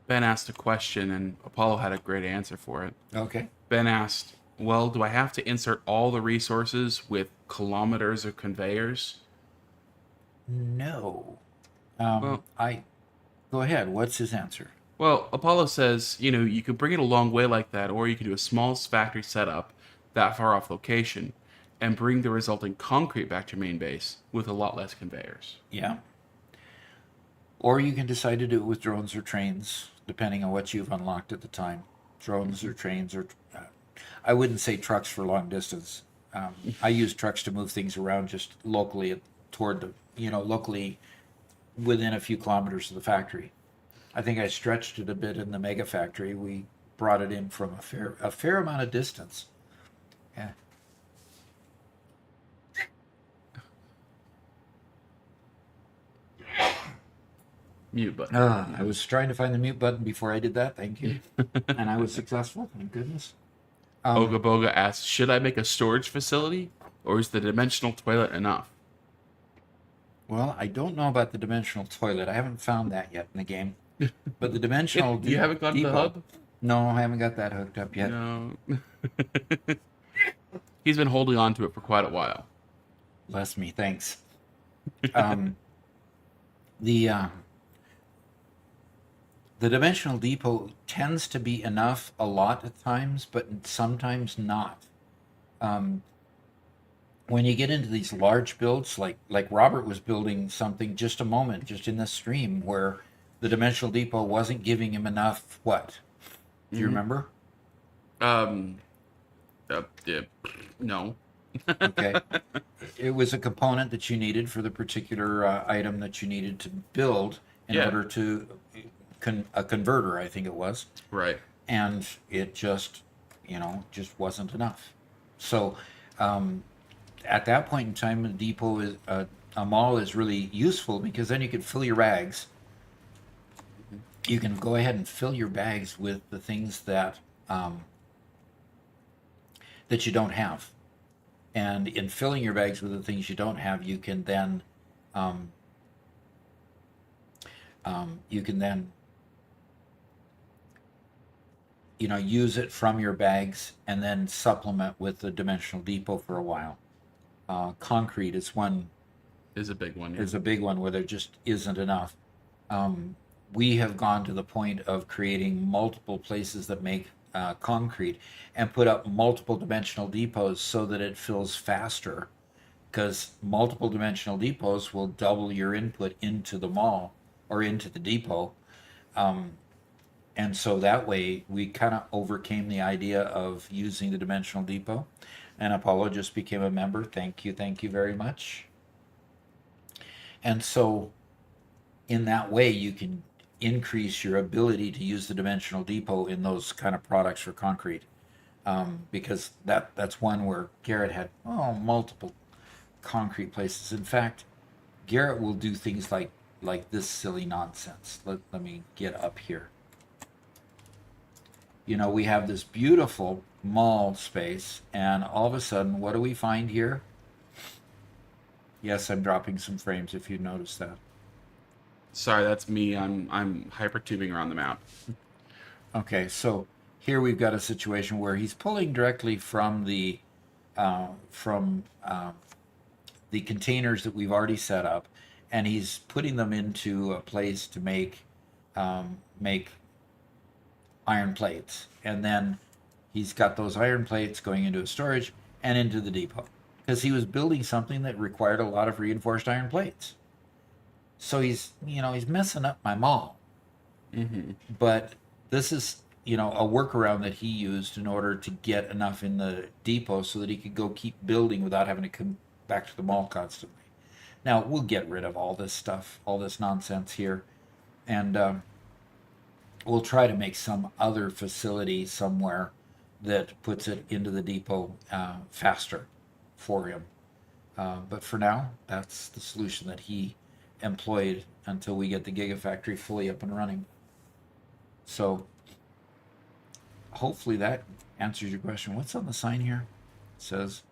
Ben asked a question, and Apollo had a great answer for it. Okay. Ben asked, well, do I have to insert all the resources with kilometers of conveyors? No. Well, Go ahead. What's his answer? Well, Apollo says, you could bring it a long way like that, or you could do a small factory setup that far off location and bring the resulting concrete back to your main base with a lot less conveyors. Yeah. Or you can decide to do it with drones or trains, depending on what you've unlocked at the time. Drones or trains, or I wouldn't say trucks for long distance. I use trucks to move things around just locally locally within a few kilometers of the factory. I think I stretched it a bit in the mega factory. We brought it in from a fair amount of distance. Yeah. Mute button. I was trying to find the mute button before I did that. Thank you. And I was successful. Thank goodness. Oga Boga asks, should I make a storage facility, or is the dimensional toilet enough? Well, I don't know about the dimensional toilet. I haven't found that yet in the game. But the dimensional You haven't got the hub? No, I haven't got that hooked up yet. No. He's been holding on to it for quite a while. Bless me, thanks. The dimensional depot tends to be enough a lot of times, but sometimes not. When you get into these large builds, like Robert was building something just in this stream where the dimensional depot wasn't giving him enough. What? Do you remember? Yeah, no. Okay. It was a component that you needed for the particular item that you needed to build in order to a converter, I think it was. Right. And it just wasn't enough. So at that point in time, a depot is a mall is really useful because then you can fill your bags. You can go ahead and fill your bags with the things that that you don't have. And in filling your bags with the things you don't have, you can then use it from your bags and then supplement with the dimensional depot for a while. concrete is one Is a big one. is a big one where there just isn't enough. We have gone to the point of creating multiple places that make concrete and put up multiple dimensional depots so that it fills faster, because multiple dimensional depots will double your input into the mall or into the depot. And so that way we kind of overcame the idea of using the dimensional depot. And Apollo just became a member. Thank you very much. And so in that way you can increase your ability to use the dimensional depot in those kind of products for concrete. Because that's one where Garrett had multiple concrete places. In fact, Garrett will do things like this silly nonsense. Let me get up here. You know, we have this beautiful mall space, and all of a sudden, what do we find here? Yes, I'm dropping some frames if you notice that. Sorry, that's me. I'm hypertubing around the map. Okay, so here we've got a situation where he's pulling directly from the containers that we've already set up, and he's putting them into a place to make iron plates, and then he's got those iron plates going into a storage and into the depot, because he was building something that required a lot of reinforced iron plates. So he's messing up my mall. Mm-hmm. But this is a workaround that he used in order to get enough in the depot so that he could go keep building without having to come back to the mall constantly. Now we'll get rid of all this stuff, all this nonsense here, and we'll try to make some other facility somewhere that puts it into the depot faster for him. But for now, that's the solution that he employed until we get the Gigafactory fully up and running. So hopefully that answers your question. What's on the sign here? It says,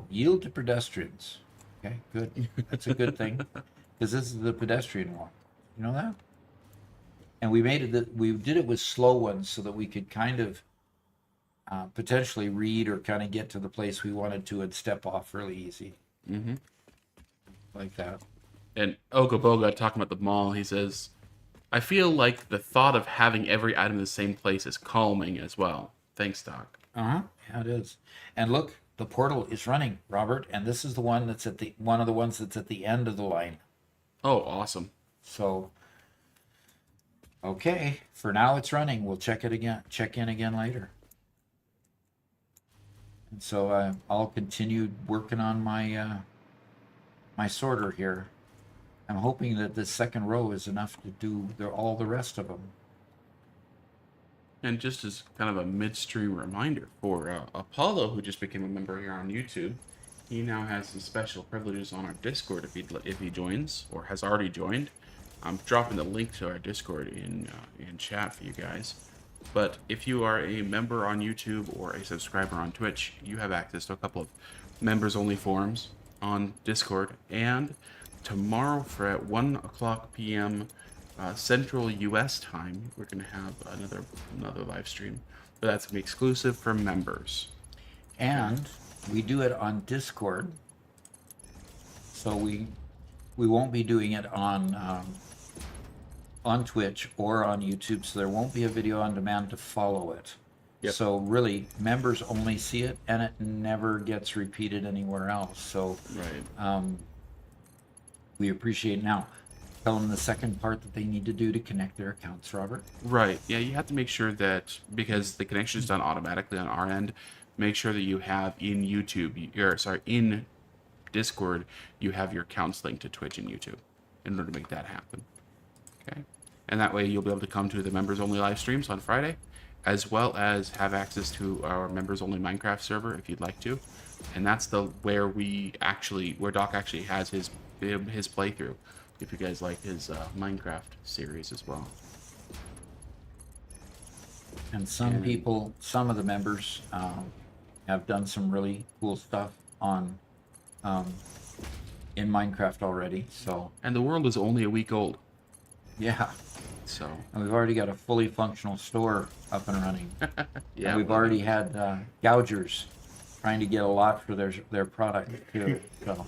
yield to pedestrians. Okay, good. That's a good thing, because this is the pedestrian walk. You know that? And we did it with slow ones so that we could kind of potentially read or kind of get to the place we wanted to and step off really easy. Mm-hmm. Like that. And Ogoboga, talking about the mall, he says, I feel like the thought of having every item in the same place is calming as well. Thanks, Doc. Yeah, it is. And look, the portal is running, Robert, and this is the one that's one of the ones that's at the end of the line. Oh, awesome. So, okay, for now it's running. We'll check in again later. And so I'll continue working on my my sorter here. I'm hoping that this second row is enough to do all the rest of them. And just as kind of a midstream reminder for Apollo, who just became a member here on YouTube, he now has some special privileges on our Discord if he joins or has already joined. I'm dropping the link to our Discord in chat for you guys. But if you are a member on YouTube or a subscriber on Twitch, you have access to a couple of members-only forums on Discord. And tomorrow at 1:00 p.m. Central U.S. time, we're going to have another live stream. But that's going to be exclusive for members. And we do it on Discord. So we won't be doing it on Twitch or on YouTube, so there won't be a video on demand to follow it. Yep. So really, members only see it, and it never gets repeated anywhere else. So Right. We appreciate now. Tell them the second part that they need to do to connect their accounts, Robert. Right. Yeah, you have to make sure that, because the connection is done automatically on our end, make sure that you have in in Discord, you have your accounts linked to Twitch and YouTube in order to make that happen. Okay. And that way you'll be able to come to the members only live streams on Friday, as well as have access to our members only Minecraft server if you'd like to. And that's where Doc actually has his playthrough, if you guys like his Minecraft series as well. And some of the members have done some really cool stuff in Minecraft already. So, and the world is only a week old. Yeah. So. And we've already got a fully functional store up and running. Yeah. And we've already had gougers trying to get a lot for their product too. So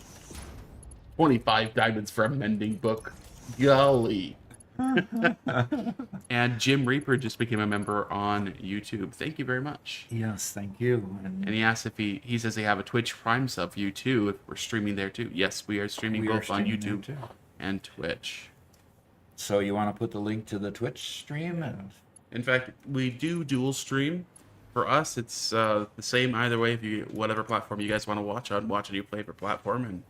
25 diamonds for a mending book. Golly. And Jim Reaper just became a member on YouTube. Thank you very much. yes, thank you. And he asked if he says they have a Twitch Prime sub view too, if we're streaming there too. Yes, we are streaming We are both on streaming there YouTube too. and Twitch. So you want to put the link to the Twitch stream? And In fact, we do dual stream. For us, it's the same either way. If you whatever platform you guys want to watch on, watch on your favorite platform. And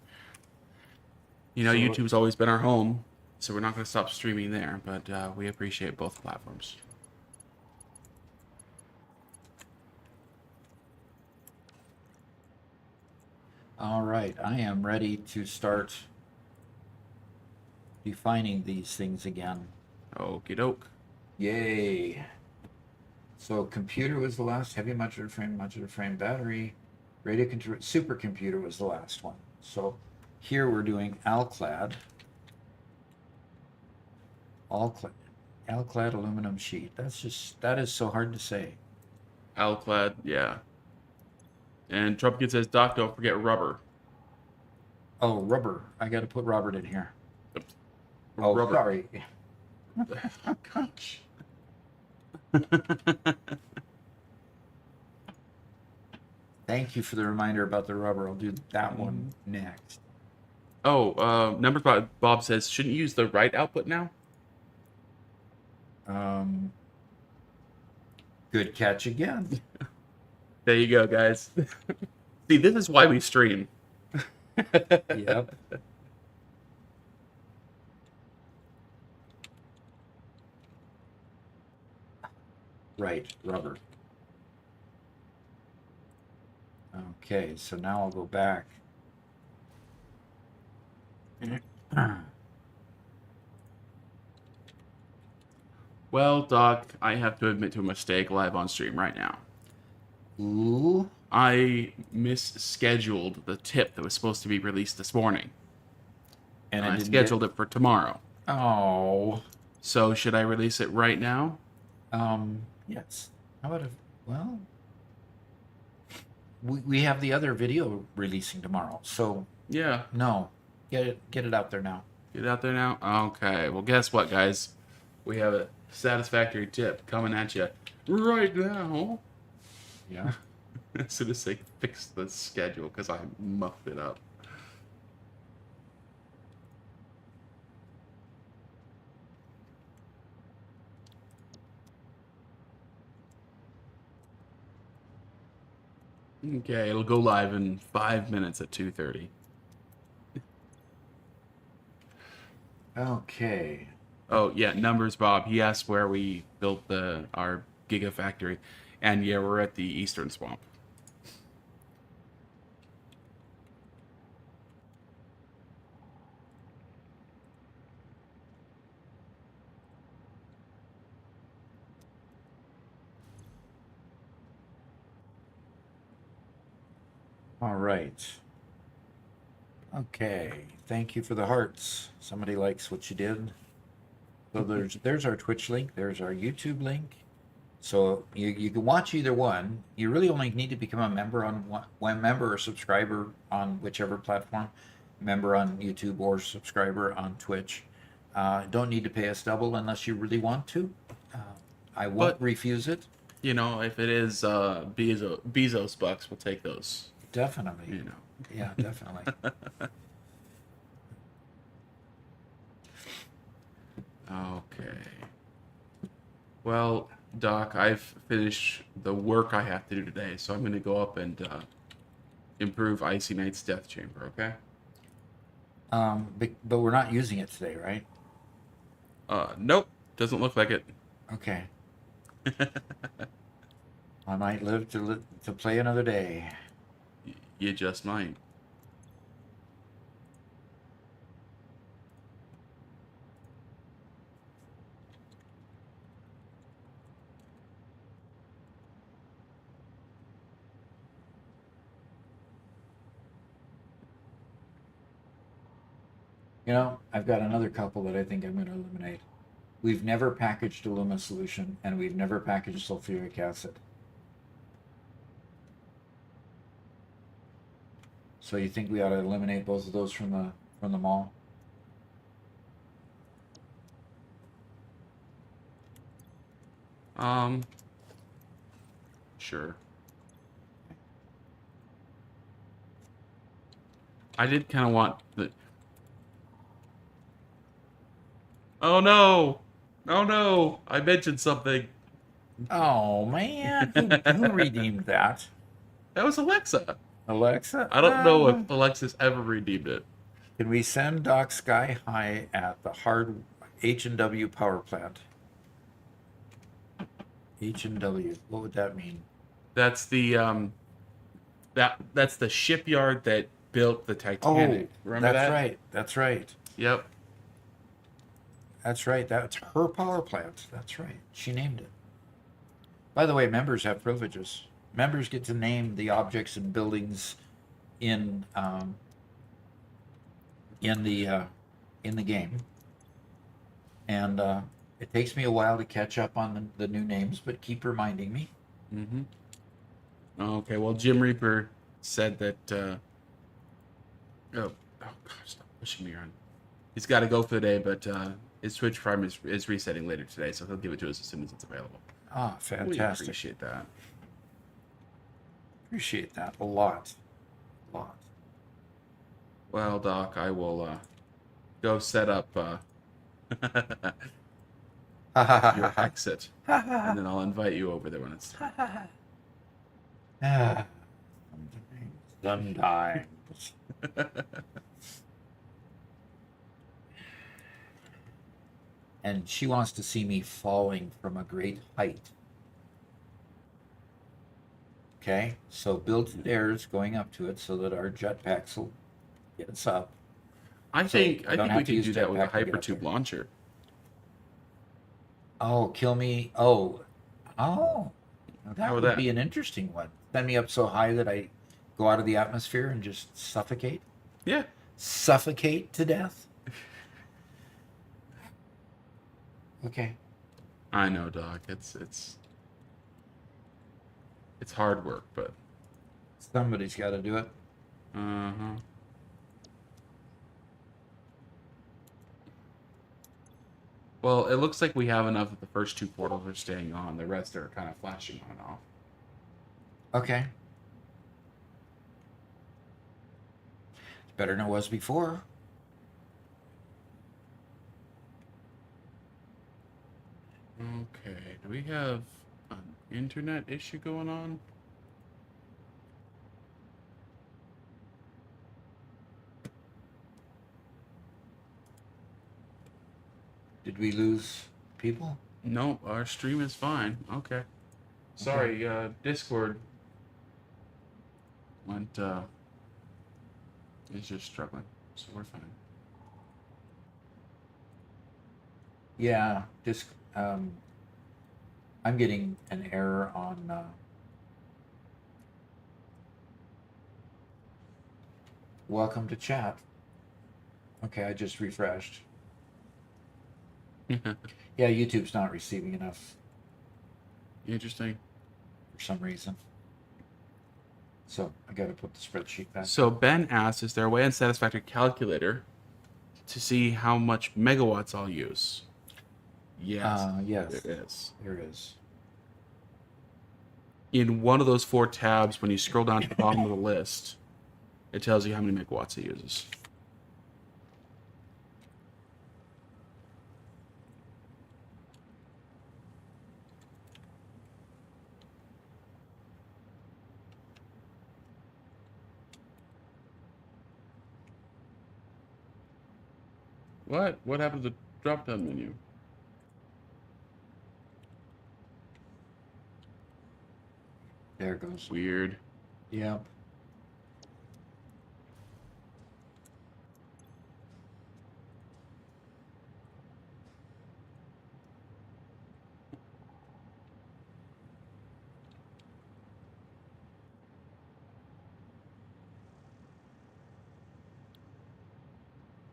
you know, So- YouTube's always been our home, so we're not going to stop streaming there. But we appreciate both platforms. all right, I am ready to start defining these things again. Okie doke. Yay! So computer was the last, heavy modular frame, battery, radio control, supercomputer was the last one. So here we're doing alclad, alclad aluminum sheet. That is so hard to say. Alclad, yeah. And Trumpkin says, Doc, don't forget rubber. Oh, rubber. I got to put Robert in here. Oops. Oh, Rubber. sorry. Gosh. Thank you for the reminder about the rubber. I'll do that one next. Oh, Numbers Bob says, shouldn't you use the right output now? Good catch again. There you go, guys. See, this is why we stream. Yep. Right, rubber. Okay, so now I'll go back. Well, Doc, I have to admit to a mistake live on stream right now. Ooh. I misscheduled the tip that was supposed to be released this morning. And I didn't scheduled it for tomorrow. Oh. So should I release it right now? Yes. How about well, we have the other video releasing tomorrow, so Yeah. no. Get it out there now. Get out there now? Okay. Well, guess what, guys? We have a satisfactory tip coming at you right now. Yeah. As soon as they fix the schedule, because I muffed it up. Okay, it'll go live in 5 minutes at 2:30. Okay. Oh yeah, Numbers Bob. He asked where we built our Gigafactory, and yeah, we're at the Eastern Swamp. All right. Okay. Thank you for the hearts. Somebody likes what you did. So there's our Twitch link. There's our YouTube link. So you can watch either one. You really only need to become a member on one member or subscriber on whichever platform. Member on YouTube or subscriber on Twitch. Don't need to pay us double unless you really want to. I won't refuse it. You know, if it is Bezos bucks, we'll take those. Definitely. You know. Yeah, definitely. Okay. Well, Doc, I've finished the work I have to do today, so I'm going to go up and improve Icy Knight's Death Chamber, okay? But we're not using it today, right? Nope. Doesn't look like it. Okay. I might live to play another day. You just might. You know, I've got another couple that I think I'm going to eliminate. We've never packaged a Luma solution, and we've never packaged sulfuric acid. So you think we ought to eliminate both of those from the mall? Sure. I did kind of want the. Oh no! Oh no! I mentioned something. Oh man, who redeemed that? That was Alexa. Alexa? I don't know if Alexa's ever redeemed it. Can we send Doc Sky High at the hard H&W power plant? H&W, what would that mean? That's the that's the shipyard that built the Oh, Titanic. Remember that's that? right. That's right. Yep. That's right. That's her power plant. That's right. She named it. By the way, members have privileges. Members get to name the objects and buildings in in the uh, in the game, and it takes me a while to catch up on the new names, but keep reminding me. Mm-hmm. Okay. Well, Jim Reaper said that. Oh gosh! Stop pushing me around. He's got to go for the day, but his Twitch Prime is resetting later today, so he'll give it to us as soon as it's available. Ah, We fantastic. appreciate that. Appreciate that a lot. A lot. Well, Doc, I will go set up your exit, and then I'll invite you over there when it's time. Ah, sometimes. And she wants to see me falling from a great height. Okay, so build stairs going up to it so that our jetpacks will get us up. I think I don't we have to can use do that with a jetpack to get up hypertube there. launcher. Oh, kill me. Oh, oh. Now that How would would that? be an interesting one. Send me up so high that I go out of the atmosphere and just suffocate. Yeah. Suffocate to death. Okay. I know, Doc. It's hard work, but Somebody's got to do it. uh-huh. Well, it looks like we have enough that the first two portals are staying on. The rest are kind of flashing on and off. Okay. It's better than it was before. Okay. Do we have an internet issue going on? Did we lose people? No, our stream is fine. Okay. Sorry, Discord went is just struggling, so we're fine. Yeah, just I'm getting an error on welcome to chat. Okay, I just refreshed. Yeah, YouTube's not receiving enough Interesting. for some reason. So I got to put the spreadsheet back. So Ben asks, is there a way on Satisfactory calculator to see how much megawatts I'll use? Yes. Yes, There is. there is. In one of those four tabs, when you scroll down to the bottom of the list, it tells you how many megawatts it uses. What? What happened to the drop-down menu? There it goes. Weird. Yep.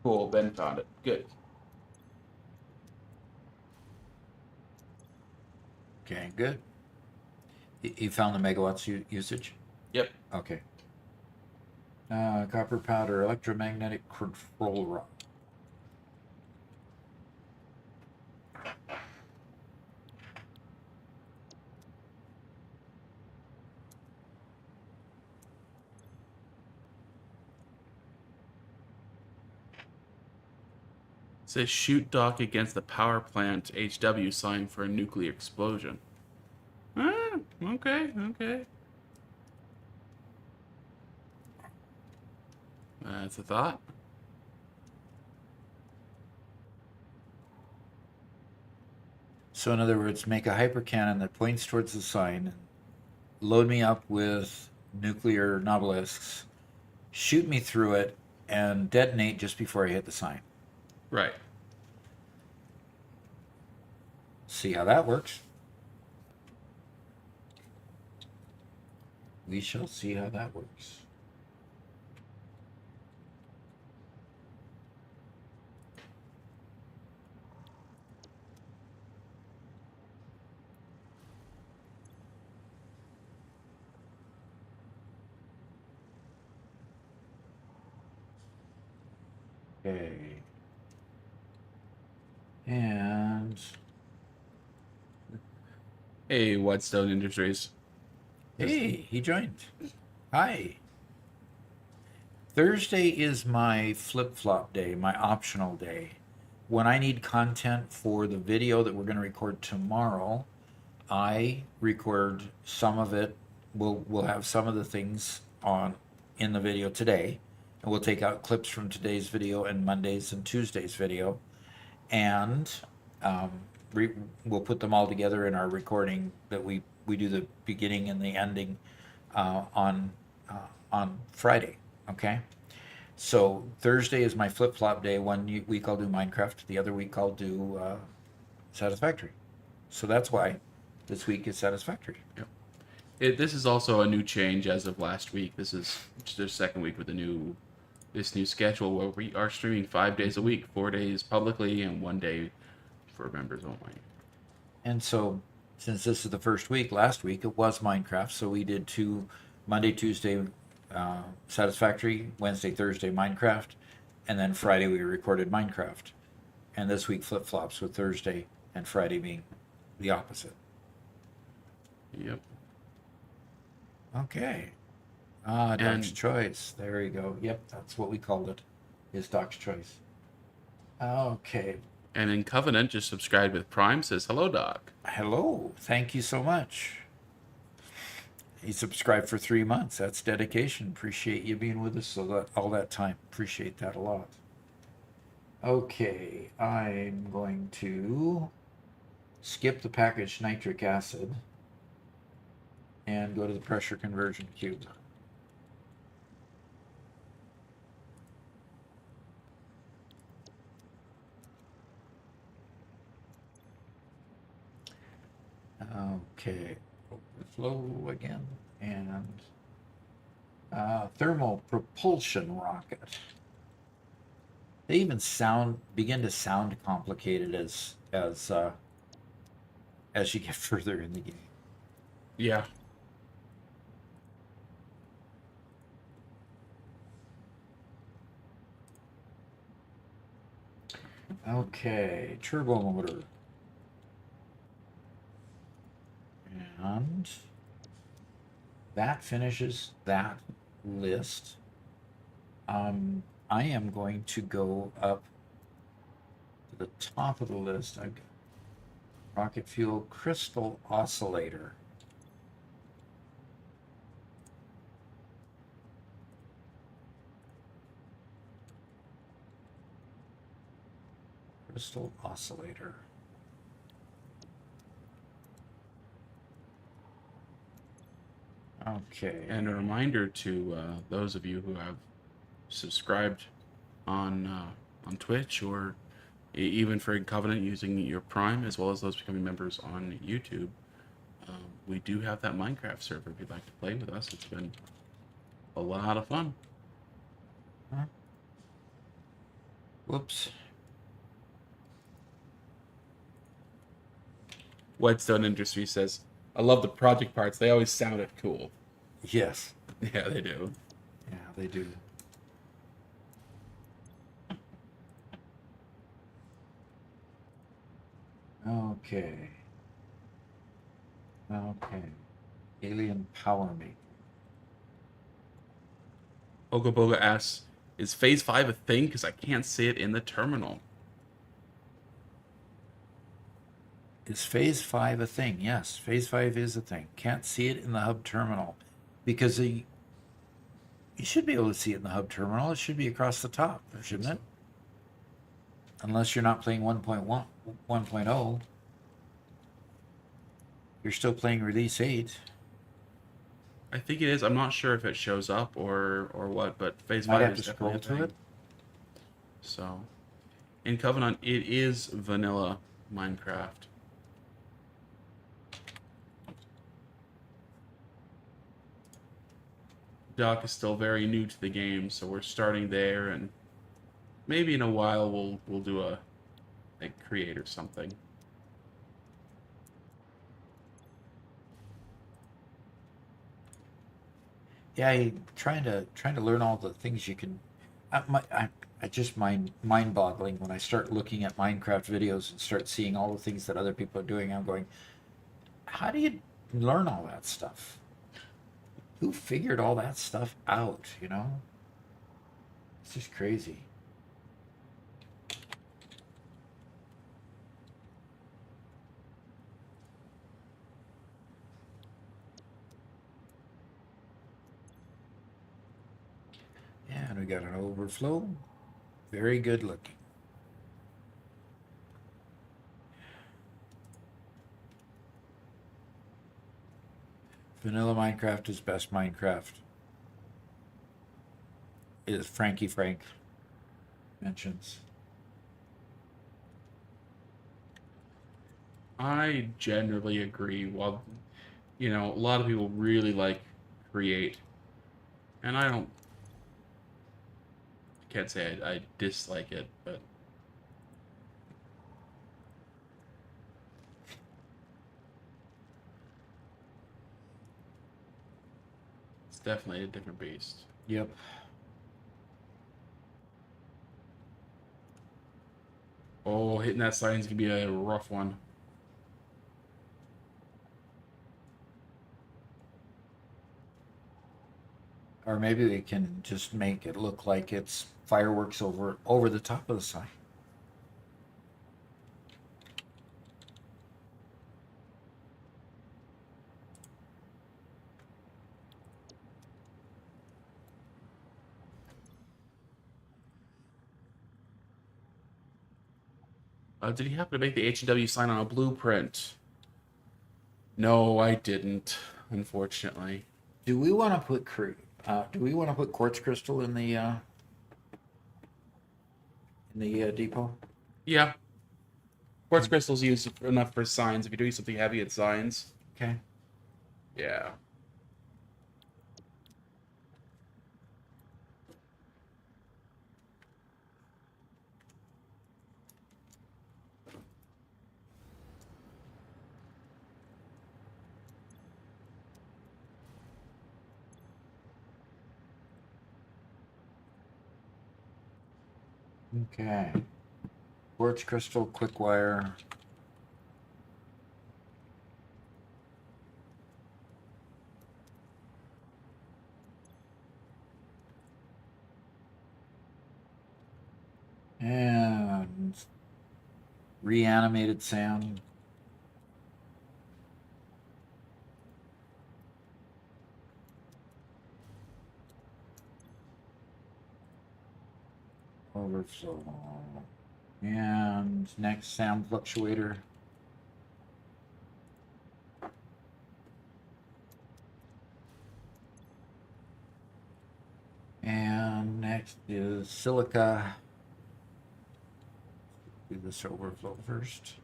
Cool, Ben found it. Good. Okay, good. You found the megawatts usage? Yep. Okay. Copper powder, electromagnetic control rod. It says shoot dock against the power plant HW sign for a nuclear explosion. Ah, okay, okay. That's a thought. So in other words, make a hypercannon that points towards the sign, load me up with nuclear nobelisks, shoot me through it, and detonate just before I hit the sign. Right. See how that works. We shall see how that works. Okay. And Hey, Whitestone Industries. hey, he joined. Hi. Thursday is my flip-flop day, my optional day. When I need content for the video that we're going to record tomorrow, I record some of it. We'll have some of the things on in the video today, and we'll take out clips from today's video and Monday's and Tuesday's video, and um, re- we'll put them all together in our recording that we do the beginning and the ending uh, on on Friday. Okay. So Thursday is my flip flop day. One week I'll do Minecraft. The other week I'll do Satisfactory. So that's why this week is Satisfactory. Yep. This is also a new change as of last week. This is just the second week with this new schedule where we are streaming 5 days a week, 4 days publicly and 1 day for members only. And so since this is the first week, last week it was Minecraft. So we did two Monday, Tuesday Satisfactory, Wednesday, Thursday Minecraft, and then Friday we recorded Minecraft. And this week flip flops with Thursday and Friday being the opposite. Yep. Okay. Doc's And- Choice. There you go. Yep, that's what we called it. Is Doc's Choice. Okay. And in Covenant, just subscribed with Prime, says, hello, Doc. Hello. Thank you so much. He subscribed for 3 months. That's dedication. Appreciate you being with us all that time. Appreciate that a lot. Okay, I'm going to skip the packaged nitric acid and go to the pressure conversion cube. Okay, overflow again, and thermal propulsion rocket. They even begin to sound complicated as you get further in the game. Yeah. Okay, turbo motor. And that finishes that list. I am going to go up to the top of the list. I've got rocket fuel crystal oscillator. Crystal oscillator. Okay. And a reminder to those of you who have subscribed on Twitch or even for Covenant using your Prime, as well as those becoming members on YouTube, we do have that Minecraft server if you'd like to play with us. It's been a lot of fun. Huh? Whoops. Whitestone Industry says, I love the project parts. They always sounded cool. Yes. Yeah, they do. Yeah, they do. Okay. Okay. Alien Power Maker. Ogoboga asks, is Phase 5 a thing? Because I can't see it in the terminal. Is Phase 5 a thing? Yes, Phase 5 is a thing. Can't see it in the hub terminal because you should be able to see it in the hub terminal. It should be across the top, shouldn't it? Unless you're not playing 1.1, 1.0. You're still playing Release 8. I think it is. I'm not sure if it shows up or what, but Phase Might 5 have is to definitely a scroll to thing. it. So, in Covenant, it is vanilla Minecraft. Doc is still very new to the game, so we're starting there, and maybe in a while we'll do a create or something. Yeah, trying to learn all the things you can. I just mind-boggling when I start looking at Minecraft videos and start seeing all the things that other people are doing. I'm going, how do you learn all that stuff? Who figured all that stuff out? You know, it's just crazy. Yeah, and we got an overflow. Very good looking. Vanilla Minecraft is best Minecraft. Is Frankie Frank mentions. I generally agree. While a lot of people really like create, and I can't say I dislike it, but it's definitely a different beast. Yep. Oh, hitting that sign's gonna be a rough one. Or maybe we can just make it look like it's fireworks over the top of the sign. Did he happen to make the H&W sign on a blueprint? No, I didn't, unfortunately. Do we want to put do we want to put quartz crystal in the depot? Yeah, quartz crystals used enough for signs. If you're doing something heavy at signs, Okay. yeah. Okay. Quartz crystal, quick wire. And reanimated sand. Overflow. And next sound fluctuator. And next is silica. Do this overflow first.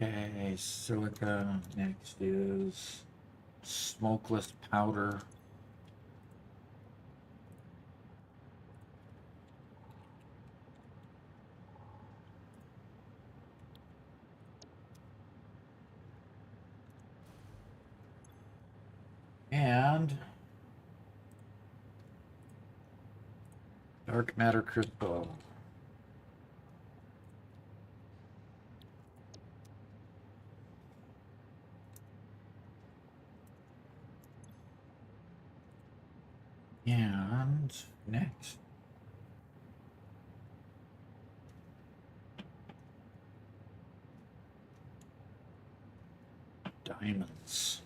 Okay, silica. Next is smokeless powder. And dark matter crystal. And next. Diamonds.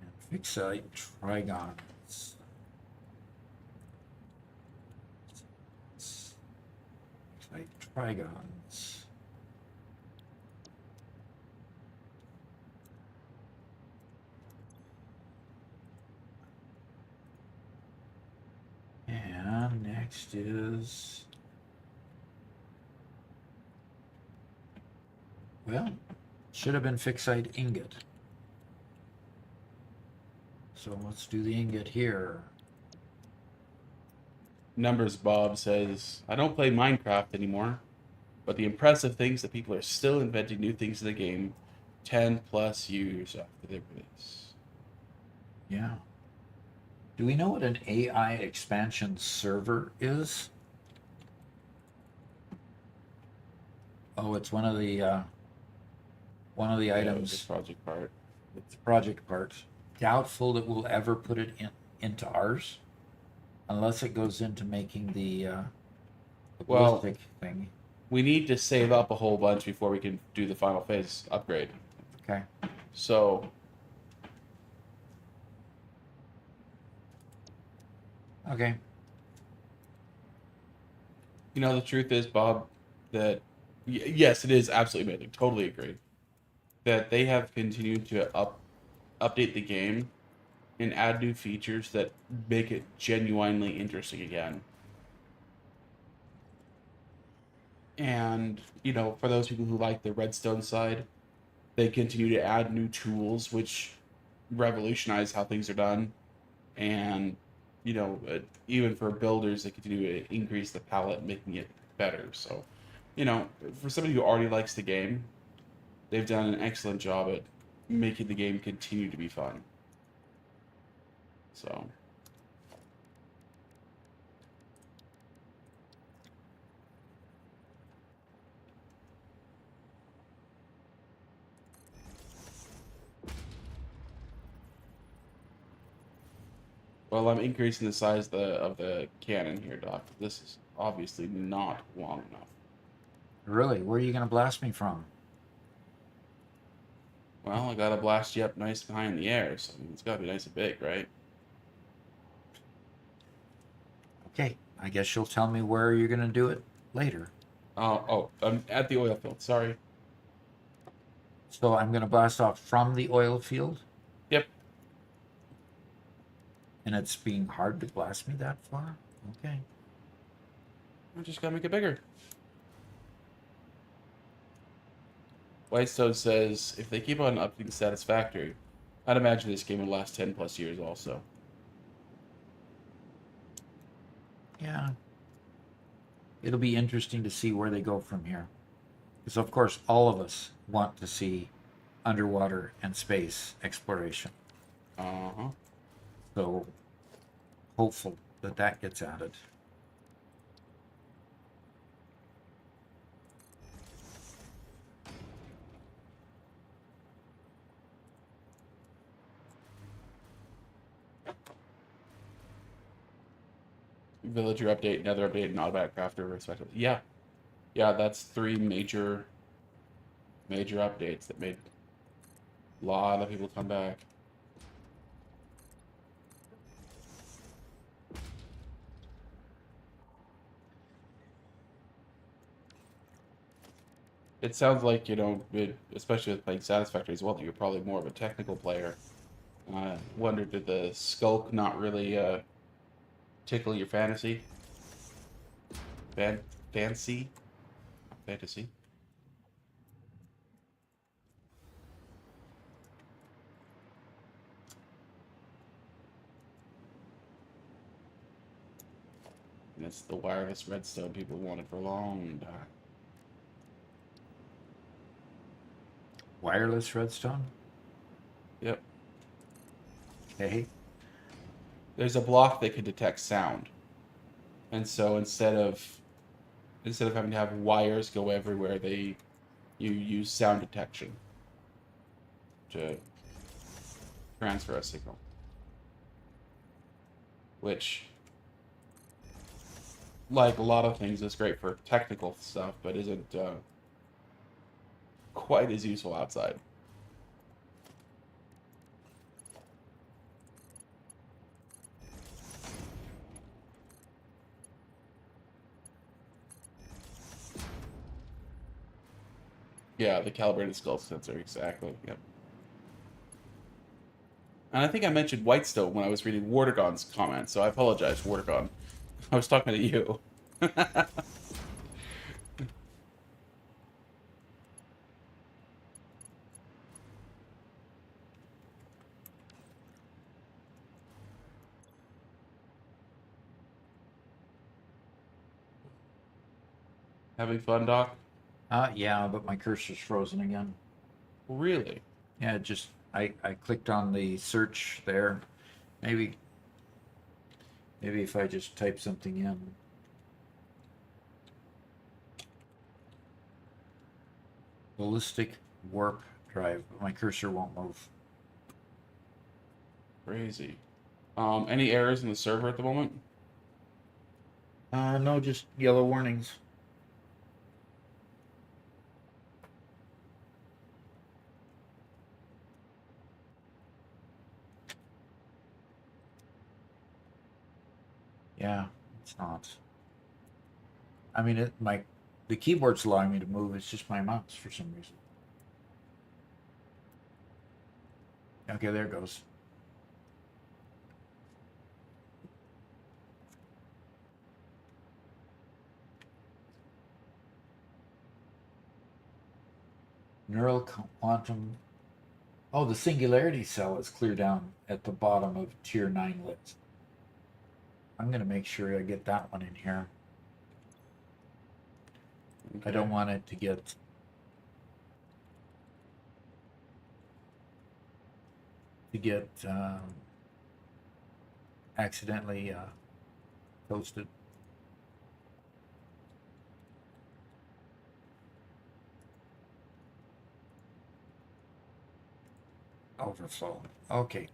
And fixite trigons. Fixite trigons. And next is, well, should have been fixite ingot. So let's do the ingot here. Numbers Bob says, I don't play Minecraft anymore, but the impressive things that people are still inventing new things in the game 10 plus years after their release. Yeah. Do we know what an AI expansion server is? Oh, it's one of the items. The project part. It's project part. Doubtful that we'll ever put it into ours, unless it goes into making the Well, ballistic thing. we need to save up a whole bunch before we can do the final phase upgrade. Okay. So, Okay. you know, the truth is, Bob, that yes, it is absolutely amazing. Totally agree. That they have continued to update the game and add new features that make it genuinely interesting again. And, you know, for those people who like the Redstone side, they continue to add new tools which revolutionize how things are done. And, you know, even for builders, they continue to increase the palette, making it better. So, you know, for somebody who already likes the game, they've done an excellent job at making the game continue to be fun. So, well, I'm increasing the size of the cannon here, Doc. This is obviously not long enough. Really? Where are you going to blast me from? Well, I gotta blast you up nice behind the air, so it's gotta be nice and big, right? Okay. I guess you'll tell me where you're going to do it later. I'm at the oil field. Sorry. So I'm going to blast off from the oil field, Yep. and it's being hard to blast me that far? Okay. I just gotta make it bigger. Whitestone says, if they keep on upping Satisfactory, I'd imagine this game will last 10 plus years also. Yeah. It'll be interesting to see where they go from here. Because, of course, all of us want to see underwater and space exploration. Uh-huh. So, hopeful that that gets added. Villager update, Nether update, and automatic crafter, respectively. Yeah. Yeah, that's three major updates that made a lot of people come back. It sounds like, you know, especially with playing Satisfactory as well, that you're probably more of a technical player. I wonder, did the skulk not really tickle your fantasy? Fancy? Fantasy? And it's the wireless redstone people wanted for a long time. Wireless redstone? Yep. Okay. There's a block that can detect sound. And so instead of having to have wires go everywhere, you use sound detection to transfer a signal. Which, like a lot of things, is great for technical stuff, but isn't quite as useful outside. Yeah, the calibrated skull sensor, exactly. Yep. And I think I mentioned Whitestone when I was reading Wardagon's comment, so I apologize, Wardagon. I was talking to you. Having fun, Doc? Yeah, but my cursor's frozen again. Really? Yeah, I clicked on the search there. Maybe if I just type something in. Ballistic warp drive. My cursor won't move. Crazy. Any errors in the server at the moment? No, just yellow warnings. Yeah, it's not. I mean, the keyboard's allowing me to move. It's just my mouse for some reason. Okay, there it goes. Neural quantum. Oh, the singularity cell is clear down at the bottom of tier 9 list. I'm going to make sure I get that one in here. Okay. I don't want it to get accidentally toasted. Overflow. Okay.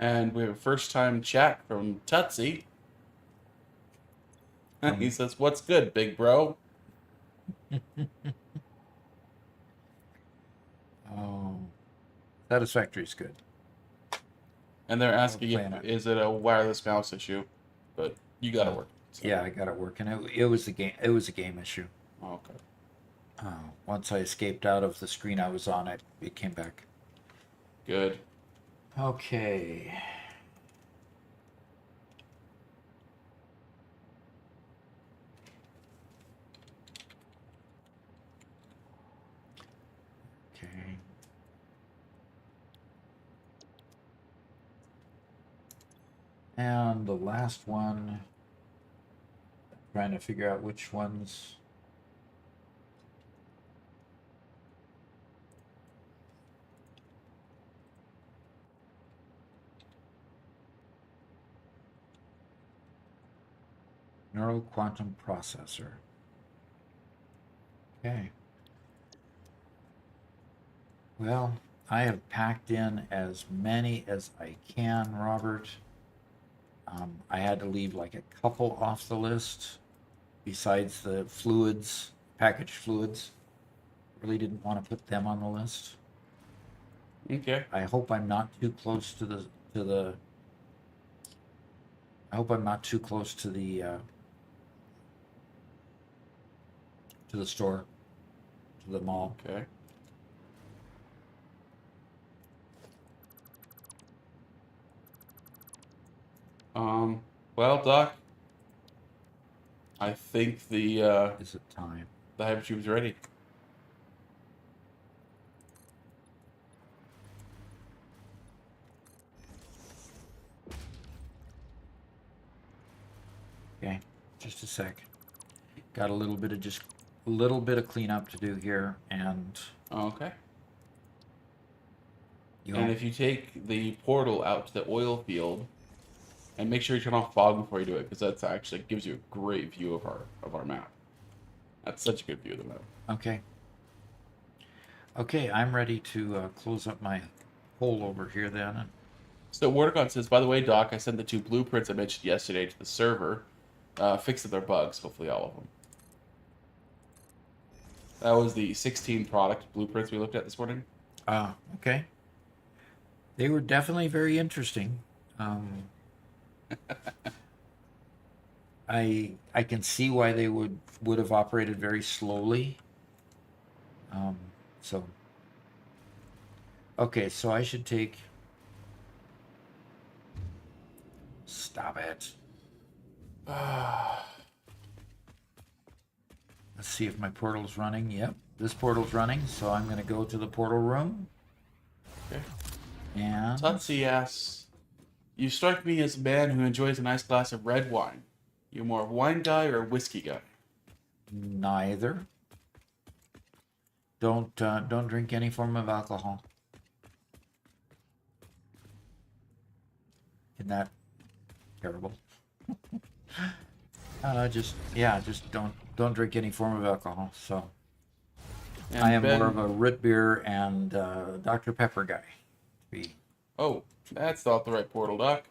And we have a first time chat from Tutsi. He says, "What's good, big bro?" Oh, Satisfactory is good. And they're asking playing if it. is it a wireless mouse issue, but you got it working. So. Yeah, I got it working. It was a game. It was a game issue. Oh, okay. Once I escaped out of the screen I was on, it came back. Good. Okay. Okay. And the last one, trying to figure out which ones. Neural quantum processor. Okay. Well, I have packed in as many as I can, Robert. I had to leave like a couple off the list besides the fluids, packaged fluids. Really didn't want to put them on the list. Okay. I hope I'm not too close to the I hope I'm not too close to the store, to the mall. Okay. Well, Doc, I think Is it time? the hypertube's ready. Okay, just a sec. Got a little bit of cleanup to do here, and Okay. you And know, if you take the portal out to the oil field, and make sure you turn off fog before you do it, because that's actually gives you a great view of our map. That's such a good view of the map. okay. Okay, I'm ready to close up my hole over here then. So Wordicon says, by the way, Doc, I sent the 2 blueprints I mentioned yesterday to the server. Fixed their bugs, hopefully all of them. That was the 16 product blueprints we looked at this morning. Okay. They were definitely very interesting. I can see why they would have operated very slowly. So okay, so I should take. Stop it. Let's see if my portal's running. Yep, this portal's running. So I'm going to go to the portal room. Okay. And Tutsi asks, you strike me as a man who enjoys a nice glass of red wine. You more of a wine guy or a whiskey guy? neither. Don't drink any form of alcohol. Isn't that terrible? Just don't drink any form of alcohol. So And I am Ben, more of a root beer and Dr. Pepper guy. oh, that's not the right portal, Doc.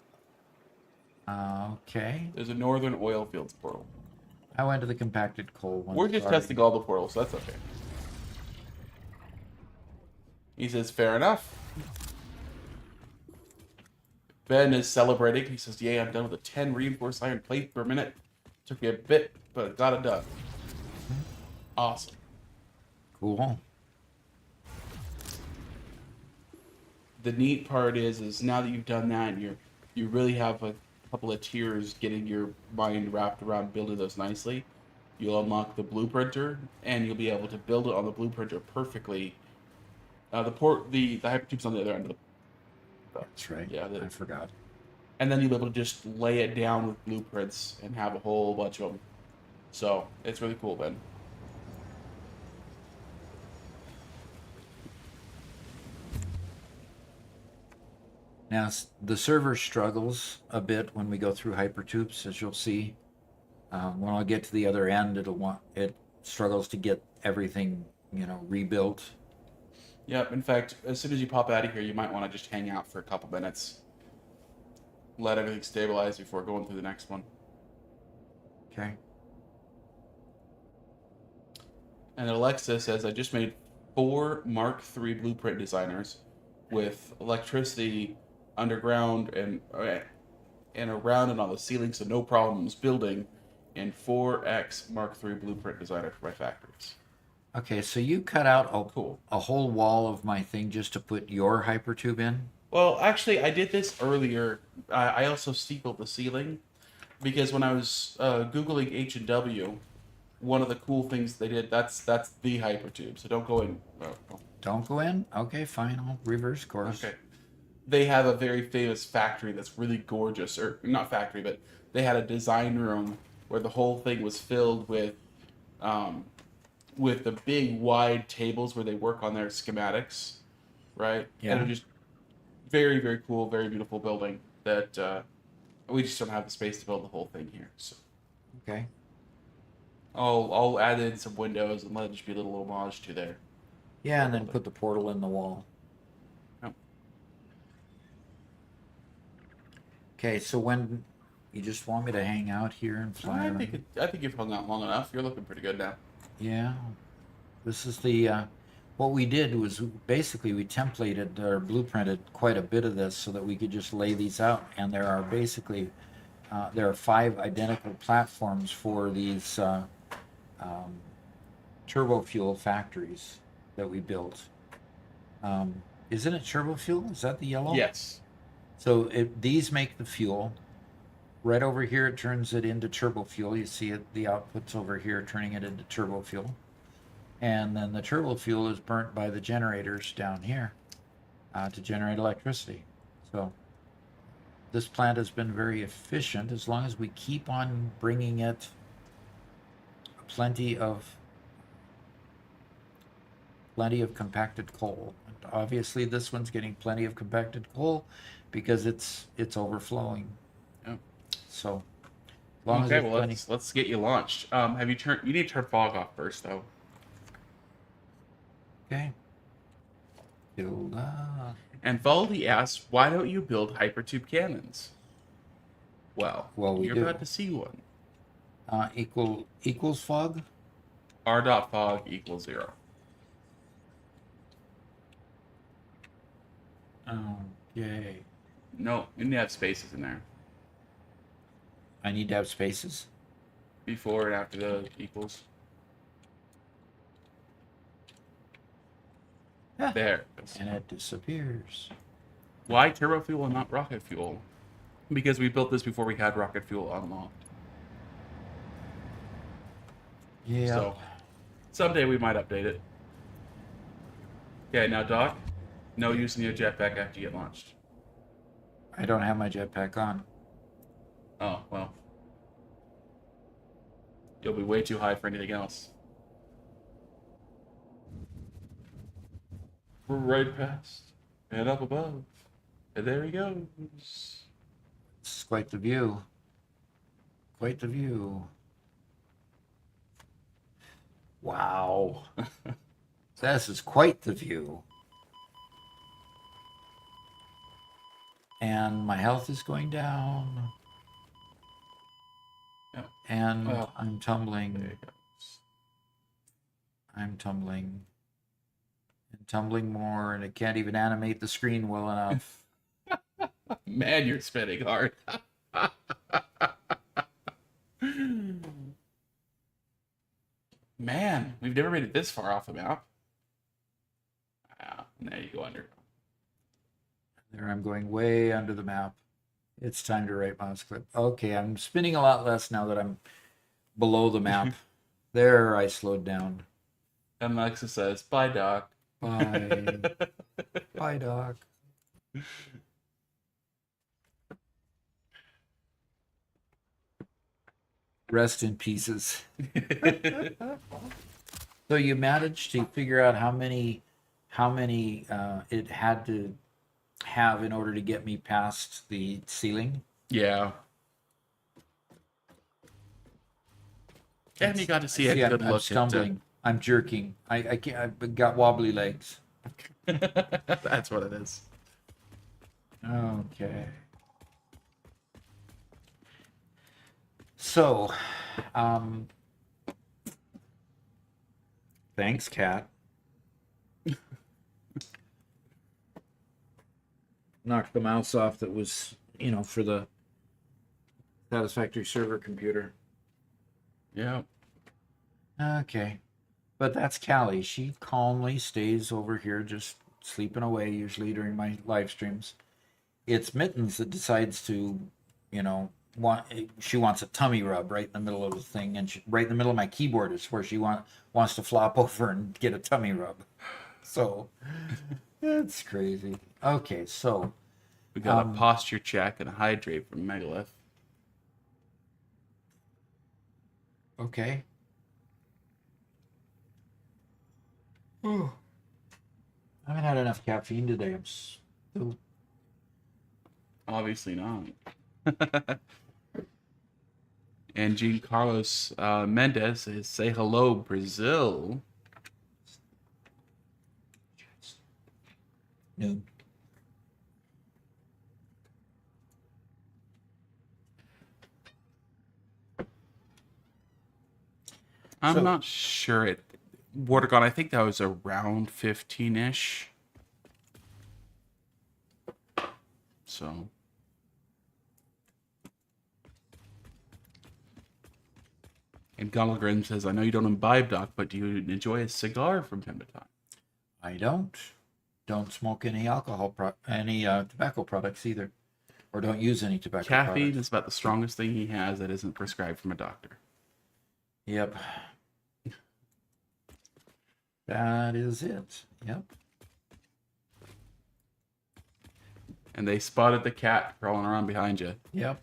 Okay. There's a northern oil fields portal. I went to the compacted coal one. We're just Sorry. testing all the portals, so that's okay. He says, fair enough. Ben is celebrating. He says, yay, I'm done with a 10 reinforced iron plate per minute. Took me a bit, but got it done. Awesome. Cool. The neat part is now that you've done that, you really have a couple of tiers getting your mind wrapped around building those nicely. You'll unlock the blueprinter, and you'll be able to build it on the blueprinter perfectly. The hypertube's on the other end of the. That's right. Yeah, I forgot. and then you'll be able to just lay it down with blueprints and have a whole bunch of them. So it's really cool, Ben. Now the server struggles a bit when we go through hypertubes, as you'll see. When I get to the other end, it struggles to get everything rebuilt. Yep. In fact, as soon as you pop out of here, you might want to just hang out for a couple minutes, let everything stabilize before going through the next one. Okay. And Alexa says, I just made 4 Mark III blueprint designers with electricity underground and around and on the ceiling, so no problems building, and 4X Mark III blueprint designer for my factories. Okay, so you cut out Cool. a whole wall of my thing just to put your hypertube in? Well, actually, I did this earlier. I also steepled the ceiling because when I was Googling H&W, one of the cool things they did, that's the hypertube, so don't go in. Oh. Don't go in? Okay, fine. I'll reverse course. Okay. They have a very famous factory that's really gorgeous, or not factory, but they had a design room where the whole thing was filled with the big wide tables where they work on their schematics, right? Yeah. And it was just very, very cool, very beautiful building that we just don't have the space to build the whole thing here. So Okay. I'll add in some windows and let it just be a little homage to there. Yeah, and then put the portal in the wall. Yep. Okay, so when you just want me to hang out here and fly around? I think you've hung out long enough. You're looking pretty good now. Yeah. This is what we did was basically we templated or blueprinted quite a bit of this so that we could just lay these out. And there are basically, there are 5 identical platforms for these turbo fuel factories that we built. Isn't it turbo fuel? Is that the yellow? Yes. So these make the fuel. Right over here, it turns it into turbo fuel. You see it, the outputs over here turning it into turbo fuel. And then the turbo fuel is burnt by the generators down here to generate electricity. So this plant has been very efficient as long as we keep on bringing it plenty of compacted coal. And obviously, this one's getting plenty of compacted coal because it's overflowing. Yeah. So, as long as Okay, there's well plenty. let's get you launched. Have you turned? You need to turn fog off first, though. Okay. Build up. And Valdi asks, why don't you build hypertube cannons? Well, Well, we you're do. about to see one. Equals fog. R dot fog equals 0. Okay. No, you need to have spaces in there I need to have spaces. before and after the equals. Yeah. There. And it disappears. Why turbo fuel and not rocket fuel? Because we built this before we had rocket fuel unlocked. Yeah. So someday we might update it. Okay, now Doc, no using your jetpack after you get launched. I don't have my jetpack on. Oh, well. You'll be way too high for anything else. We're right past and up above. And there he goes. It's quite the view. Quite the view. Wow. This is quite the view. And my health is going down. Yeah. And Well, I'm there tumbling. he goes. I'm tumbling. And tumbling more, and it can't even animate the screen well enough. Man, you're spinning hard. Man, we've never made it this far off the map. Ah, and there you go under. There I'm going way under the map. It's time to right mouse click. Okay, I'm spinning a lot less now that I'm below the map. There, I slowed down. And Alexa says, bye, Doc. Bye. Bye, Doc. Rest in pieces. So you managed to figure out how many it had to have in order to get me past the ceiling? Yeah. And you got to see a good I'm look stumbling. I'm jerking. I can't. I've got wobbly legs. at. That's what it is. Okay. So, thanks, Kat. Knocked the mouse off that was, for the Satisfactory server computer. Yeah. Okay. But that's Callie. She calmly stays over here just sleeping away, usually during my live streams. It's Mittens that decides to, she wants a tummy rub right in the middle of the thing, and right in the middle of my keyboard is where she wants to flop over and get a tummy rub. So, it's crazy. Okay, so. We got a posture check and a hydrate from Megalith. Okay. Oh. I haven't had enough caffeine today. I'm still. Obviously not. And Jean Carlos Mendez says, say hello, Brazil. Noon. I'm not sure it. Watergon, I think that was around 15-ish. So. And Gallagher says, I know you don't imbibe, Doc, but do you enjoy a cigar from time to time? I don't. Don't smoke any tobacco products either. Or don't use any tobacco Caffeine products. is about the strongest thing he has that isn't prescribed from a doctor. Yep. That is it. Yep. And they spotted the cat crawling around behind you. Yep.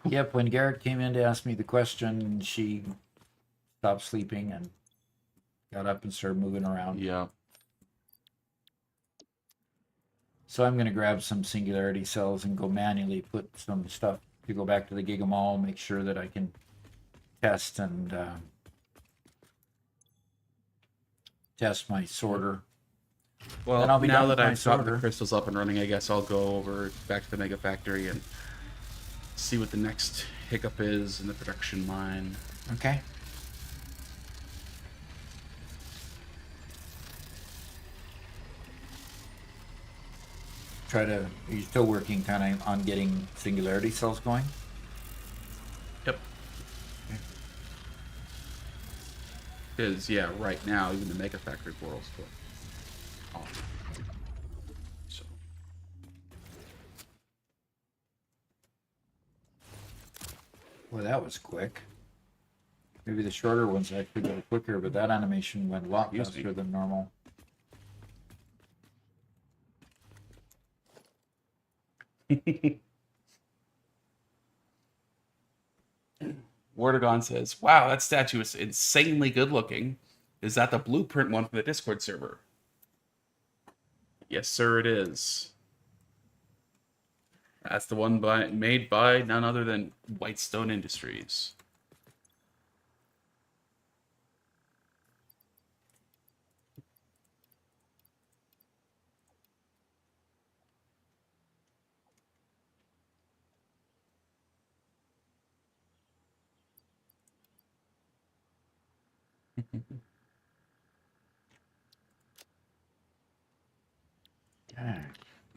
Yep. When Garrett came in to ask me the question, she stopped sleeping and got up and started moving around. Yeah. So I'm going to grab some singularity cells and go manually put some stuff to go back to the Gigamall, make sure that I can test and test my sorter. Well, Then I'll be now done that with my I've got the sorter. crystals up and running, I guess I'll go over back to the Mega Factory and see what the next hiccup is in the production line. Okay. Are you still working kind of on getting singularity cells going? Yep. Because, yeah, right now, even the Mega Factory portal's full. Off. So. Well, that was quick. Maybe the shorter ones actually go quicker, but that animation went a lot faster than normal. Wardagon says, wow, that statue is insanely good looking. Is that the blueprint one from the Discord server? Yes, sir, it is. That's the one made by none other than Whitestone Industries.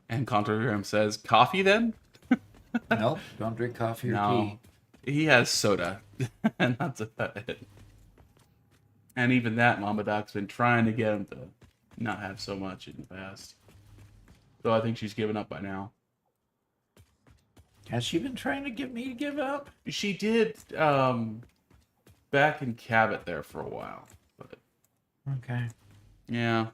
And Contragram says, coffee then? Nope, don't drink coffee or No. tea. He has soda, and that's about it. And even that, Mama Doc's been trying to get him to not have so much in the past. Though I think she's given up by now. Has she been trying to get me to give up? She did back in Cabot there for a while. But Okay. yeah.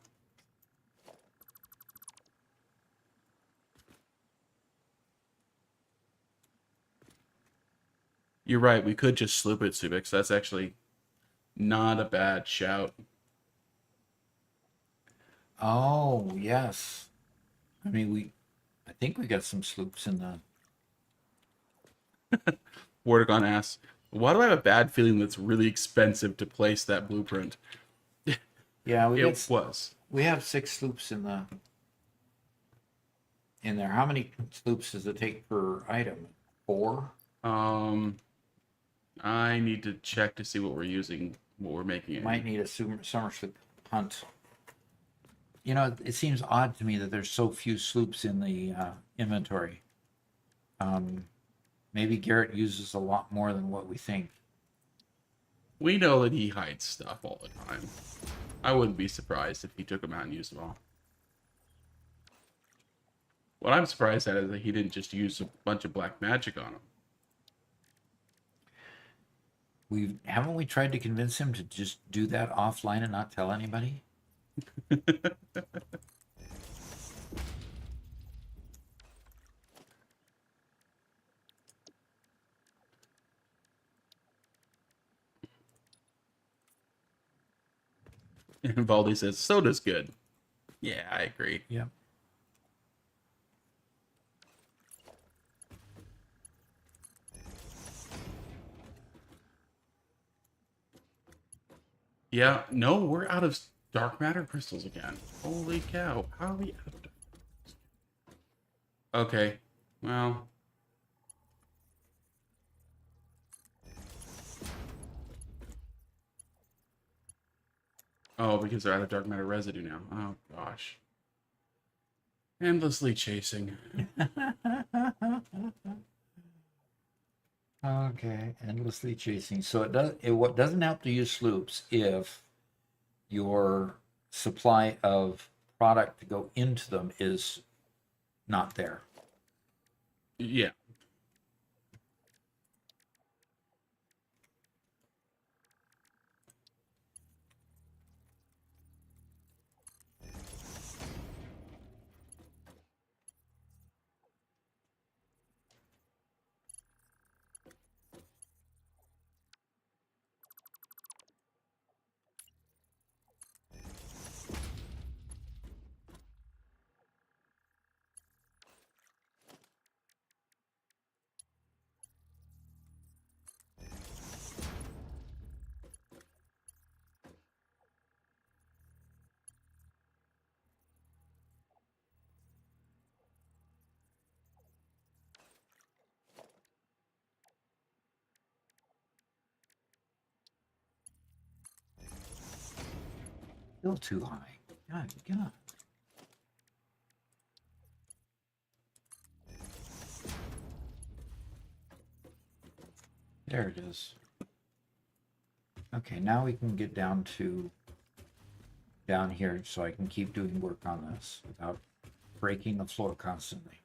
You're right, we could just sloop it, Subix. That's actually not a bad shout. Oh, yes. I mean, I think we got some sloops in the... Wardagon asks, why do I have a bad feeling that's really expensive to place that blueprint? Yeah, It was. We have 6 sloops in there. How many sloops does it take per item? 4? I need to check to see what we're using, what we're making it. Might need a summer sloop hunt. You know, it seems odd to me that there's so few sloops in the inventory. Maybe Garrett uses a lot more than what we think. We know that he hides stuff all the time. I wouldn't be surprised if he took them out and used them all. What I'm surprised at is that he didn't just use a bunch of black magic on them. Haven't we tried to convince him to just do that offline and not tell anybody? And Baldy says, soda's good. Yeah, I agree. Yep. Yeah, no, we're out of dark matter crystals again. Holy cow. How are we out of dark matter? Okay, well. Oh, because they're out of dark matter residue now. Oh, gosh. Endlessly chasing. Okay, endlessly chasing. So what doesn't help to use sloops if your supply of product to go into them is not there. Yeah. Still too high. God. There it is. Okay, now we can get down here so I can keep doing work on this without breaking the floor constantly.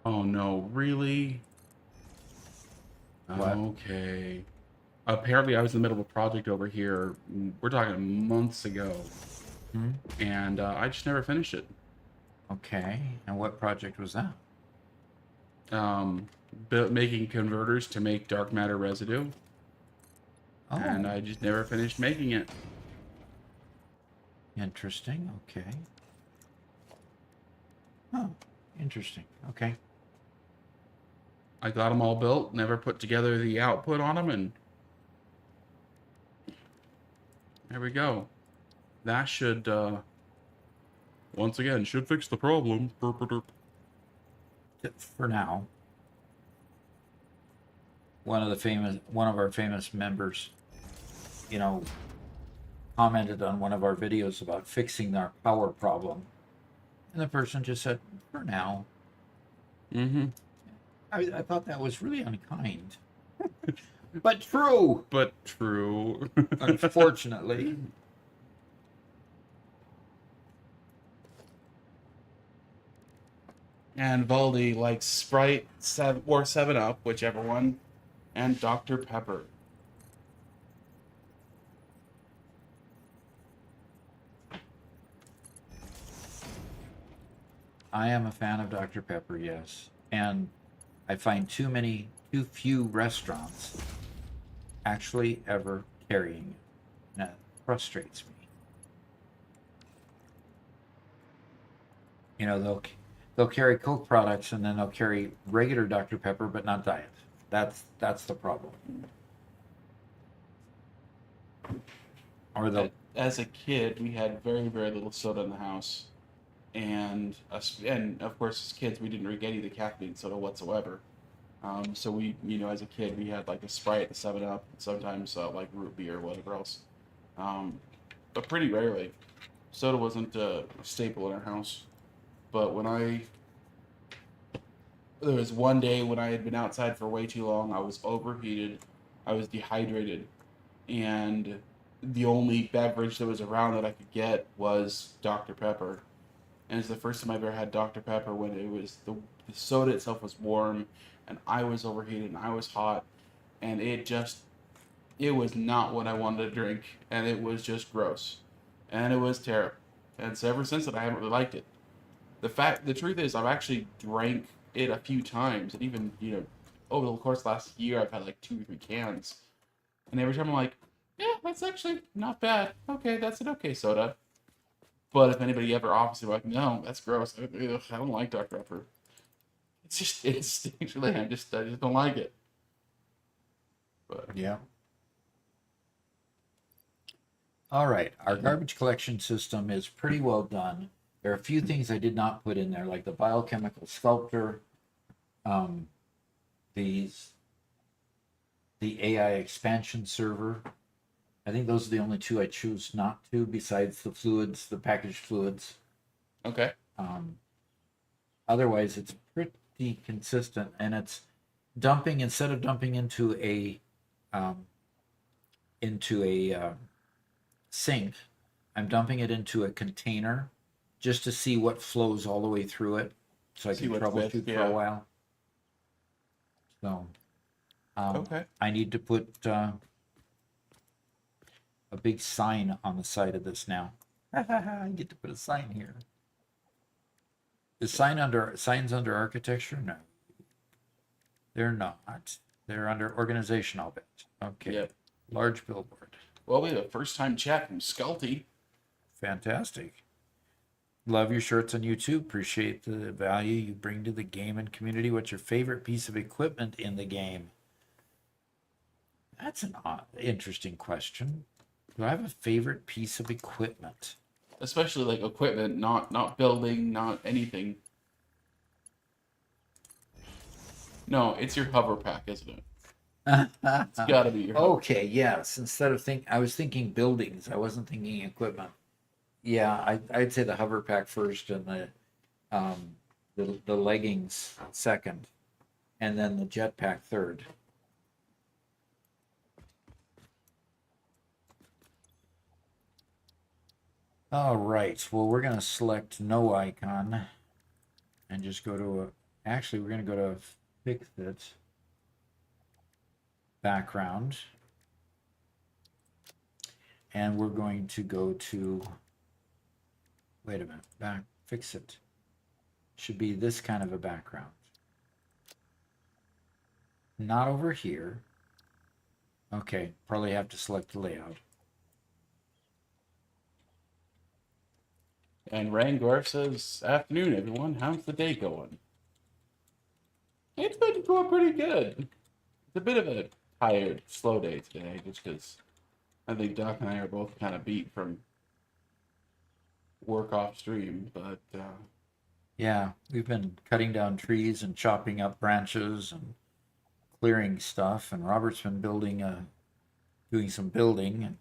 Oh no, really? What? Okay. Apparently, I was in the middle of a project over here. We're talking months ago, Hmm? and I just never finished it. Okay, and what project was that? Um, Making converters to make dark matter residue, and Oh, I just never finished making it. interesting. Okay. Oh, interesting. Okay. I got them all built, never put together the output on them, and there we go. That should, once again, should fix the problem. Burp, burp, burp. For now, one of our famous members, you know, commented on one of our videos about fixing our power problem, and the person just said, "For now." Mm-hmm. I thought that was really unkind, but true. But true. Unfortunately. And Voldy likes Sprite or 7 Up, whichever one, and Dr. Pepper. I am a fan of Dr. Pepper, yes. And I find too few restaurants actually ever carrying it. And that frustrates me. You know, they'll carry Coke products and then they'll carry regular Dr. Pepper, but not diet. That's the problem. Or they'll As a kid, we had very, very little soda in the house. And of course, as kids, we didn't really get any of the caffeine soda whatsoever. So we, as a kid, we had like a Sprite, a 7 Up, sometimes like root beer or whatever else. Um, but pretty rarely. Soda wasn't a staple in our house. But there was one day when I had been outside for way too long, I was overheated, I was dehydrated, and the only beverage that was around that I could get was Dr. Pepper. And it's the first time I ever had Dr. Pepper when the soda itself was warm, and I was overheated and I was hot, and it was not what I wanted to drink, and it was just gross, and it was terrible. And so ever since then, I haven't really liked it. The truth is, I've actually drank it a few times, and even over the course of the last year, I've had like 2 or 3 cans, and every time I'm like, yeah, that's actually not bad. Okay, that's an okay soda. But if anybody ever offers it, I'm like, no, that's gross. Ugh, I don't like Dr. Pepper. It's just instinctually, I just don't like it. But yeah. All right, our garbage collection system is pretty well done. There are a few things I did not put in there, like the biochemical sculptor, um, these the AI expansion server, I think those are the only two I choose not to, besides the fluids, the packaged fluids. Okay. Um, Otherwise, it's pretty consistent, and it's dumping instead of dumping um, into a sink. I'm dumping it into a container just to see what flows all the way through it, so I See can what's missed. troubleshoot for a Yeah. while. So Okay. I need to put a big sign on the side of this now. I get to put a sign here. Is signs under architecture? No, they're not. They're under organization, I'll bet. Okay. Yep. Large billboard. Well, we have a first-time chat from Sculty. Fantastic. Love your shirts on YouTube. Appreciate the value you bring to the game and community. What's your favorite piece of equipment in the game? That's an interesting question. Do I have a favorite piece of equipment? Especially like equipment, not building, not anything. No, it's your hover pack, isn't it? It's got to be your hover. Okay, yes. I was thinking buildings. I wasn't thinking equipment. Yeah, I'd say the hover pack first, and the leggings second, and then the jetpack third. All right. Well, we're gonna select no icon, and just go to a. Actually, we're gonna go to fix it. Background, and we're going to go to. Wait a minute. Back. Fix it. Should be this kind of a background. Not over here. Okay, probably have to select the layout. And Rangor says, "Afternoon, everyone. How's the day going?" It's been going pretty good. It's a bit of a tired, slow day today, just because I think Doc and I are both kind of beat from work off stream. But Yeah, we've been cutting down trees and chopping up branches and clearing stuff, and Robert's been doing some building and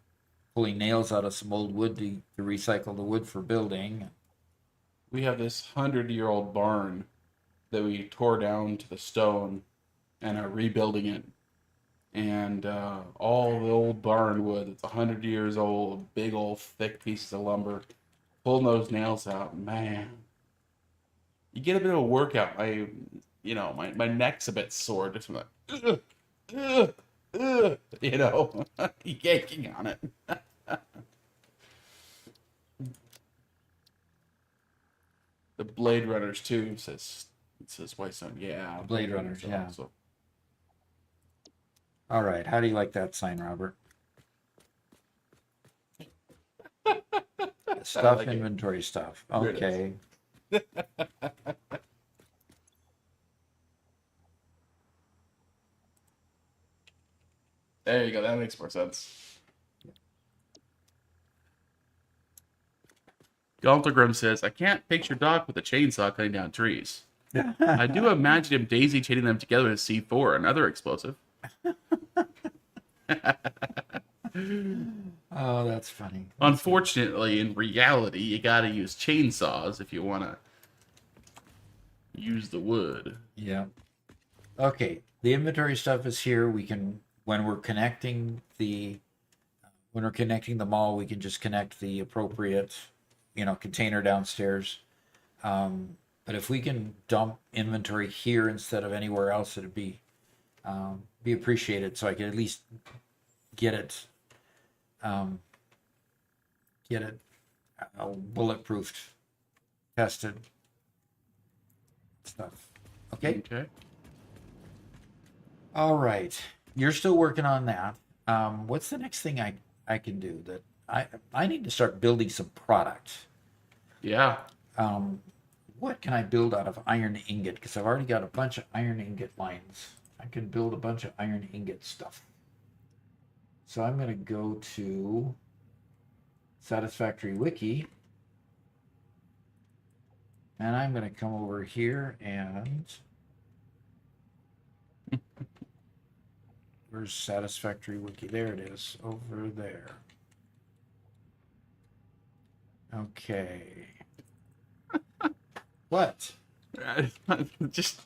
pulling nails out of some old wood to recycle the wood for building. we have this 100-year-old barn that we tore down to the stone and are rebuilding it. And all the old barn wood that's 100 years old, big old thick pieces of lumber, pulling those nails out, man. You get a bit of a workout. My neck's a bit sore just from like, yanking on it. The Blade Runners too says Whitestone. Yeah, Blade Runners, yeah. So. All right, how do you like that sign, Robert? Stuff, like inventory stuff. There it is. Okay. There you go. That makes more sense. Galtagrim says, "I can't picture Doc with a chainsaw cutting down trees. I do imagine him daisy chaining them together with C4, another explosive." Oh, that's funny. Unfortunately, in reality, you gotta use chainsaws if you want to use the wood. Yeah. Okay, the inventory stuff is here. We can, when we're connecting the mall, we can just connect the appropriate, container downstairs. But if we can dump inventory here instead of anywhere else, it'd be appreciated. So I can at least get it bulletproofed, tested stuff. Okay. Okay. All right. You're still working on that. What's the next thing I can do? That I need to start building some product. Yeah. What can I build out of iron ingot? Because I've already got a bunch of iron ingot lines. I can build a bunch of iron ingot stuff. So I'm going to go to Satisfactory Wiki. And I'm going to come over here and Where's Satisfactory Wiki? There it is, over there. Okay. What? Just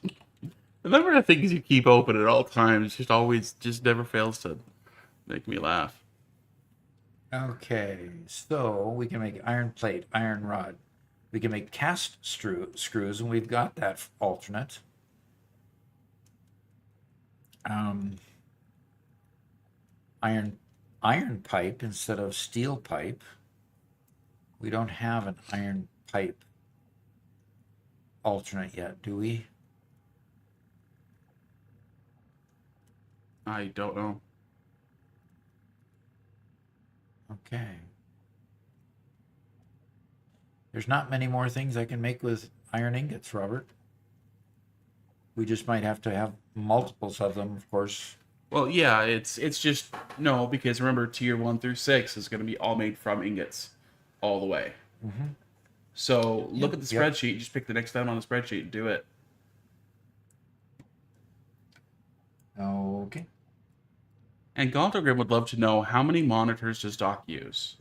the number of things you keep open at all times just never fails to make me laugh. Okay, so we can make iron plate, iron rod. We can make cast screws, and we've got that alternate. Um, iron pipe instead of steel pipe. We don't have an iron pipe alternate yet, do we? I don't know. Okay. There's not many more things I can make with iron ingots, Robert. We just might have to have multiples of them, of course. Well, yeah, it's just no, because remember tier 1 through 6 is going to be all made from ingots all the way. Mm-hmm. So look Yep, at the yep. spreadsheet. Just pick the next item on the spreadsheet and do it. Okay. And Galtogrim would love to know, how many monitors does Doc use?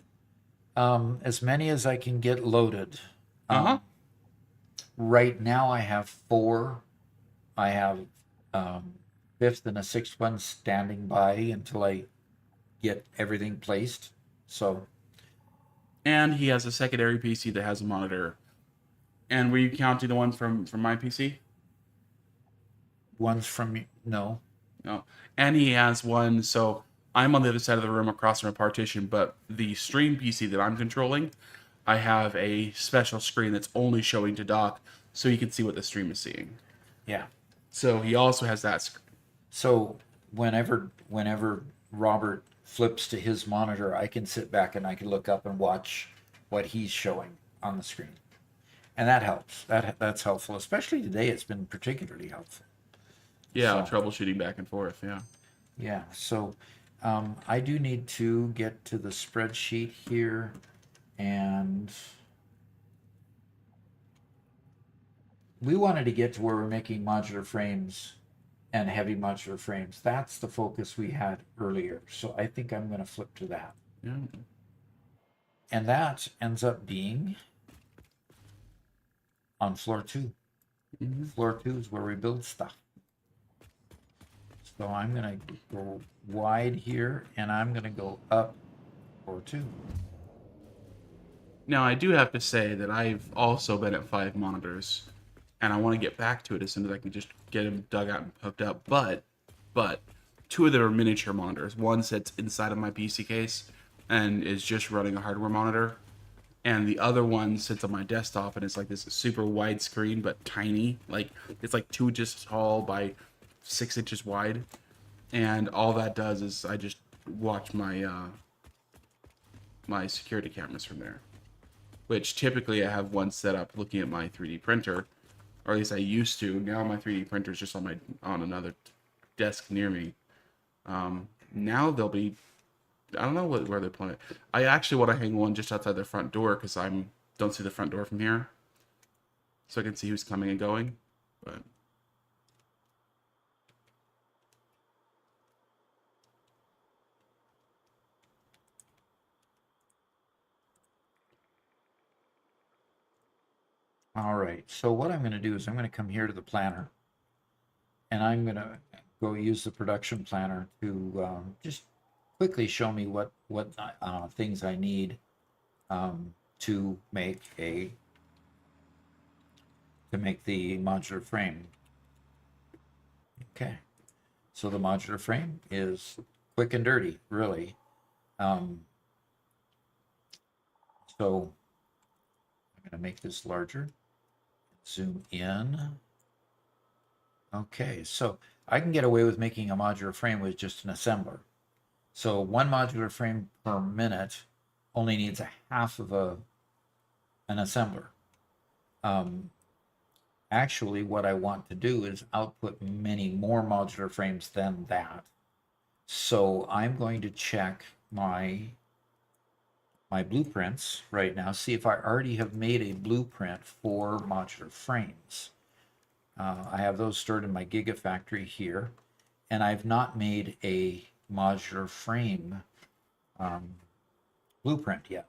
As many as I can get loaded. Uh-huh. Right now I have 4. I have fifth and a sixth one standing by until I get everything placed. So And he has a secondary PC that has a monitor. And were you counting the one from my PC? one's from no. No. And he has one, so I'm on the other side of the room across from a partition, but the stream PC that I'm controlling, I have a special screen that's only showing to Doc so he can see what the stream is seeing. Yeah. So he also has that screen. So whenever Robert flips to his monitor, I can sit back and I can look up and watch what he's showing on the screen. And that helps. That's helpful. Especially today, it's been particularly helpful. Yeah, So, troubleshooting back and forth, yeah. yeah. So I do need to get to the spreadsheet here, and we wanted to get to where we're making modular frames and heavy modular frames. That's the focus we had earlier. So I think I'm going to flip to that. Yeah. And that ends up being on floor 2. Mm-hmm. Floor 2 is where we build stuff. So I'm going to go wide here, and I'm going to go up floor 2. Now, I do have to say that I've also been at 5 monitors, and I want to get back to it as soon as I can just get them dug out and hooked up. But 2 of them are miniature monitors. One sits inside of my PC case and is just running a hardware monitor, and the other one sits on my desktop and it's like this super wide screen but tiny. Like it's like 2 inches tall by 6 inches wide, and all that does is I just watch my my security cameras from there. Which typically I have one set up looking at my 3D printer, or at least I used to. Now my 3D printer is just on another desk near me. Now they'll be, I don't know where they're playing it. I actually want to hang one just outside the front door because don't see the front door from here, so I can see who's coming and going. But All right. So what I'm going to do is I'm going to come here to the planner, and I'm going to go use the production planner to just quickly show me what things I need to make the modular frame. Okay. So the modular frame is quick and dirty, really. So I'm going to make this larger. Zoom in. Okay, so I can get away with making a modular frame with just an assembler. So 1 modular frame per minute only needs a half of an assembler. Actually, what I want to do is output many more modular frames than that. So I'm going to check my blueprints right now, see if I already have made a blueprint for modular frames. I have those stored in my Gigafactory here, and I've not made a modular frame blueprint yet.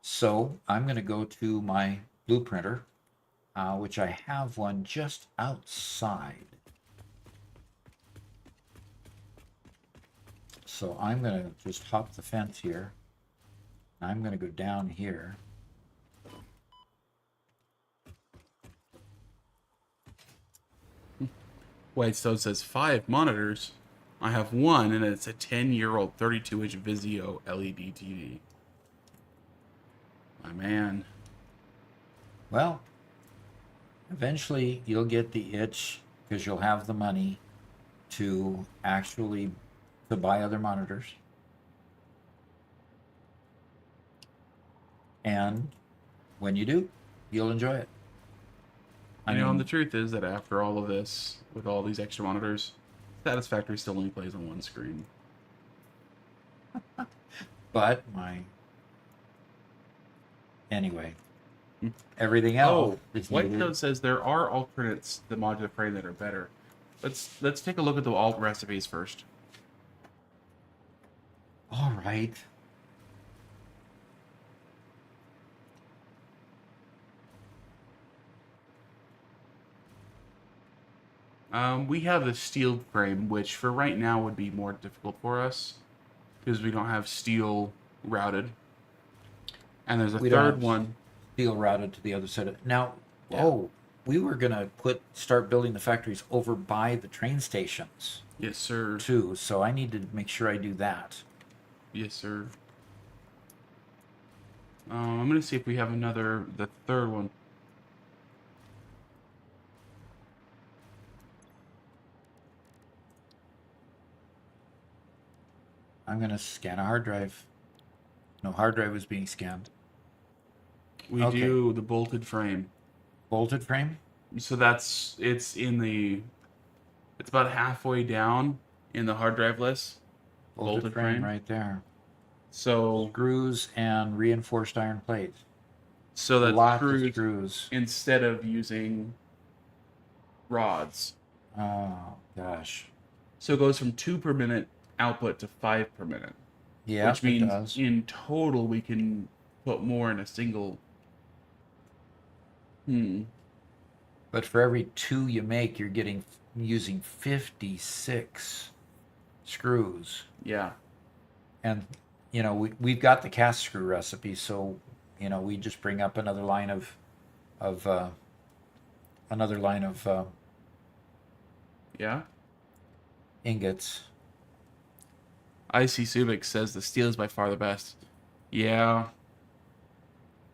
So I'm going to go to my blueprinter, which I have one just outside. So I'm going to just hop the fence here. I'm going to go down here. Wait, so it says 5 monitors. I have one, and it's a 10-year-old 32-inch Vizio LED TV. My man. Well, eventually you'll get the itch because you'll have the money to actually to buy other monitors. And when you do, you'll enjoy it. You know, and the truth is that after all of this, with all these extra monitors, Satisfactory still only plays on one screen. But anyway, everything else. Whitenote says there are alternates to the modular frame that are better. Let's take a look at the alt recipes first. All right. We have the steel frame, which for right now would be more difficult for us because we don't have steel routed. And there's a third one. Steel routed to the other side of now. Yeah. Oh, we were gonna start building the factories over by the train stations Yes, sir. too. So I need to make sure I do that. Yes, sir. I'm gonna see if we have the third one. I'm gonna scan a hard drive. No, hard drive was being scanned. We do the bolted frame. Bolted frame? So it's about halfway down in the hard drive list. Bolted frame right there. So Screws and reinforced iron plate. So that's Lots of screws. Instead of using rods. Oh gosh. So it goes from 2 per minute output to 5 per minute. Yeah, which means in total we can put more in a single. But for every 2 you make, you're using 56 screws. Yeah. And we've got the cast screw recipe, so we just bring up another line of Yeah. ingots. IC Subic says the steel is by far the best. Yeah.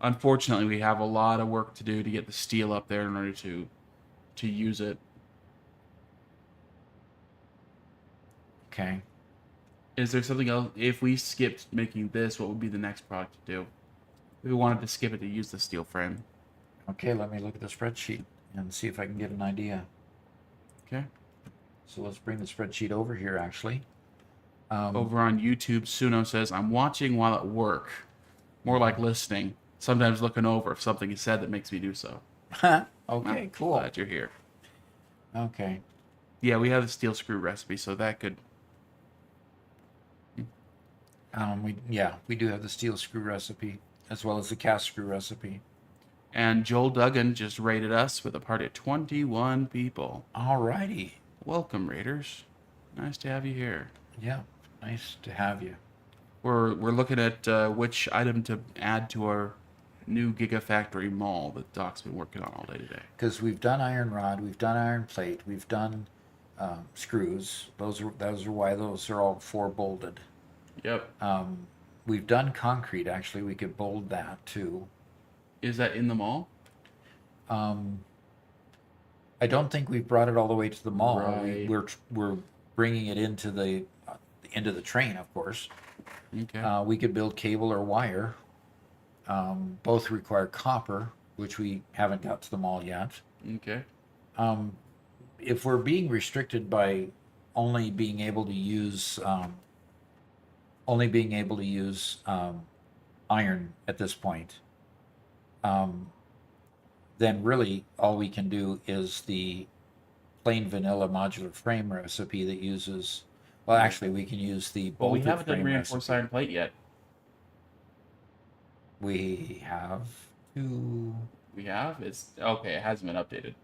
Unfortunately, we have a lot of work to do to get the steel up there in order to use it. Okay. Is there something else? If we skipped making this, what would be the next product to do? If we wanted to skip it to use the steel frame. Okay, let me look at the spreadsheet and see if I can get an idea. Okay. So let's bring the spreadsheet over here, actually. Over on YouTube, Suno says, I'm watching while at work. More like listening. Sometimes looking over if something is said that makes me do so. Okay, cool. Glad you're here. Okay. Yeah, we have the steel screw recipe, so that could... We do have the steel screw recipe, as well as the cast screw recipe. And Joel Duggan just rated us with a party of 21 people. Alrighty. Welcome, Raiders. Nice to have you here. Yeah, nice to have you. We're looking at which item to add to our new Gigafactory mall that Doc's been working on all day today. Because we've done iron rod, we've done iron plate, we've done screws. Those are why those are all 4 bolted. Yep. We've done concrete. Actually, we could bold that too. Is that in the mall? I don't think we've brought it all the way to the mall. Right. We're bringing it into the train, of course. Okay. We could build cable or wire. Both require copper, which we haven't got to the mall yet. Okay. If we're being restricted by only being able to use iron at this point, then really all we can do is the plain vanilla modular frame recipe that uses. Well, actually, we can use the Well, we bolted haven't done frame reinforced recipe. iron plate yet. We have to. We have? It's okay. It hasn't been updated.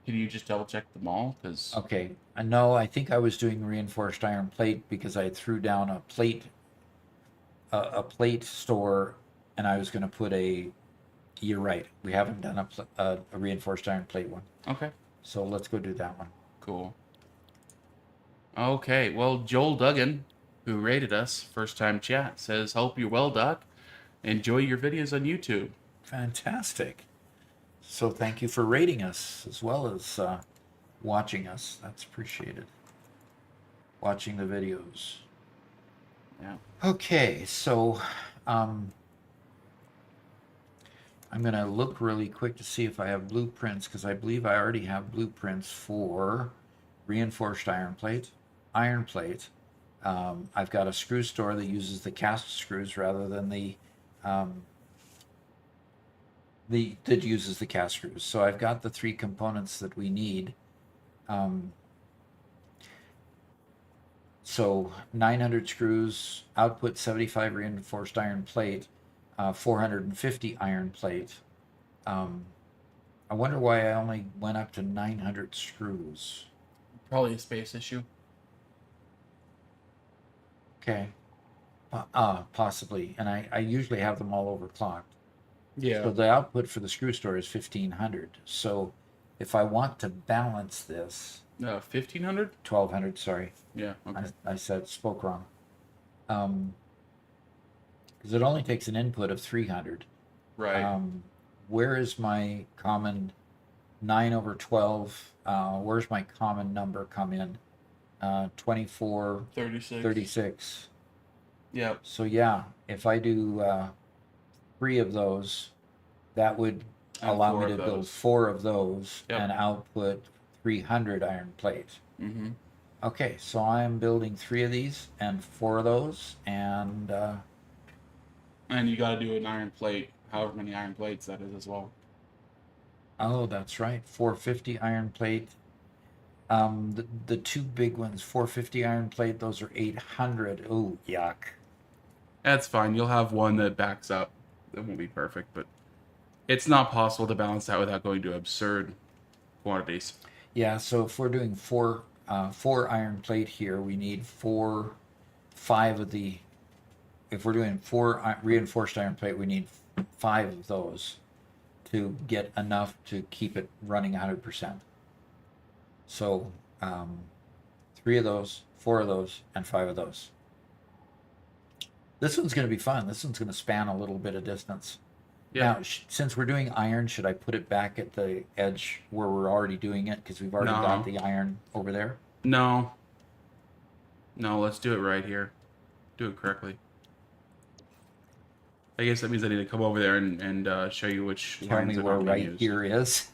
Can you just double check them all? Because Okay, no, I think I was doing reinforced iron plate because I threw down a plate store, and I was going to put a. You're right. We haven't done a reinforced iron plate one, okay, so let's go do that one. cool. Okay, well, Joel Duggan, who rated us first time chat, says, "Hope you're well, Doc. Enjoy your videos on YouTube." Fantastic. So thank you for rating us as well as watching us. That's appreciated. Watching the videos. Yeah. Okay, so I'm going to look really quick to see if I have blueprints, because I believe I already have blueprints for reinforced iron plate. I've got a screw store that uses the cast screws rather than that uses the cast screws. So I've got the three components that we need. So 900 screws, output 75 reinforced iron plate, 450 iron plate. I wonder why I only went up to 900 screws. Probably a space issue. Okay. Possibly. And I usually have them all overclocked. Yeah. So the output for the screw store is 1500. So if I want to balance this, 1500? 1200, sorry. Yeah. Okay. I spoke wrong. Because it only takes an input of 300. Right. Where is my common 9 over 12? Where's my common number come in? 24, 36. 36. Yep. So yeah, if I do 3 of those, that would And allow 4 me of to build those. 4 of those Yep. and output 300 iron plate. Mm-hmm. Okay, so I'm building 3 of these and 4 of those, and And you got to do an iron plate, however many iron plates that is as well. oh, that's right, 450 iron plate. The 2 big ones, 450 iron plate, those are 800. Oh, yuck. That's fine. You'll have one that backs up. It won't be perfect, but it's not possible to balance that without going to absurd quantities. Yeah, so if we're doing 4 iron plate here, we need 5 of the. If we're doing 4 reinforced iron plate, we need 5 of those to get enough to keep it running 100%. So 3 of those, 4 of those, and 5 of those. This one's going to be fun. This one's going to span a little bit of distance. Yeah. Now, since we're doing iron, should I put it back at the edge where we're already doing it? Because we've already got the iron over there. No. No, let's do it right here. Do it correctly. I guess that means I need to come over there and show you which Tell lines me are where not being right used. here is.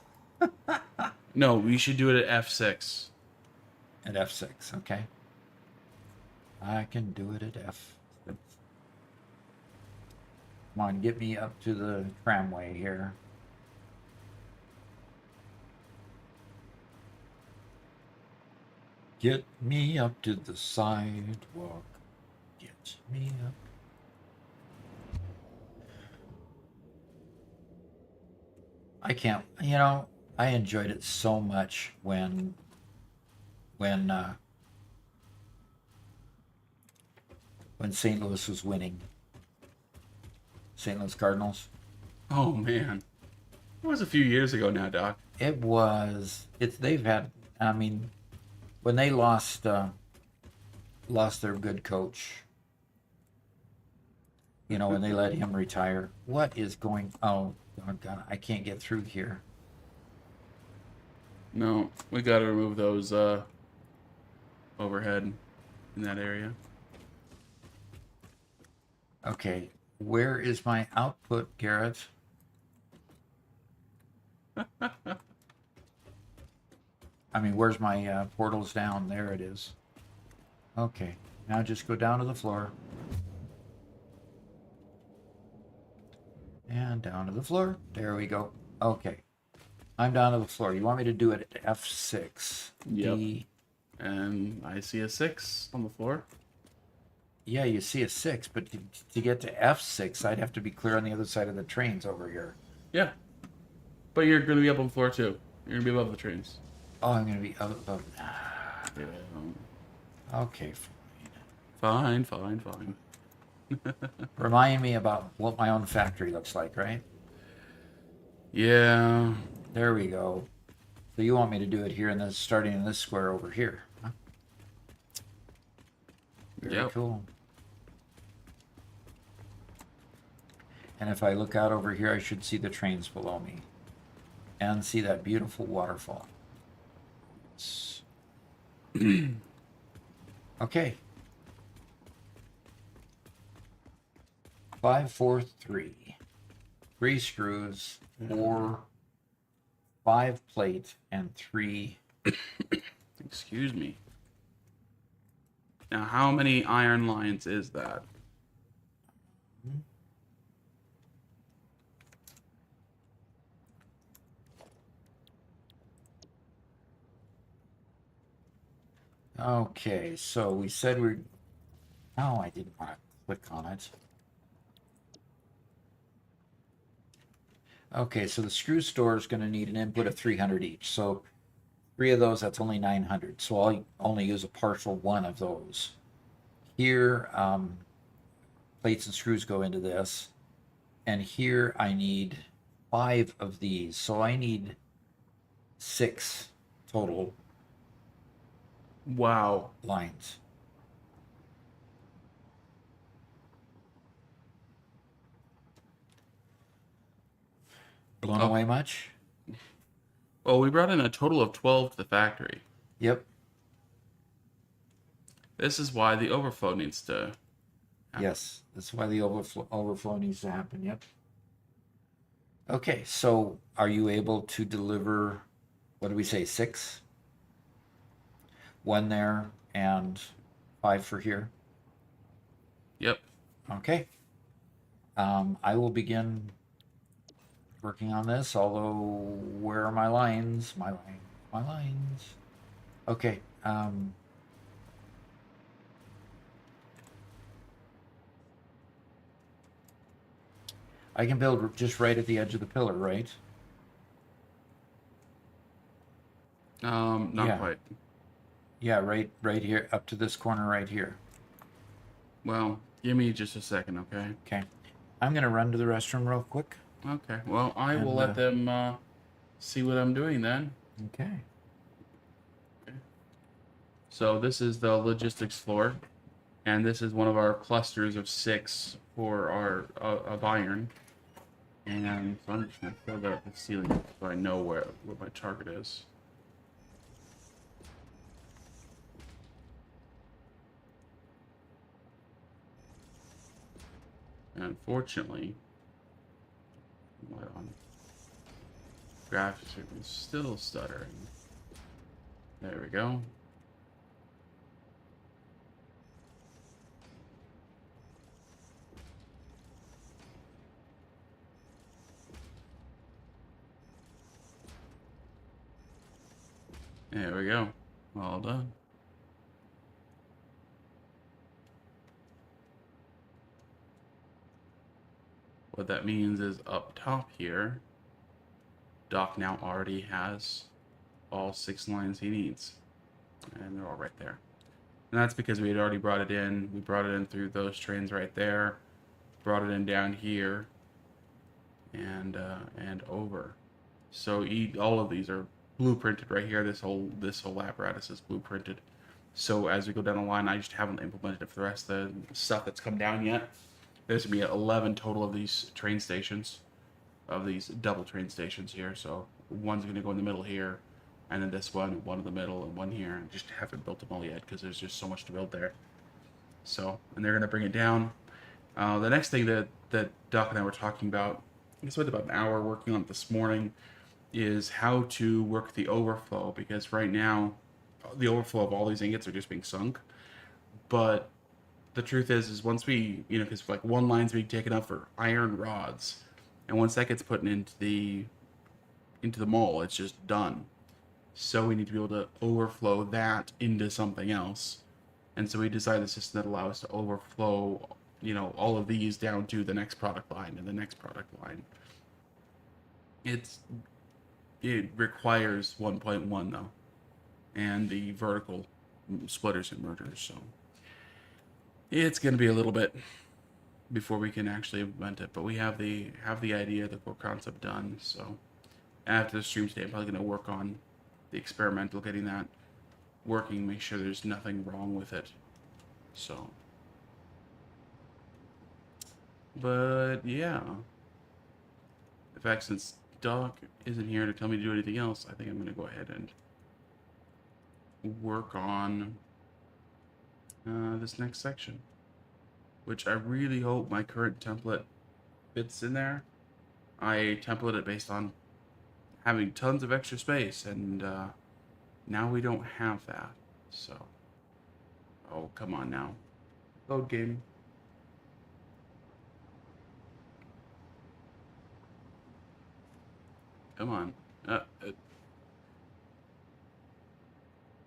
No, we should do it at F6. At F6, okay. I can do it at F6. Come on, get me up to the tramway here. Get me up to the sidewalk. Get me up. I can't, I enjoyed it so much when St. Louis was winning. St. Louis Cardinals. Oh man, it was a few years ago now, Doc. They've had, I mean, when they lost their good coach, when they let him retire. What is going, oh God, I can't get through here. No, we got to remove those overhead in that area. Okay, where is my output, Garrett? I mean, where's my portals down? There it is. Okay, now just go down to the floor. And down to the floor. There we go. Okay. I'm down to the floor. You want me to do it at F6? Yep. D. And I see a 6 on the floor. Yeah, you see a 6, but to get to F6, I'd have to be clear on the other side of the trains over here. Yeah. But you're going to be up on the floor too. You're going to be above the trains. Oh, I'm going to be above. Yeah. Okay. Fine, fine, fine. Remind me about what my own factory looks like, right? Yeah. There we go. So you want me to do it here in this, starting in this square over here? Huh? Very Yep. cool. And if I look out over here, I should see the trains below me and see that beautiful waterfall. Okay. 5, 4, 3. 3 screws, 4, 5 plate, and 3. Excuse me. Now, how many iron lines is that? Okay, so we said we're. Oh, I didn't want to click on it. Okay, so the screw store is going to need an input of 300 each. So 3 of those, that's only 900. So I'll only use a partial 1 of those. Here, plates and screws go into this. And here I need 5 of these. So I need 6 total Wow. lines. Blown away much? Well, we brought in a total of 12 to the factory. Yep. This is why the overflow needs to happen. Yes, that's why the overflow needs to happen. Yep. Okay, so are you able to deliver, what do we say, 6? 1 there and 5 for here? Yep. Okay. I will begin working on this, although where are my lines? My lines. Okay. I can build just right at the edge of the pillar, right? Not Yeah. quite. Yeah, right here, up to this corner right here. Well, give me just a second, okay? Okay. I'm gonna run to the restroom real quick. Okay. Well, I will And, let them see what I'm doing then. Okay. So this is the logistics floor, and this is one of our clusters of 6 for our of iron. And so I'm just gonna fill out the ceiling so I know what my target is. And unfortunately, my graphics are still stuttering. There we go. There we go. All done. What that means is up top here, Doc now already has all 6 lines he needs. And they're all right there. And that's because we had already brought it in. We brought it in through those trains right there. Brought it in down here. And over. So all of these are blueprinted right here. This whole apparatus is blueprinted. So as we go down the line, I just haven't implemented it for the rest of the stuff that's come down yet. There's gonna be 11 total of these train stations, of these double train stations here. So one's gonna go in the middle here, and then this one in the middle, and one here. And just haven't built them all yet because there's just so much to build there. So, and they're gonna bring it down. The next thing that Doc and I were talking about, I spent about an hour working on it this morning, is how to work the overflow, because right now the overflow of all these ingots are just being sunk. But the truth is once we, because like one line's being taken up for iron rods, and once that gets put into the into the mole. It's just done. So we need to be able to overflow that into something else. And so we designed a system that allows us to overflow, all of these down to the next product line and the next product line. It requires 1.1 though, and the vertical splitters and mergers. So it's going to be a little bit before we can actually implement it. But we have the idea, the core concept done. So after the stream today, I'm probably going to work on the experimental, getting that working, make sure there's nothing wrong with it. So, but yeah. In fact, since Doc isn't here to tell me to do anything else, I think I'm going to go ahead and work on this next section, which I really hope my current template fits in there. I templated it based on having tons of extra space, and now we don't have that. So, oh, come on now. Load game. Come on.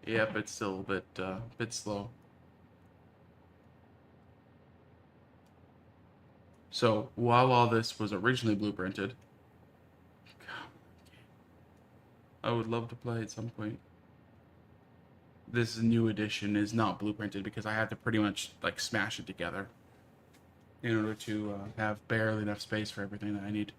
Yep, it's still a bit slow. So, while all this was originally blueprinted, I would love to play at some point. This new edition is not blueprinted because I had to pretty much like smash it together in order to have barely enough space for everything that I need.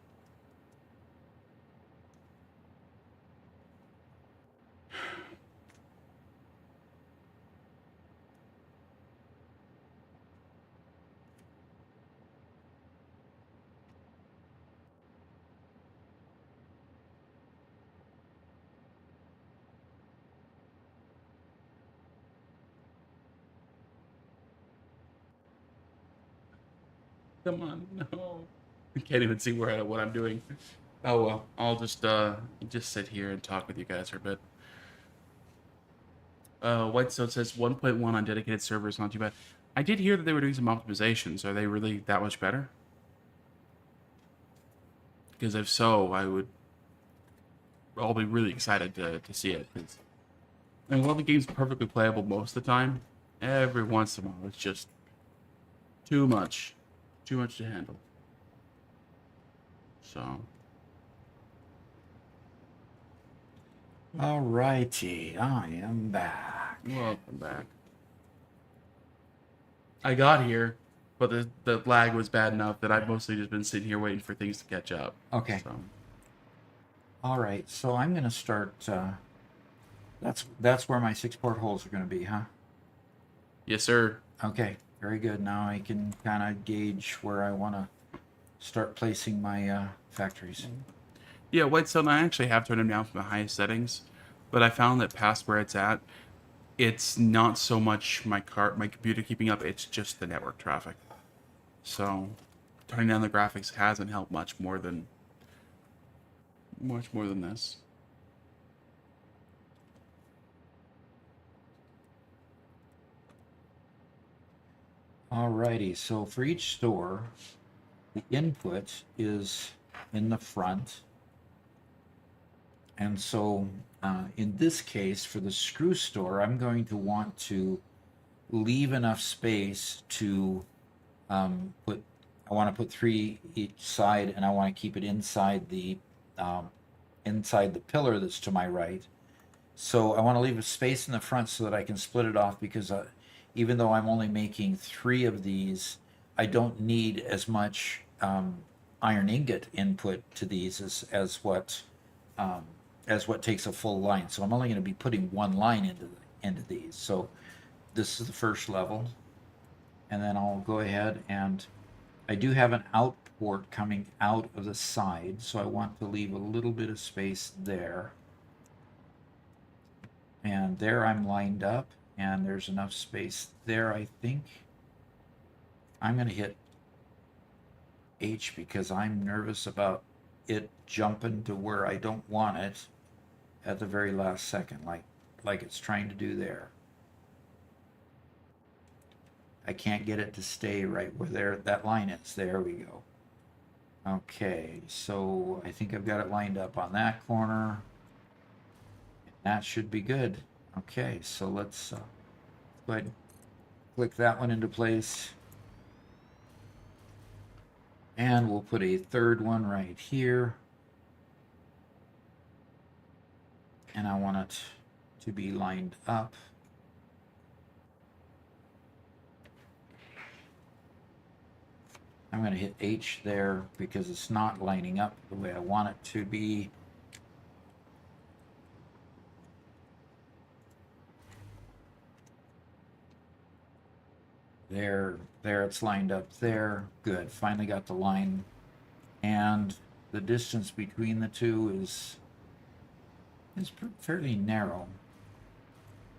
Come on, no. I can't even see what I'm doing. Oh well, I'll just sit here and talk with you guys for a bit. Whitestone says 1.1 on dedicated servers, not too bad. I did hear that they were doing some optimizations. Are they really that much better? Because if so, I'll be really excited to see it. And while the game's perfectly playable most of the time, every once in a while it's just too much to handle. So. Alrighty, I am back. Welcome back. I got here, but the lag was bad enough that I've mostly just been sitting here waiting for things to catch up. Okay. So. All right, so I'm going to start. That's where my 6 portholes are going to be, huh? Yes, sir. Okay, very good. Now I can kind of gauge where I want to start placing my factories. Yeah, Whitestone, I actually have turned them down from the highest settings, but I found that past where it's at, it's not so much my computer keeping up, it's just the network traffic. So, turning down the graphics hasn't helped much more than this. Alrighty, so for each store, the input is in the front. And so in this case, for the screw store, I'm going to want to leave enough space to I want to put 3 each side, and I want to keep it inside the pillar that's to my right. So I want to leave a space in the front so that I can split it off, because even though I'm only making 3 of these, I don't need as much iron ingot input to these as what takes a full line. So I'm only going to be putting 1 line into these. So this is the first level, and then I'll go ahead, and I do have an out port coming out of the side, so I want to leave a little bit of space there. And there I'm lined up, and there's enough space there, I think. I'm going to hit H because I'm nervous about it jumping to where I don't want it at the very last second, like it's trying to do there. I can't get it to stay right where that line is. There we go. Okay, so I think I've got it lined up on that corner. That should be good. Okay, so let's go ahead and click that one into place. And we'll put a third one right here. And I want it to be lined up. I'm going to hit H there because it's not lining up the way I want it to be. There, it's lined up there. Good, finally got the line. And the distance between the two is fairly narrow.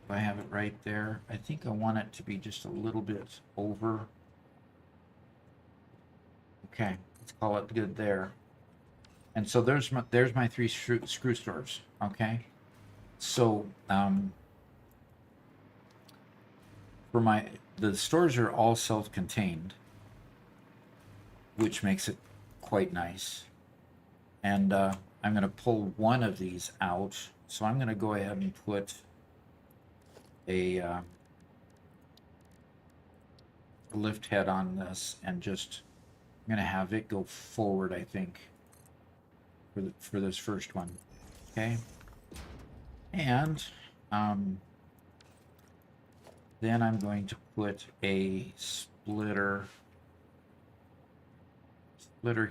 If I have it right there, I think I want it to be just a little bit over. Okay, let's call it good there. And so there's my three screw stores. Okay, so for the stores are all self-contained, which makes it quite nice. And I'm going to pull one of these out. So I'm going to go ahead and put a lift head on this, and just I'm going to have it go forward, I think, for this first one. Okay, and then I'm going to put a splitter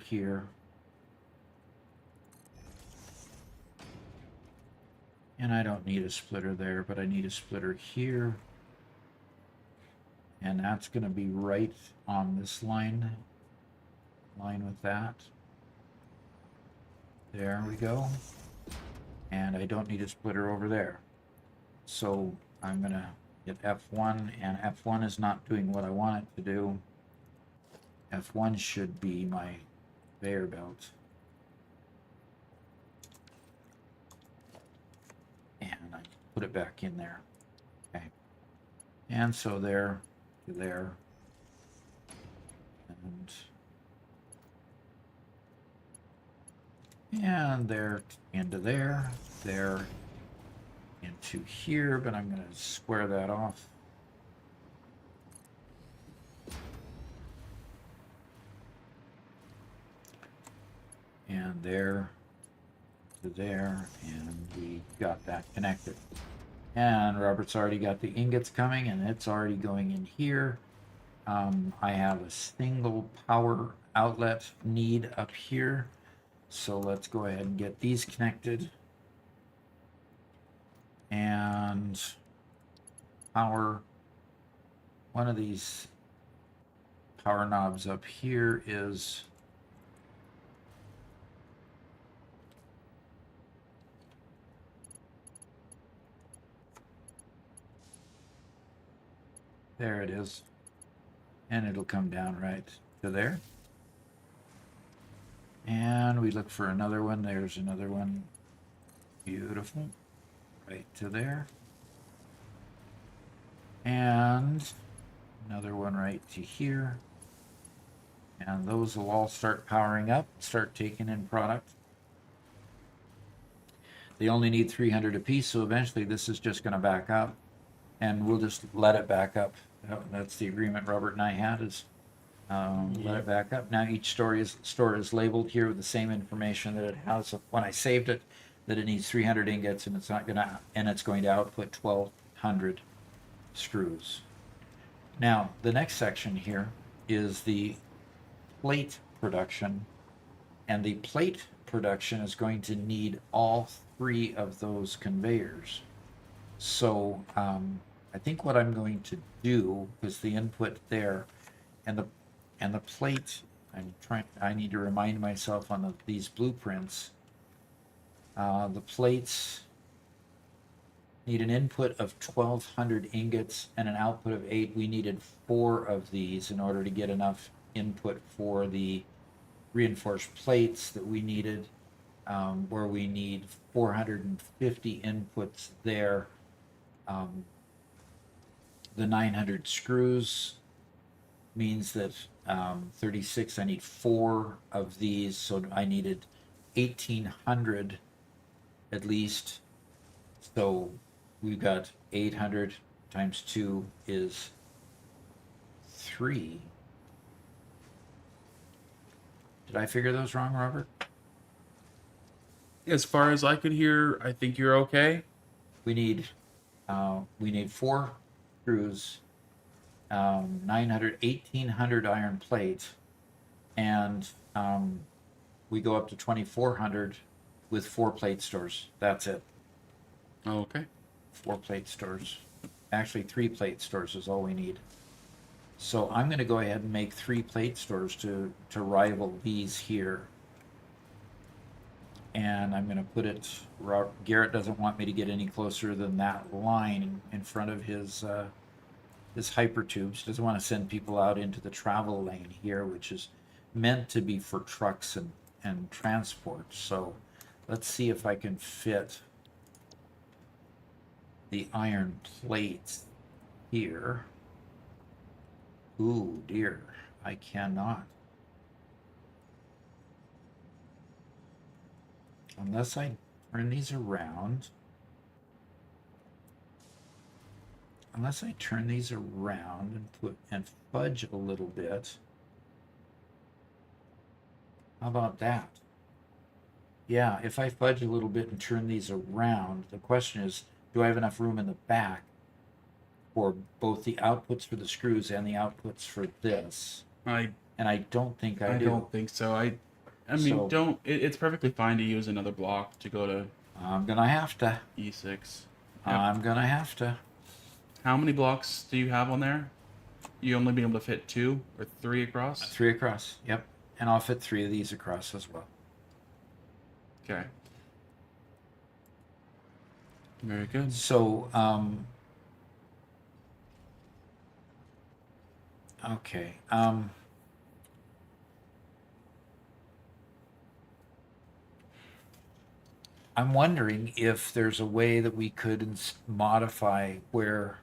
here. And I don't need a splitter there, but I need a splitter here. And that's going to be right on this line with that. There we go. And I don't need a splitter over there. So I'm going to hit F1, and F1 is not doing what I want it to do. F1 should be my conveyor belt. And I put it back in there. Okay. And so there to there. And there into there. There into here, but I'm going to square that off. And there to there, and we got that connected. And Robert's already got the ingots coming, and it's already going in here. I have a single power outlet need up here, so let's go ahead and get these connected. And power, one of these power knobs up here is there it is. And it'll come down right to there. And we look for another one. There's another one. Beautiful. Right to there. And another one right to here. And those will all start powering up, start taking in product. They only need 300 apiece, so eventually this is just going to back up. And we'll just let it back up. That's the agreement Robert and I had, is let it back up. Now each store is labeled here with the same information that it has when I saved it, that it needs 300 ingots, and it's going to output 1,200 screws. Now the next section here is the plate production, and the plate production is going to need all three of those conveyors. So I think what I'm going to do is the input there, and the plate. I need to remind myself on these blueprints. The plates need an input of 1,200 ingots and an output of 8. We needed 4 of these in order to get enough input for the reinforced plates that we needed, where we need 450 inputs there. The 900 screws means that 36, I need 4 of these, so I needed 1,800 at least. So we've got 800 times 2 is 3. Did I figure those wrong, Robert? As far as I could hear, I think you're okay. We need 4 screws, 900, 1,800 iron plate, and we go up to 2,400 with 4 plate stores. That's it. Okay. 4 plate stores. Actually, 3 plate stores is all we need. So I'm going to go ahead and make 3 plate stores to rival these here. And I'm going to put it. Garrett doesn't want me to get any closer than that line in front of his hyper tubes. Doesn't want to send people out into the travel lane here, which is meant to be for trucks and transport. So let's see if I can fit the iron plates here. Ooh, dear, I cannot. Unless I turn these around. Unless I turn these around and fudge a little bit. How about that? Yeah, if I fudge a little bit and turn these around, the question is, do I have enough room in the back for both the outputs for the screws and the outputs for this? And I don't think I do. don't think so. I mean, So- don't. It's perfectly fine to use another block to go to I'm gonna have to. E6. Yep. I'm gonna have to. How many blocks do you have on there? You only be able to fit 2 or 3 across? 3 across. Yep. And I'll fit 3 of these across as well. Okay. Very good. So, okay. I'm wondering if there's a way that we could modify where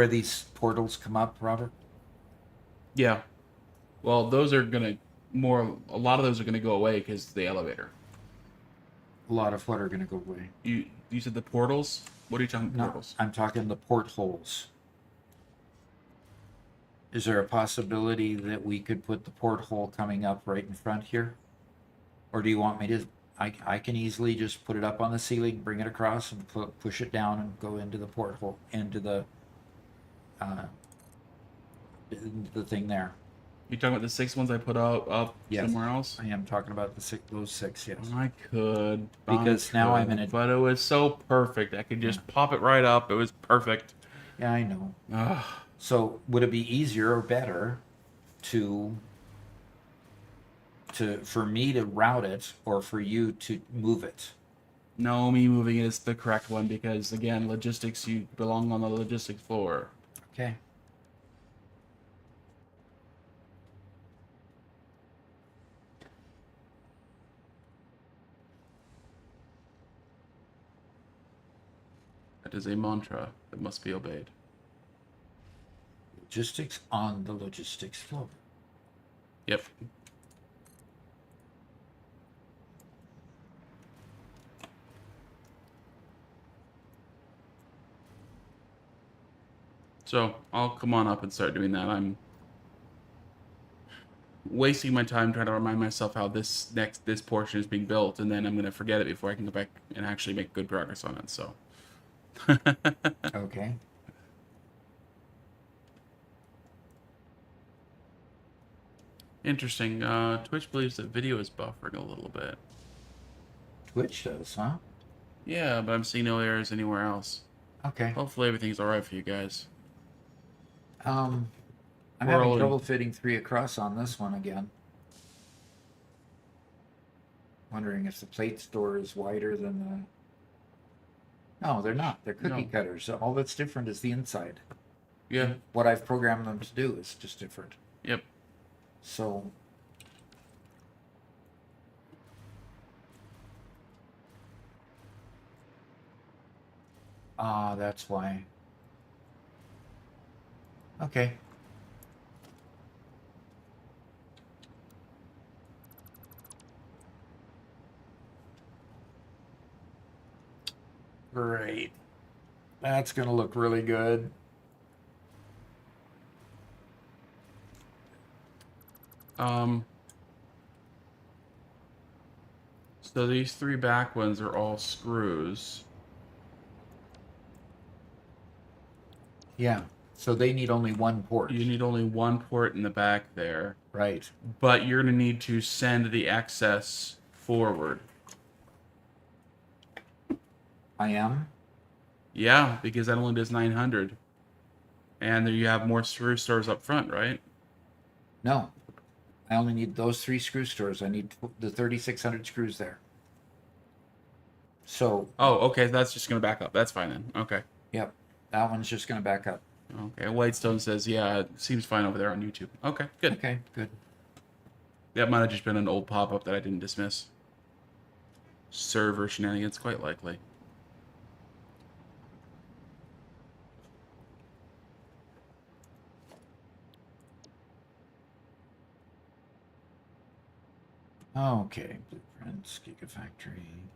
these portals come up, Robert. Yeah. Well, those are gonna a lot of those are gonna go away because the elevator. A lot of what are going to go away. You said the portals? What are you talking No, portals? I'm talking the portholes. Is there a possibility that we could put the porthole coming up right in front here? Or do you want me to? I can easily just put it up on the ceiling, bring it across, and push it down and go into the porthole, into the thing there. You talking about the 6 ones I put up Yes. somewhere else? I am talking about those 6, yes. I could. Because now I'm in a- But it was so perfect. I could just pop it right up. It was perfect. Yeah, I know. Ugh. So would it be easier or better for me to route it or for you to move it? No, me moving it is the correct one because, again, logistics, you belong on the logistics floor. Okay. That is a mantra that must be obeyed. Logistics on the logistics floor. Yep. So, I'll come on up and start doing that. I'm wasting my time trying to remind myself how this portion is being built, and then I'm going to forget it before I can go back and actually make good progress on it, so. Okay. Interesting. Twitch believes that video is buffering a little bit. Twitch does, huh? Yeah, but I'm seeing no errors anywhere else. Okay. Hopefully everything's alright for you guys. I'm We're having all in. trouble fitting 3 across on this one again. Wondering if the plate store is wider than the... No, they're not. They're cookie No. cutters. All that's different is the inside. Yeah. What I've programmed them to do is just different. Yep. So... Ah, that's why. Okay. Great. That's going to look really good. Um, so these three back ones are all screws. Yeah. So they need only one port. You need only one port in the back there, Right. but you're going to need to send the excess forward. I am? Yeah, because that only does 900. And there you have more screw stores up front, right? No. I only need those 3 screw stores. I need the 3,600 screws there. So, Oh, okay, that's just going to back up. That's fine then. Okay. yep. That one's just going to back up. Okay, Whitestone says, yeah, it seems fine over there on YouTube. Okay, good. Okay, good. That might have just been an old pop-up that I didn't dismiss. Server shenanigans, quite likely. Okay, blueprints, Gigafactory.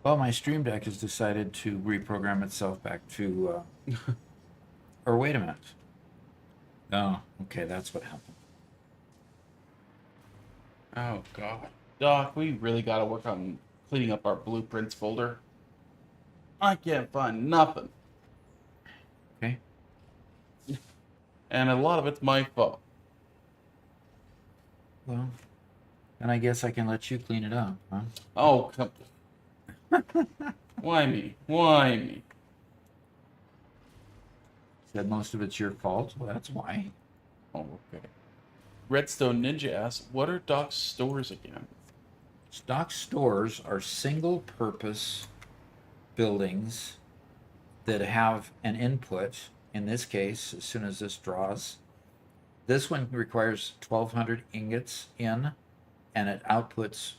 Well, my Stream Deck has decided to reprogram itself back to, or wait a minute. Oh, okay, that's what happened. Oh, God. Doc, we really got to work on cleaning up our blueprints folder. I can't find nothing. Okay. And a lot of it's my fault. Well, then I guess I can let you clean it up, huh? Oh, come. Why me? Why me? Said most of it's your fault. Well, that's why. Oh, okay. Redstone Ninja asks, what are Doc's stores again? Stock stores are single purpose buildings that have an input. In this case, as soon as this draws, this one requires 1,200 ingots in, and it outputs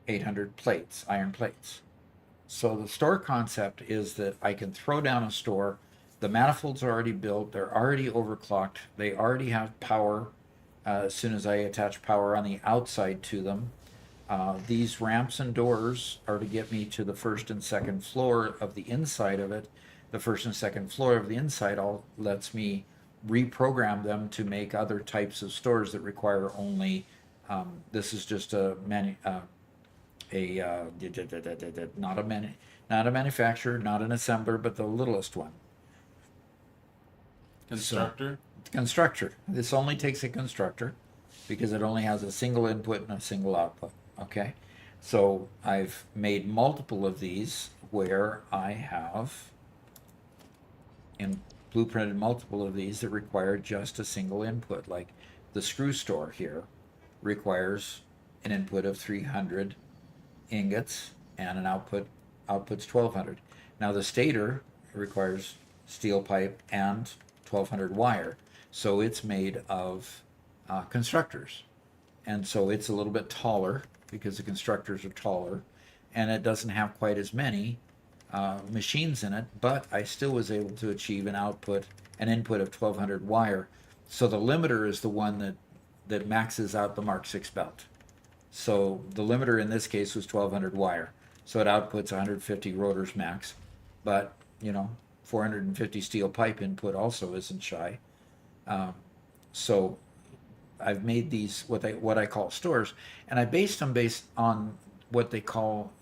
800 plates, iron plates. So the store concept is that I can throw down a store. The manifolds are already built. They're already overclocked. They already have power as soon as I attach power on the outside to them. These ramps and doors are to get me to the first and second floor of the inside of it. The first and second floor of the inside all lets me reprogram them to make other types of stores that require only. This is just not a manufacturer, not an assembler, but the littlest one. Constructor? So, constructor. This only takes a constructor because it only has a single input and a single output. Okay, so I've made multiple of these where I have in blueprinted multiple of these that require just a single input. Like the screw store here requires an input of 300 ingots and an outputs 1,200. Now the stator requires steel pipe and 1,200 wire, so it's made of constructors, and so it's a little bit taller because the constructors are taller, and it doesn't have quite as many machines in it, but I still was able to achieve an input of 1,200 wire. So the limiter is the one that maxes out the Mark 6 belt. So the limiter in this case was 1,200 wire. So it outputs 150 rotors max, but 450 steel pipe input also isn't shy. So I've made these what I call stores, and I based them based on what they call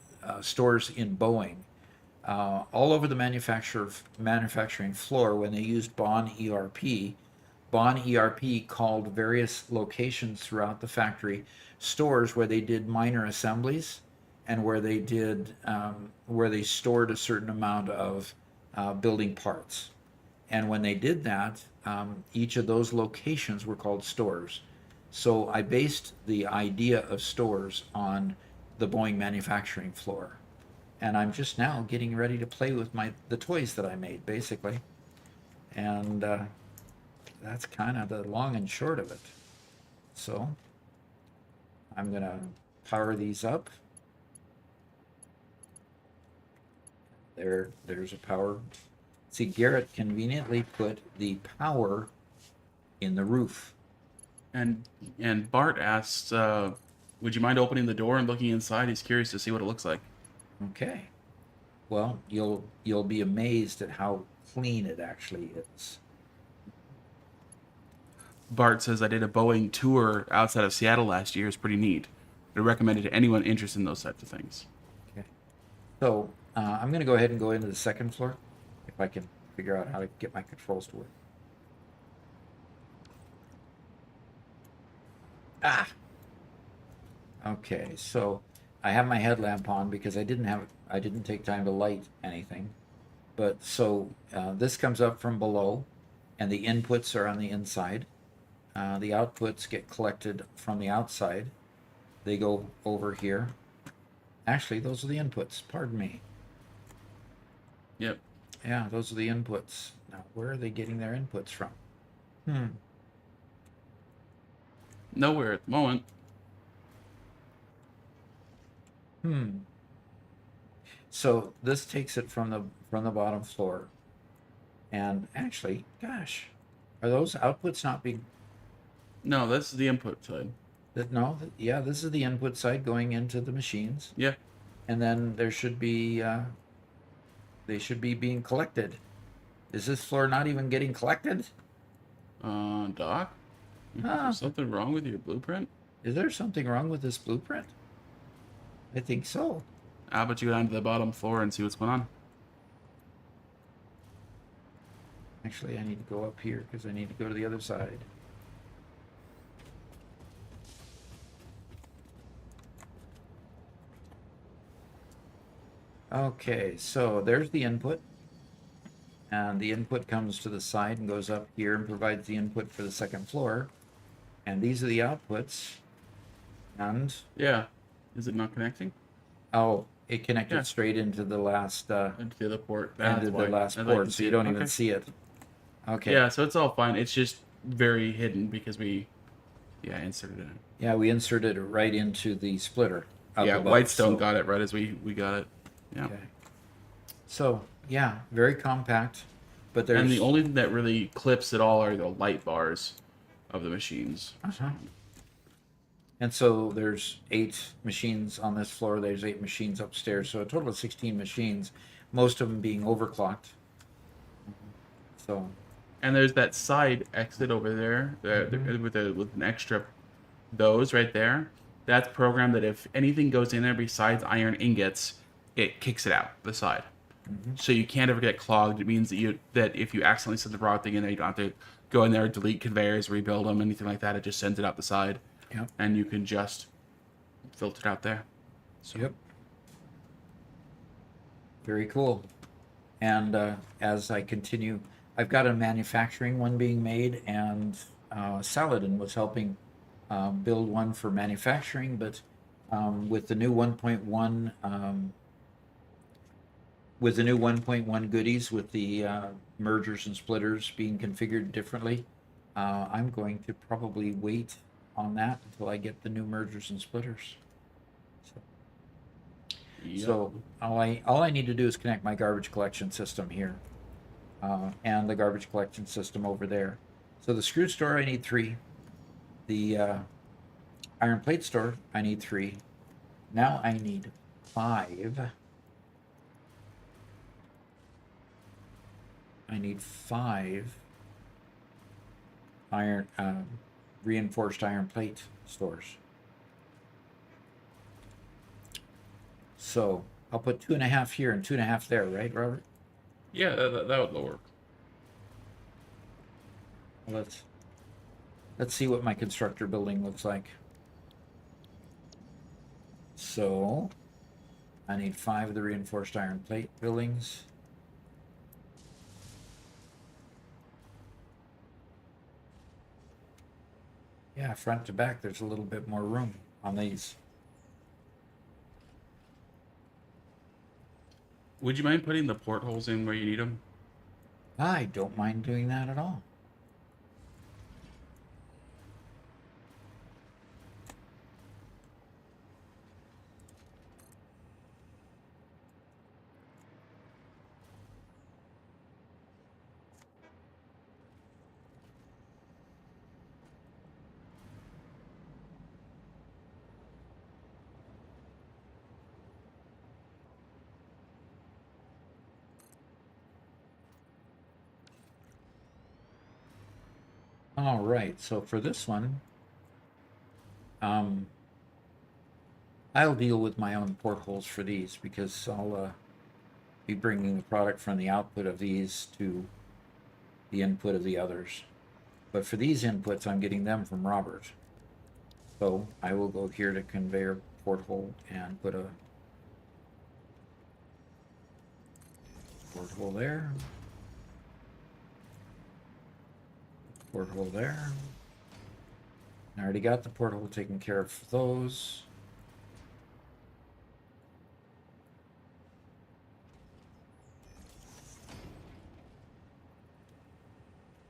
stores in Boeing. All over the manufacturing floor, when they used Bon ERP called various locations throughout the factory stores where they did minor assemblies and where they stored a certain amount of building parts. And when they did that, each of those locations were called stores. So I based the idea of stores on the Boeing manufacturing floor. And I'm just now getting ready to play with the toys that I made, basically. And that's kind of the long and short of it. So I'm going to power these up. There's a power. See, Garrett conveniently put the power in the roof. And Bart asks, would you mind opening the door and looking inside? He's curious to see what it looks like. Okay. Well, you'll be amazed at how clean it actually is. Bart says, I did a Boeing tour outside of Seattle last year. It's pretty neat. I recommend it to anyone interested in those types of things. Okay. So I'm going to go ahead and go into the second floor, if I can figure out how to get my controls to work. Ah! Okay, so I have my headlamp on because I didn't take time to light anything. But so this comes up from below, and the inputs are on the inside. The outputs get collected from the outside. They go over here. Actually, those are the inputs. Pardon me. Yep. Yeah, those are the inputs. Now, where are they getting their inputs from? Nowhere at the moment. So this takes it from the bottom floor. And actually, gosh, are those outputs not being... No, that's the input side. No, yeah, this is the input side going into the machines. Yeah. And then there should be, they should be being collected. Is this floor not even getting collected? Doc? Huh. Is something wrong with your blueprint? Is there something wrong with this blueprint? I think so. How about you go down to the bottom floor and see what's going on? Actually, I need to go up here because I need to go to the other side. Okay, so there's the input. And the input comes to the side and goes up here and provides the input for the second floor. And these are the outputs. And, Yeah. Is it not connecting? oh, it connected Yeah. straight into the last, Into the other port. into the last port, so you don't even see it. Okay. Yeah, so it's all fine. It's just very hidden because we, inserted it in. Yeah, we inserted it right into the splitter. Up Yeah, above, Whitestone so- got it right as we got it. Yeah. Okay. So, yeah, very compact, but there's... And the only thing that really clips it all are the light bars of the machines. Uh-huh. And so there's 8 machines on this floor, there's 8 machines upstairs, so a total of 16 machines, most of them being overclocked. So, And there's that side exit over there with an extra those right there. That's programmed that if anything goes in there besides iron ingots, it kicks it out the side. So you can't ever get clogged. It means that if you accidentally set the wrong thing in there, you don't have to go in there, delete conveyors, rebuild them, anything like that. It just sends it out the side. Yep. And you can just filter it out there. So. Yep. Very cool. And as I continue, I've got a manufacturing one being made, and Saladin was helping build one for manufacturing, but with the new 1.1 with the new 1.1 goodies, with the mergers and splitters being configured differently, I'm going to probably wait on that until I get the new mergers and splitters. Yep. So all I need to do is connect my garbage collection system here, and the garbage collection system over there. So the screw store, I need 3. The iron plate store, I need 3. Now I need 5. I need 5 iron reinforced iron plate stores. So I'll put 2.5 here and 2.5 there, right, Robert? Yeah, that would work. Let's see what my constructor building looks like. So I need 5 of the reinforced iron plate buildings. Yeah, front to back, there's a little bit more room on these. Would you mind putting the portholes in where you need them? I don't mind doing that at all. All right, so for this one, I'll deal with my own portholes for these because I'll be bringing the product from the output of these to the input of the others. But for these inputs, I'm getting them from Robert. So I will go here to conveyor porthole and put a porthole there. Porthole there. I already got the porthole taken care of for those.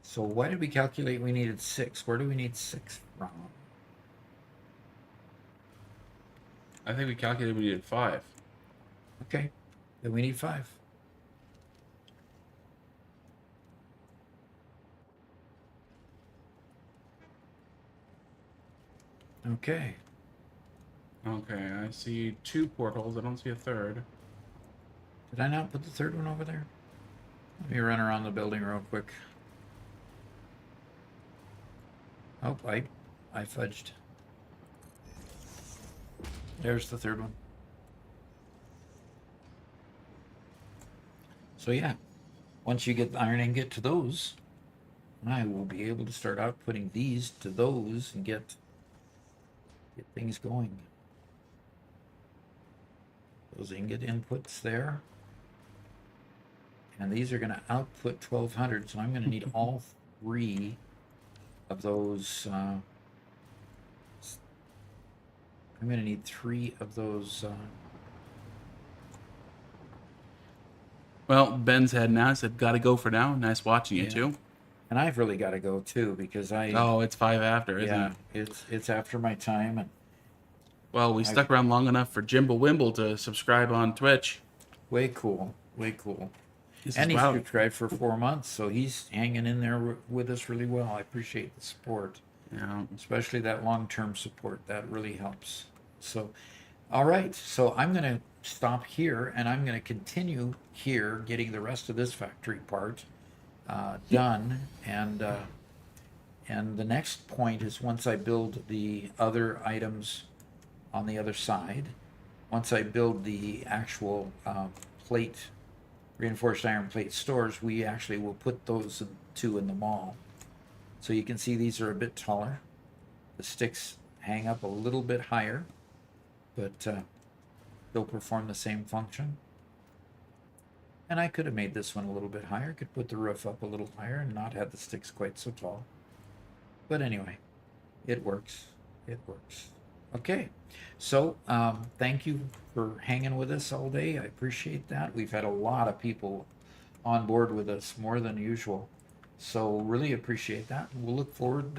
So why did we calculate we needed 6? Where do we need 6 from? I think we calculated we needed 5. Okay, then we need 5. Okay. Okay, I see 2 portholes. I don't see a third. Did I not put the third one over there? Let me run around the building real quick. Oh, I fudged. There's the third one. So yeah, once you get the iron ingot to those, I will be able to start outputting these to those and get things going. Those ingot inputs there. And these are going to output 1200, so I'm going to need all 3 of those. I'm going to need 3 of those. Well, Ben's heading now. Said, gotta go for now. Nice watching you, Yeah. too. And I've really got to go too because Oh, it's 5 after, isn't yeah, it? it's after my time, and Well, we stuck around long enough for Jimbo Wimble to subscribe on Twitch. way cool, way cool. He says, And he's wow. subscribed for 4 months, so he's hanging in there with us really well. I appreciate the support, Yeah. especially that long-term support. That really helps. So, all right. So I'm going to stop here, and I'm going to continue here, getting the rest of this factory part done. And the next point is once I build the other items on the other side, once I build the actual plate, reinforced iron plate stores, we actually will put those 2 in the mall. So you can see these are a bit taller. The sticks hang up a little bit higher, but they'll perform the same function. And I could have made this one a little bit higher, could put the roof up a little higher and not have the sticks quite so tall. But anyway, it works. It works. Okay, so thank you for hanging with us all day. I appreciate that. We've had a lot of people on board with us, more than usual. So really appreciate that. We'll look forward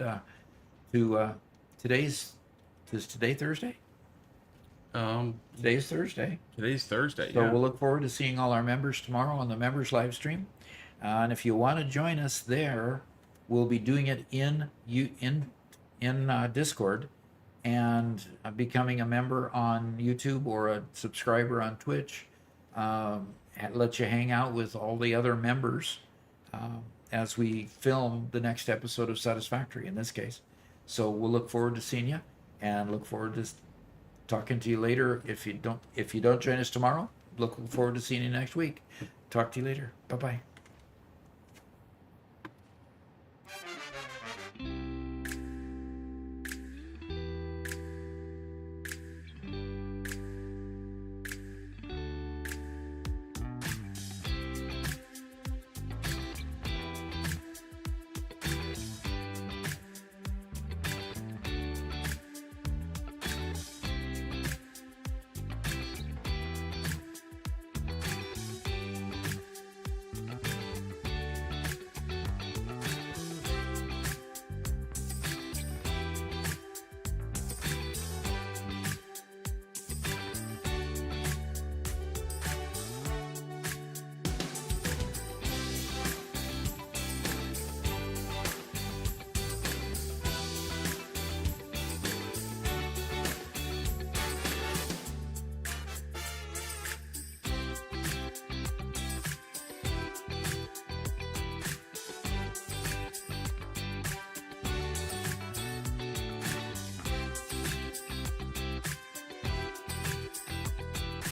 to today's. Is today Thursday? Today's Thursday. Today's Thursday. So yeah. we'll look forward to seeing all our members tomorrow on the members live stream. And if you want to join us there, we'll be doing it in Discord, and becoming a member on YouTube or a subscriber on Twitch. Let you hang out with all the other members as we film the next episode of Satisfactory in this case. So we'll look forward to seeing you, and look forward to Talking to you later. If you don't join us tomorrow, looking forward to seeing you next week. Talk to you later. Bye bye.